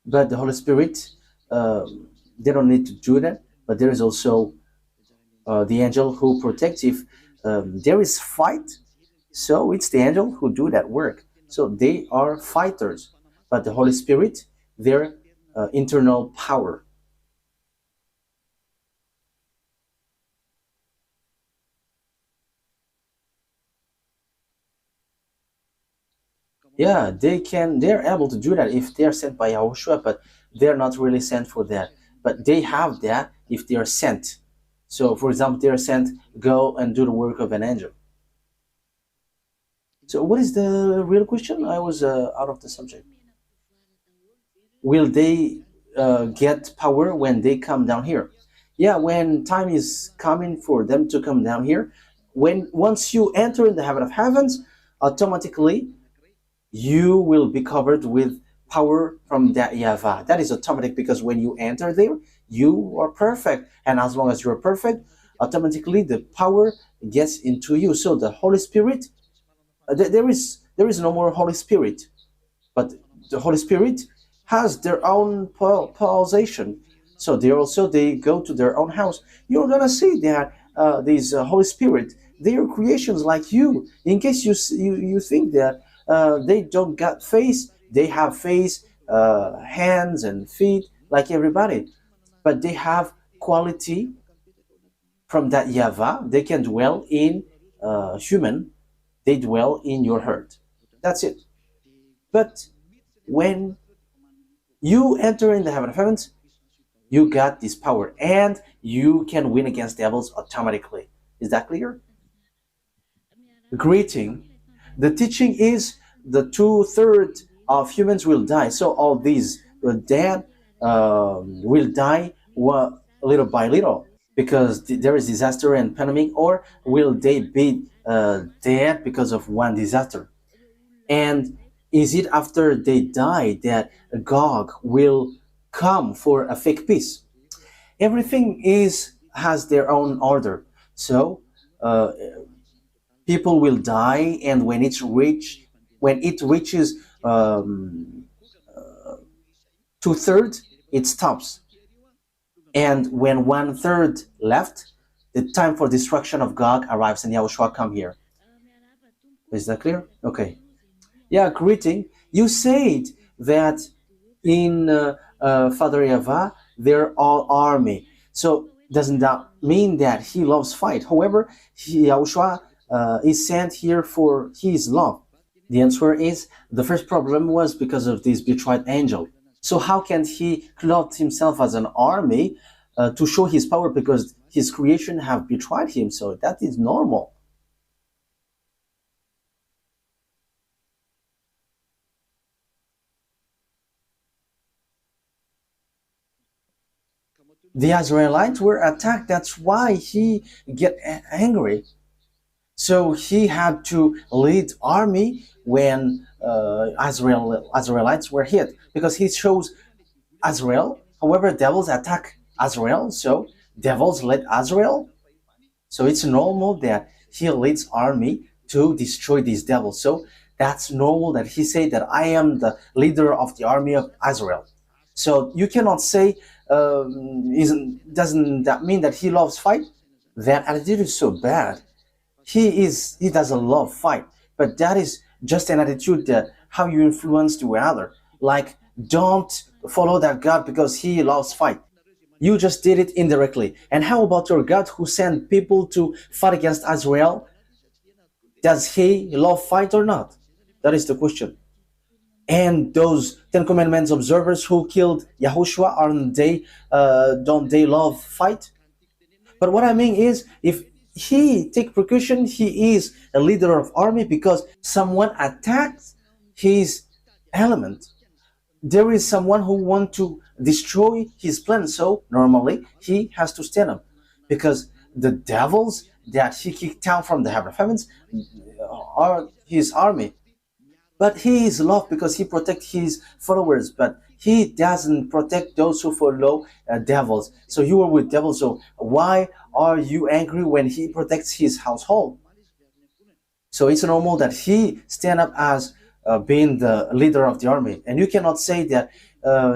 S1: But the Holy Spirit, they don't need to do that. But there is also the angel who protects if there is fight. So it's the angel who do that work. So they are fighters. But the Holy Spirit, they're internal power. Yeah, they're able to do that if they're sent by Yahushua, but they're not really sent for that. But they have that if they are sent. So, for example, they are sent, go and do the work of an angel. So, what is the real question? I was out of the subject. Will they get power when they come down here? Yeah, when time is coming for them to come down here, when once you enter in the heaven of heavens, automatically you will be covered with power from that Yahvah. That is automatic because when you enter there, you are perfect. And as long as you're perfect, automatically the power gets into you. So the Holy Spirit, there is no more Holy Spirit, but the Holy Spirit has their own pulsation. So they go to their own house. You're gonna see that these Holy Spirit, they are creations like you. In case you think that they don't got face, they have face, hands and feet like everybody, but they have quality from that Yava. They can dwell in human. They dwell in your heart. That's it. But when you enter in the heaven of heavens, you got this power and you can win against devils automatically. Is that clear? Greeting. The teaching is the two-thirds of humans will die. So all these dead will die little by little because there is disaster and pandemic, or will they be dead because of one disaster? And is it after they die that Gog will come for a fake peace? Everything is has their own order. So uh, people will die, and when it reaches two-thirds, it stops. And when one-third left, the time for destruction of Gog arrives, and Yahushua come here. Is that clear? Okay. Yeah, greeting. You said that in Father Yahvah, they're all army. So doesn't that mean that he loves fight? However, Yahushua is sent here for his love. The answer is the first problem was because of this betrayed angel. So how can he clothe himself as an army to show his power because his creation have betrayed him? So that is normal. The Israelites were attacked. That's why he get angry. So he had to lead army when Israelites were hit because he chose Israel. However, devils attack Israel, so devils led Israel. So it's normal that he leads army to destroy these devils. So that's normal that he said that I am the leader of the army of Israel. So you cannot say, isn't doesn't that mean that he loves fight? That attitude is so bad. He doesn't love fight, but that is just an attitude that how you influence the other. Like don't follow that God because he loves fight. You just did it indirectly. And how about your God who sent people to fight against Israel? Does he love fight or not? That is the question. And those Ten Commandments observers who killed Yahushua, aren't they? Don't they love fight? But what I mean is, if he take precaution, he is a leader of army because someone attacks his element. There is someone who want to destroy his plan, so normally he has to stand up because the devils that he kicked down from the heaven of heavens are his army. But he is loved because he protects his followers, but he doesn't protect those who follow devils. So you are with devils, so why are you angry when he protects his household? So it's normal that he stand up as being the leader of the army, and you cannot say that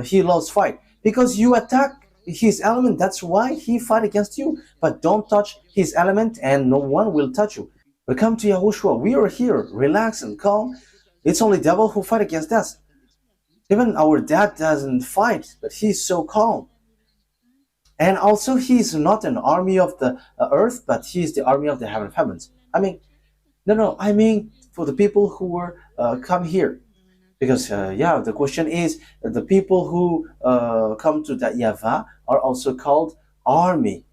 S1: he loves fight because you attack his element. That's why he fight against you. But don't touch his element, and no one will touch you. But come to Yahushua. We are here, relax and calm. It's only devil who fight against us. Even our dad doesn't fight, but he's so calm. And also, he's not an army of the earth, but he's the army of the heaven of heavens. I mean, no, no, I mean for the people who were come here. Because, yeah, the question is the people who come to that YAHVAH are also called army.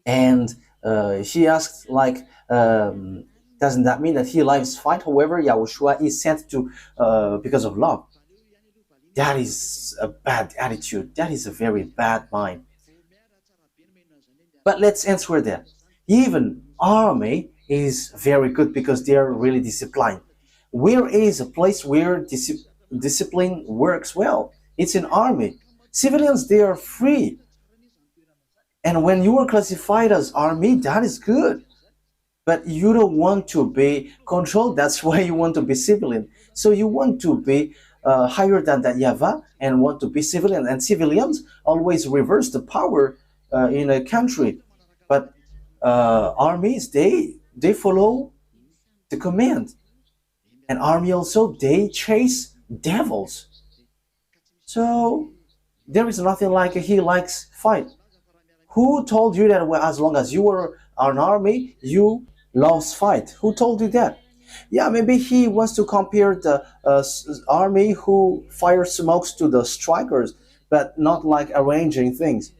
S1: And he asked, like, doesn't that mean that he likes fight? However, Yahushua is sent to because of love. That is a bad attitude. That is a very bad mind. But let's answer that. Even army is very good because they are really disciplined. Where is a place where discipline works well? It's in army. Civilians, they are free. And when you are classified as army, that is good. But you don't want to be controlled. That's why you want to be civilian. So you want to be higher than that YAHVAH and want to be civilian. And civilians always reverse the power in a country. But armies, they follow the command. And army also, they chase devils. So there is nothing like he likes fight. Who told you that as long as you were an army, you lost fight? Who told you that? Yeah, maybe he wants to compare the army who fire smokes to the strikers, but not like arranging things.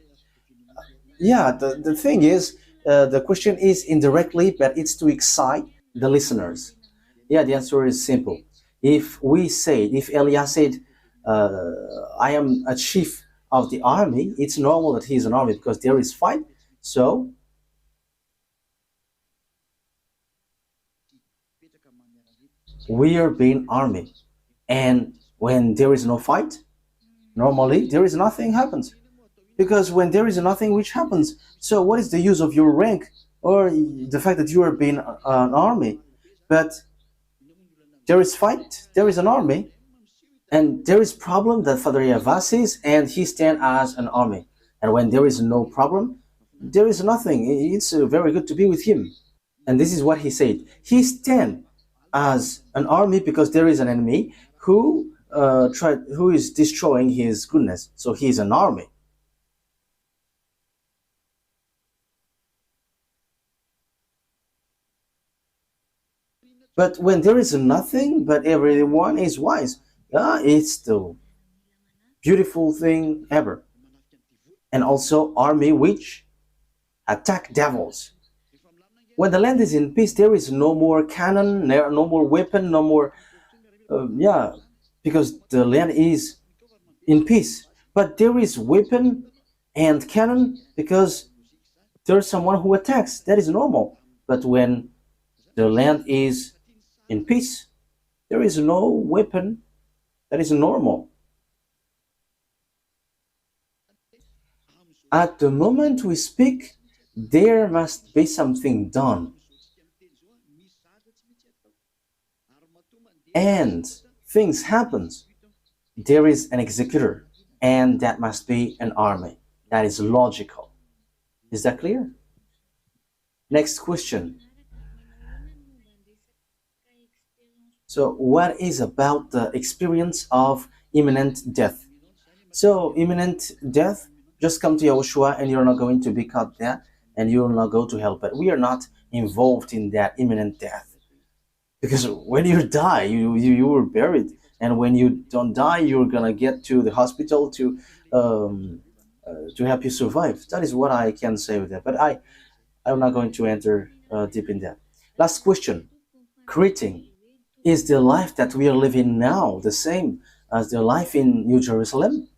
S1: Yeah, the thing is, the question is indirectly, but it's to excite the listeners. Yeah, the answer is simple. If Elias said, I am a chief of the army, it's normal that he's an army because there is fight. So we are being army. And when there is no fight, normally there is nothing happens. Because when there is nothing which happens, so what is the use of your rank or the fact that you are being an army? But there is fight, there is an army, and there is problem that Father YAHVAH sees, and he stand as an army. And when there is no problem, there is nothing. It's very good to be with him. And this is what he said. He stand as an army because there is an enemy who is destroying his goodness. So he is an army. But when there is nothing, but everyone is wise, it's the beautiful thing ever. And also army which attack devils. When the land is in peace, there is no more cannon, no more weapon, no more, yeah, because the land is in peace. But there is weapon and cannon because there's someone who attacks. That is normal. But when the land is in peace, there is no weapon. That is normal. At the moment we speak, there must be something done. And things happen. There is an executor, and that must be an army. That is logical. Is that clear? Next question. So, what is about the experience of imminent death? So, imminent death, just come to Yahushua and you're not going to be caught there and you will not go to hell. But we are not involved in that imminent death. Because when you die, you were buried. And when you don't die, you're going to get to the hospital to help you survive. That is what I can say with that. But I'm not going to enter deep in that. Last question. Greeting. Is the life that we are living now the same as the life in New Jerusalem?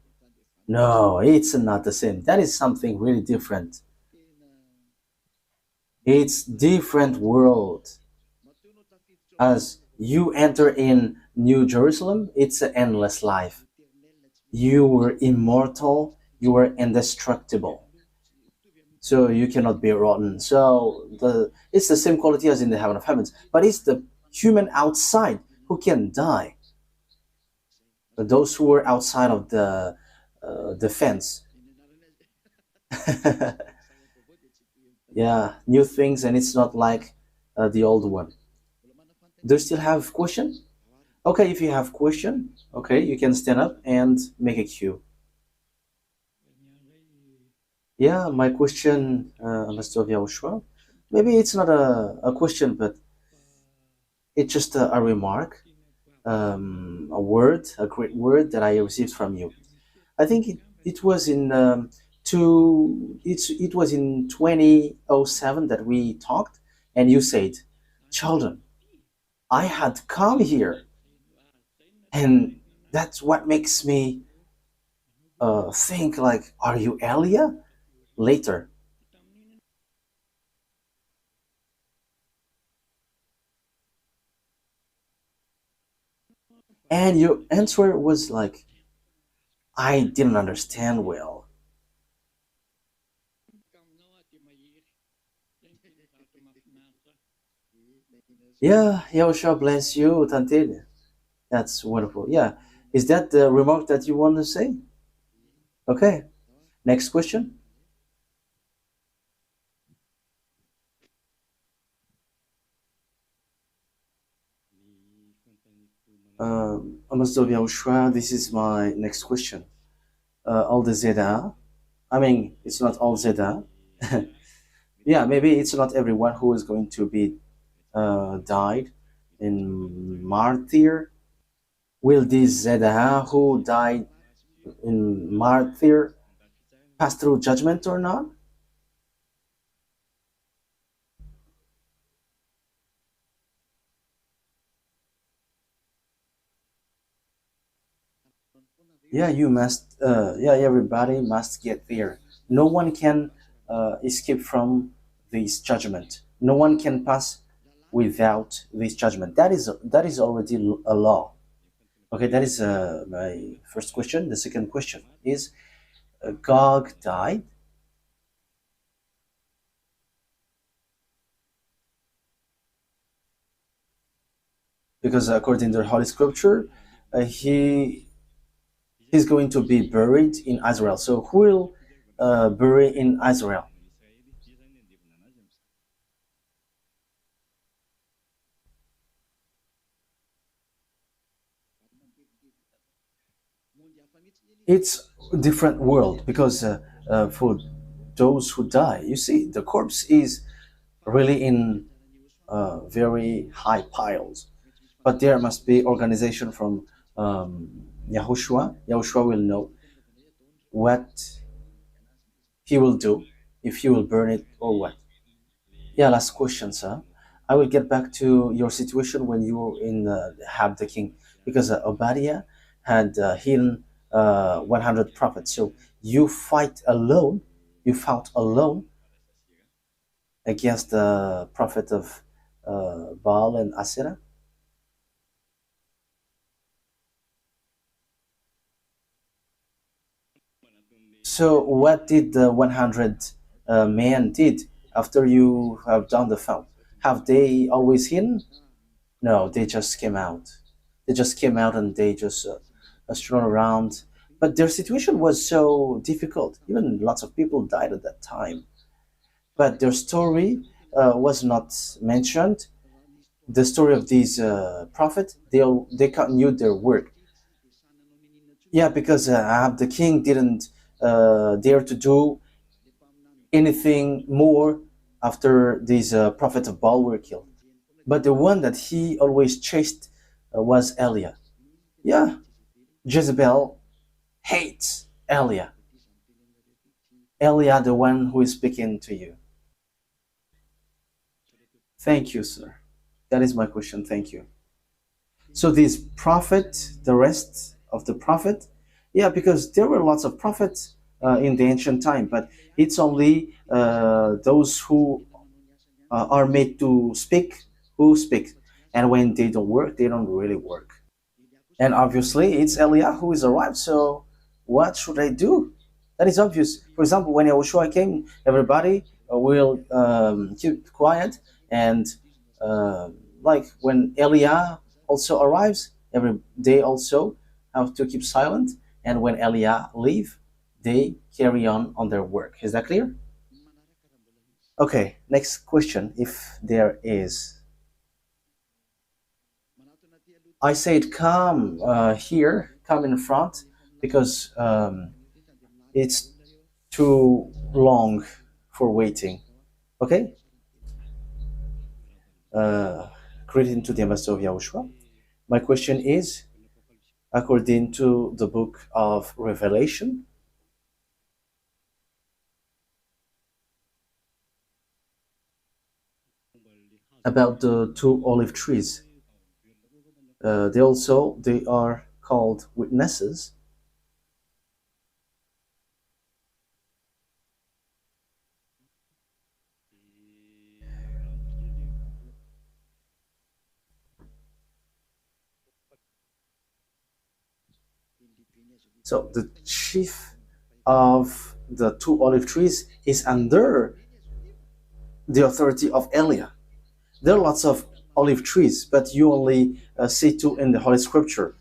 S1: No, it's not the same. That is something really different. It's different world. As you enter in New Jerusalem, it's an endless life. You were immortal, you were indestructible. So you cannot be rotten. So it's the same quality as in the heaven of heavens. But it's the human outside who can die. But those who are outside of the fence. Yeah, new things, and it's not like the old one. Do you still have question? Okay, if you have question, okay, you can stand up and make a queue. Yeah, my question, Mr. Yahushua, maybe it's not a question, but it's just a remark, a word, a great word that I received from you. I think it was in it was in 2007 that we talked, and you said, "Children, I had come here, and that's what makes me think like, are you Elia?" Later, and your answer was like, "I didn't understand well." Yeah, Yahushua bless you, Tante. That's wonderful. Yeah, is that the remark that you want to say? Okay, next question. Mr. Yahushua, this is my next question. All the Zeda. I mean, it's not all Zeda. Yeah, maybe it's not everyone who is going to be died in martyr. Will this Zeda who died in martyr pass through judgment or not? Yeah, you must. Yeah, everybody must get there. No one can escape from this judgment. No one can pass without this judgment. That is already a law. Okay, that is my first question. The second question is, Gog died because according to the Holy Scripture, he's going to be buried in Israel. So who will bury in Israel? It's a different world because for those who die, you see, the corpse is really in very high piles. But there must be organization from Yahushua. Yahushua will know what he will do, if he will burn it or what. Yeah, last question, sir. I will get back to your situation when you were in Hab the King, because Obadiah had hidden 100 prophets. So you fight alone, you fought alone against the prophet of Baal and Asherah. So what did the 100 men did after you have done the fight? Have they always hidden? No, they just came out. They just came out and they just strolled around. But their situation was so difficult. Even lots of people died at that time. But their story was not mentioned. The story of these prophets, they continued their work. Yeah, because Ahab the king didn't dare to do anything more after these prophets of Baal were killed. But the one that he always chased was Eliah. Yeah, Jezebel hates Eliah. Eliah, the one who is speaking to you. Thank you, sir. That is my question. Thank you. So this prophet, the rest of the prophet, yeah, because there were lots of prophets in the ancient time, but it's only those who are made to speak who speak, and when they don't work, they don't really work. And obviously, it's Eliyahu who is arrived. So, what should I do? That is obvious. For example, when Yahushua came, everybody will keep quiet, and uh, like when Eliah also arrives, every they also have to keep silent. And when Eliah leave, they carry on their work. Is that clear? Okay. Next question, if there is. I said come here, come in front, because it's too long for waiting. Okay? Uh, Greeting to the Ambassador of Yahushua. My question is, according to the book of Revelation, about the two olive trees. They are called witnesses. So the chief of the two olive trees is under the authority of Elia. There are lots of olive trees, but you only see two in the Holy Scripture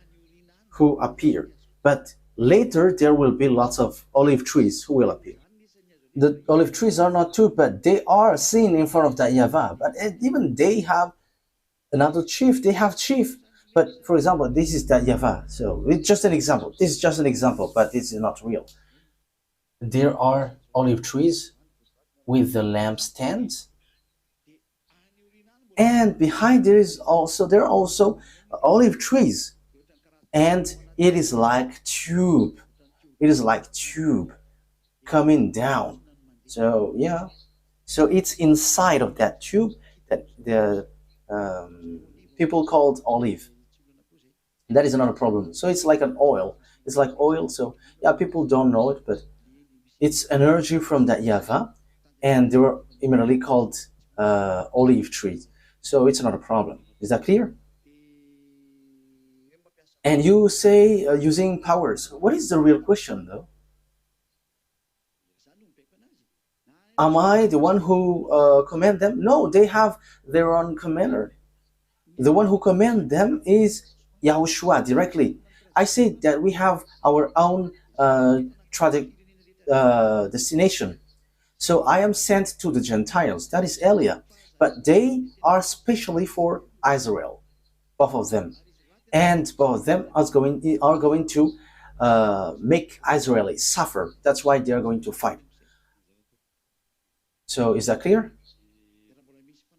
S1: who appear. But later there will be lots of olive trees who will appear. The olive trees are not two, but they are seen in front of the YAHVAH. But even they have another chief. They have chief. But for example, this is the YAHVAH. So it's just an example. This is just an example, but this is not real. There are olive trees with the lampstands, and behind there are also olive trees, and it is like tube. It is like tube coming down. So yeah, so it's inside of that tube that the people called olive. That is another problem. So it's like an oil. It's like oil. So yeah, people don't know it, but it's energy from that YAHVAH, and they were immediately called olive trees. So it's not a problem. Is that clear? And you say using powers. What is the real question, though? Am I the one who command them? No, they have their own commander. The one who command them is YAHOSHUAH directly. I say that we have our own destination. So I am sent to the Gentiles. That is Elia. But they are specially for Israel, both of them. And both of them are going to make Israelis suffer. That's why they are going to fight. So is that clear?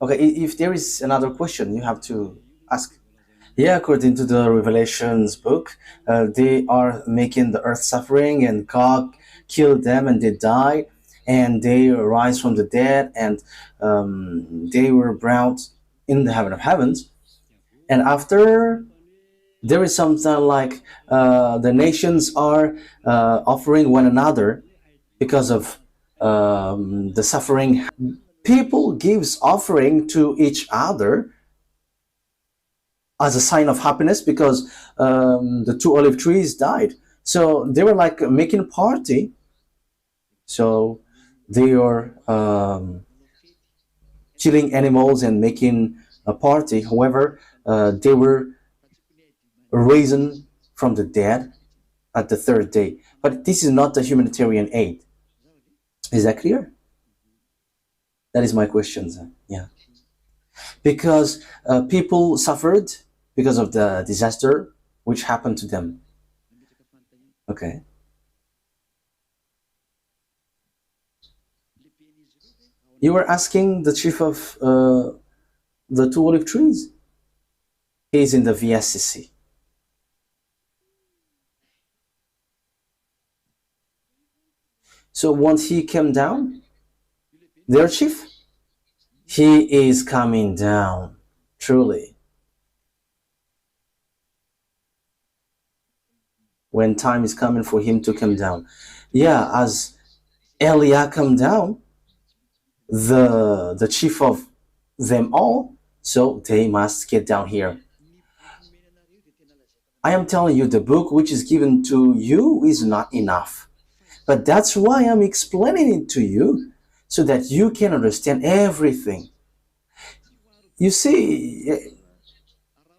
S1: Okay, if there is another question, you have to ask. Yeah, according to the Revelations book, they are making the earth suffering, and God killed them, and they died, and they rise from the dead, and they were brought in the heaven of heavens. And after, there is something like the nations are offering one another because of the suffering. People gives offering to each other as a sign of happiness because the two olive trees died. So they were like making a party. So they are killing animals and making a party. However, they were risen from the dead at the third day. But this is not the humanitarian aid. Is that clear? That is my question. Yeah. Because people suffered because of the disaster which happened to them. Okay. You were asking the chief of the two olive trees. He is in the VSCC. So once he came down, their chief, he is coming down, truly. When time is coming for him to come down. Yeah, as Elia come down, the chief of them all, so they must get down here. I am telling you, the book which is given to you is not enough. But that's why I'm explaining it to you, so that you can understand everything. You see,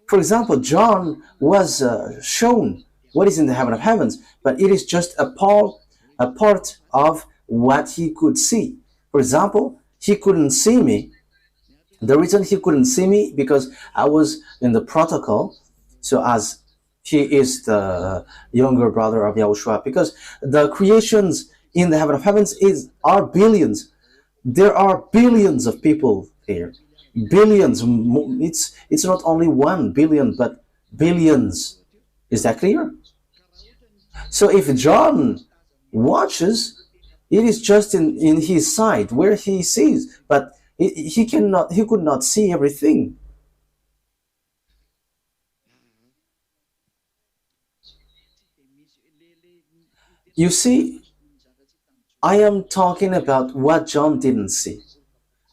S1: for example, John was shown what is in the heaven of heavens, but it is just a part of what he could see. For example, he couldn't see me. The reason he couldn't see me because I was in the protocol. So as he is the younger brother of Yahushua, because the creations in the heaven of heavens is are billions. There are billions of people there, billions. It's not only 1 billion, but billions. Is that clear? So if John watches, it is just in his side where he sees, but he could not see everything. You see, I am talking about what John didn't see.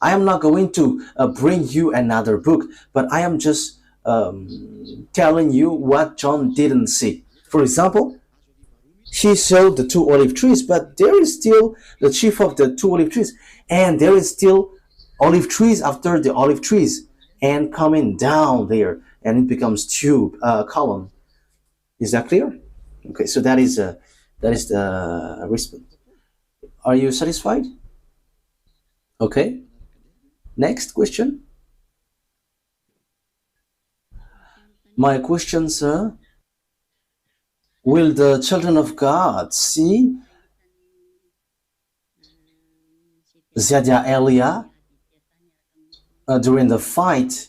S1: I am not going to bring you another book, but I am just telling you what John didn't see. For example, he saw the two olive trees, but there is still the chief of the two olive trees, and there is still olive trees after the olive trees, and coming down there, and it becomes tube column. Is that clear? Okay, so that is the response. Are you satisfied? Okay. Next question. My question, sir. Will the children of God see YAHVAH El YAH during the fight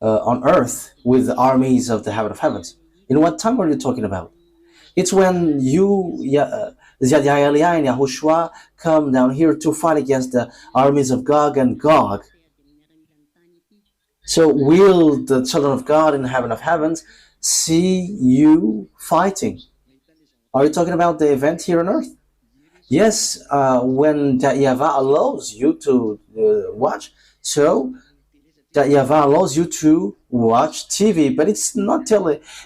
S1: on earth with the armies of the heaven of heavens? In what time are you talking about? It's when YAHVAH El YAH and YAHOSHUAH come down here to fight against the armies of Gog and Gog. So will the children of God in the heaven of heavens see you fighting? Are you talking about the event here on earth? Yes, when that YAHVAH allows you to watch, so that YAHVAH allows you to watch TV, but it's not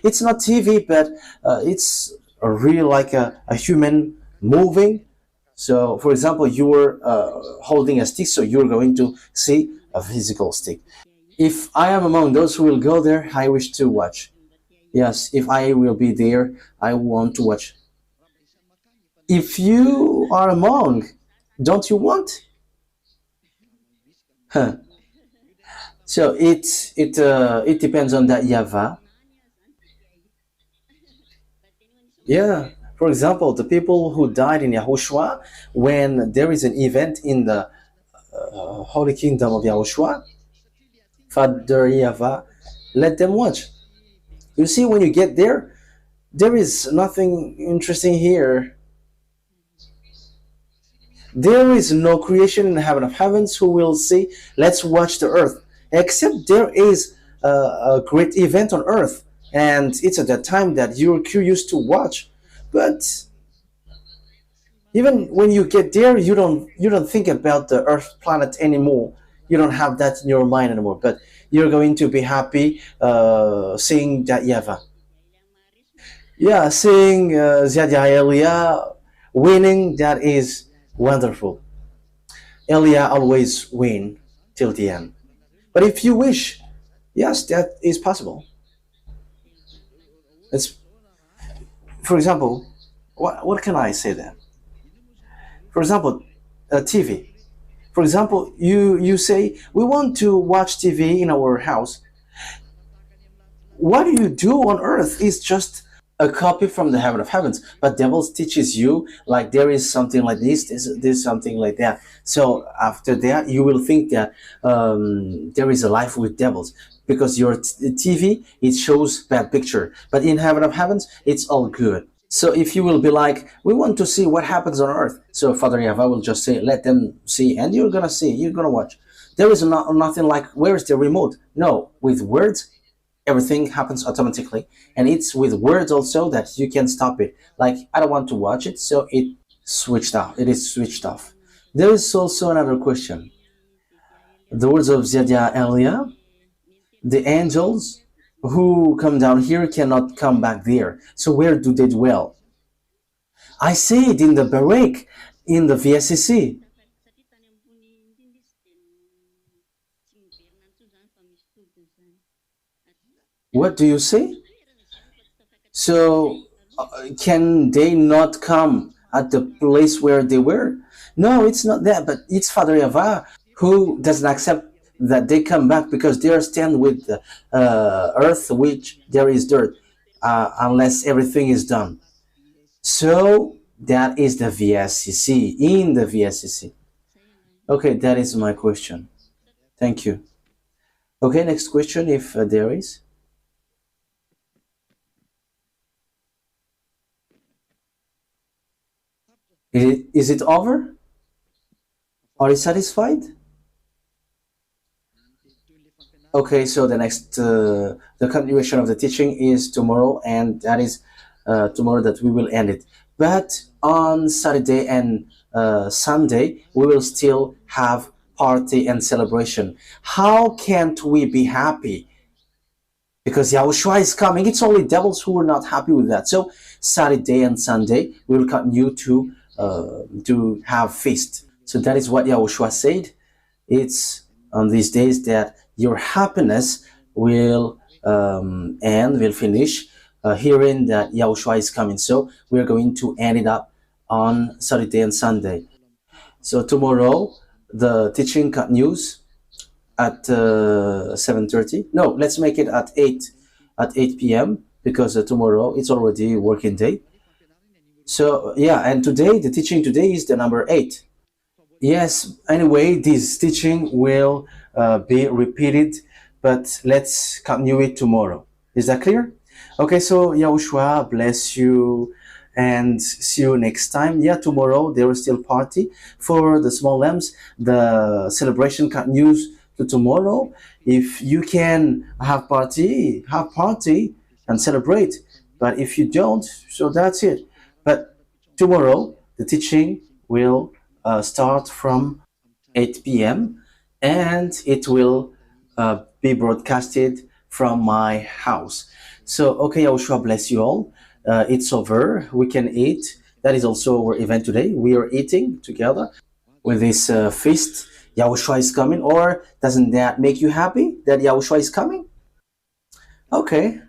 S1: it's not TV, but it's a real like a human moving. So, for example, you were holding a stick, so you're going to see a physical stick. If I am among those who will go there, I wish to watch. Yes, if I will be there, I want to watch. If you are among, don't you want? Huh. So it depends on that YAHVAH. Yeah. For example, the people who died in Yahushua, when there is an event in the Holy Kingdom of Yahushua, Father YAHVAH, let them watch. You see, when you get there, there is nothing interesting here. There is no creation in the heaven of heavens who will say, let's watch the earth. Except there is a great event on earth. And it's at that time that you're curious to watch. But even when you get there, you don't think about the earth planet anymore. You don't have that in your mind anymore. But you're going to be happy seeing that YAHVAH. Yeah, seeing YAHVAH El YAH winning, that is wonderful. El YAH always win till the end. But if you wish, yes, that is possible. It's, for example, what can I say then? For example, TV. For example, you say, we want to watch TV in our house. What you do on earth is just a copy from the heaven of heavens, but devils teaches you like there is something like this something like that. So after that you will think that there is a life with devils, because your TV, it shows bad picture, but in heaven of heavens it's all good. So if you will be like, we want to see what happens on earth, so Father YAHVAH will just say, let them see, and you're gonna see, you're gonna watch. There is nothing like, where is the remote? No, with words everything happens automatically, and it's with words also that you can stop it. Like, I don't want to watch it, so it is switched off. There is also another question. The words of YAHVAH El YAH, the angels who come down here cannot come back there, so where do they dwell? I say it in the Barak, in the VSCC. What do you say? So, can they not come at the place where they were? No, it's not that, but it's Father YAHVAH who doesn't accept that they come back because they are stand with the earth which there is dirt, unless everything is done. So that is the VSCC, in the VSCC. Okay, that is my question. Thank you. Okay, next question if there is. Is it over? Are you satisfied? Okay, so the continuation of the teaching is tomorrow, and that is tomorrow that we will end it. But on Saturday and Sunday, we will still have party and celebration. How can't we be happy? Because Yahushua is coming. It's only devils who are not happy with that. So Saturday and Sunday, we will continue to have feast. So that is what Yahushua said. It's on these days that your happiness will end, will finish, hearing that Yahushua is coming. So we're going to end it up on Saturday and Sunday. So tomorrow, the teaching continues at 7:30. No, let's make it at 8 p.m. because tomorrow it's already working day. So yeah, and today the teaching today is the number 8. Yes, anyway, this teaching will be repeated, but let's continue it tomorrow. Is that clear? Okay, so Yahushua bless you and see you next time. Yeah, tomorrow there is still party for the small lambs. The celebration continues to tomorrow. If you can have party and celebrate. But if you don't, so that's it. But tomorrow the teaching will start from 8 p.m. and it will be broadcasted from my house. So, okay, Yahushua bless you all. It's over. We can eat. That is also our event today. We are eating together with this feast. Yahushua is coming. Or doesn't that make you happy that Yahushua is coming? Okay.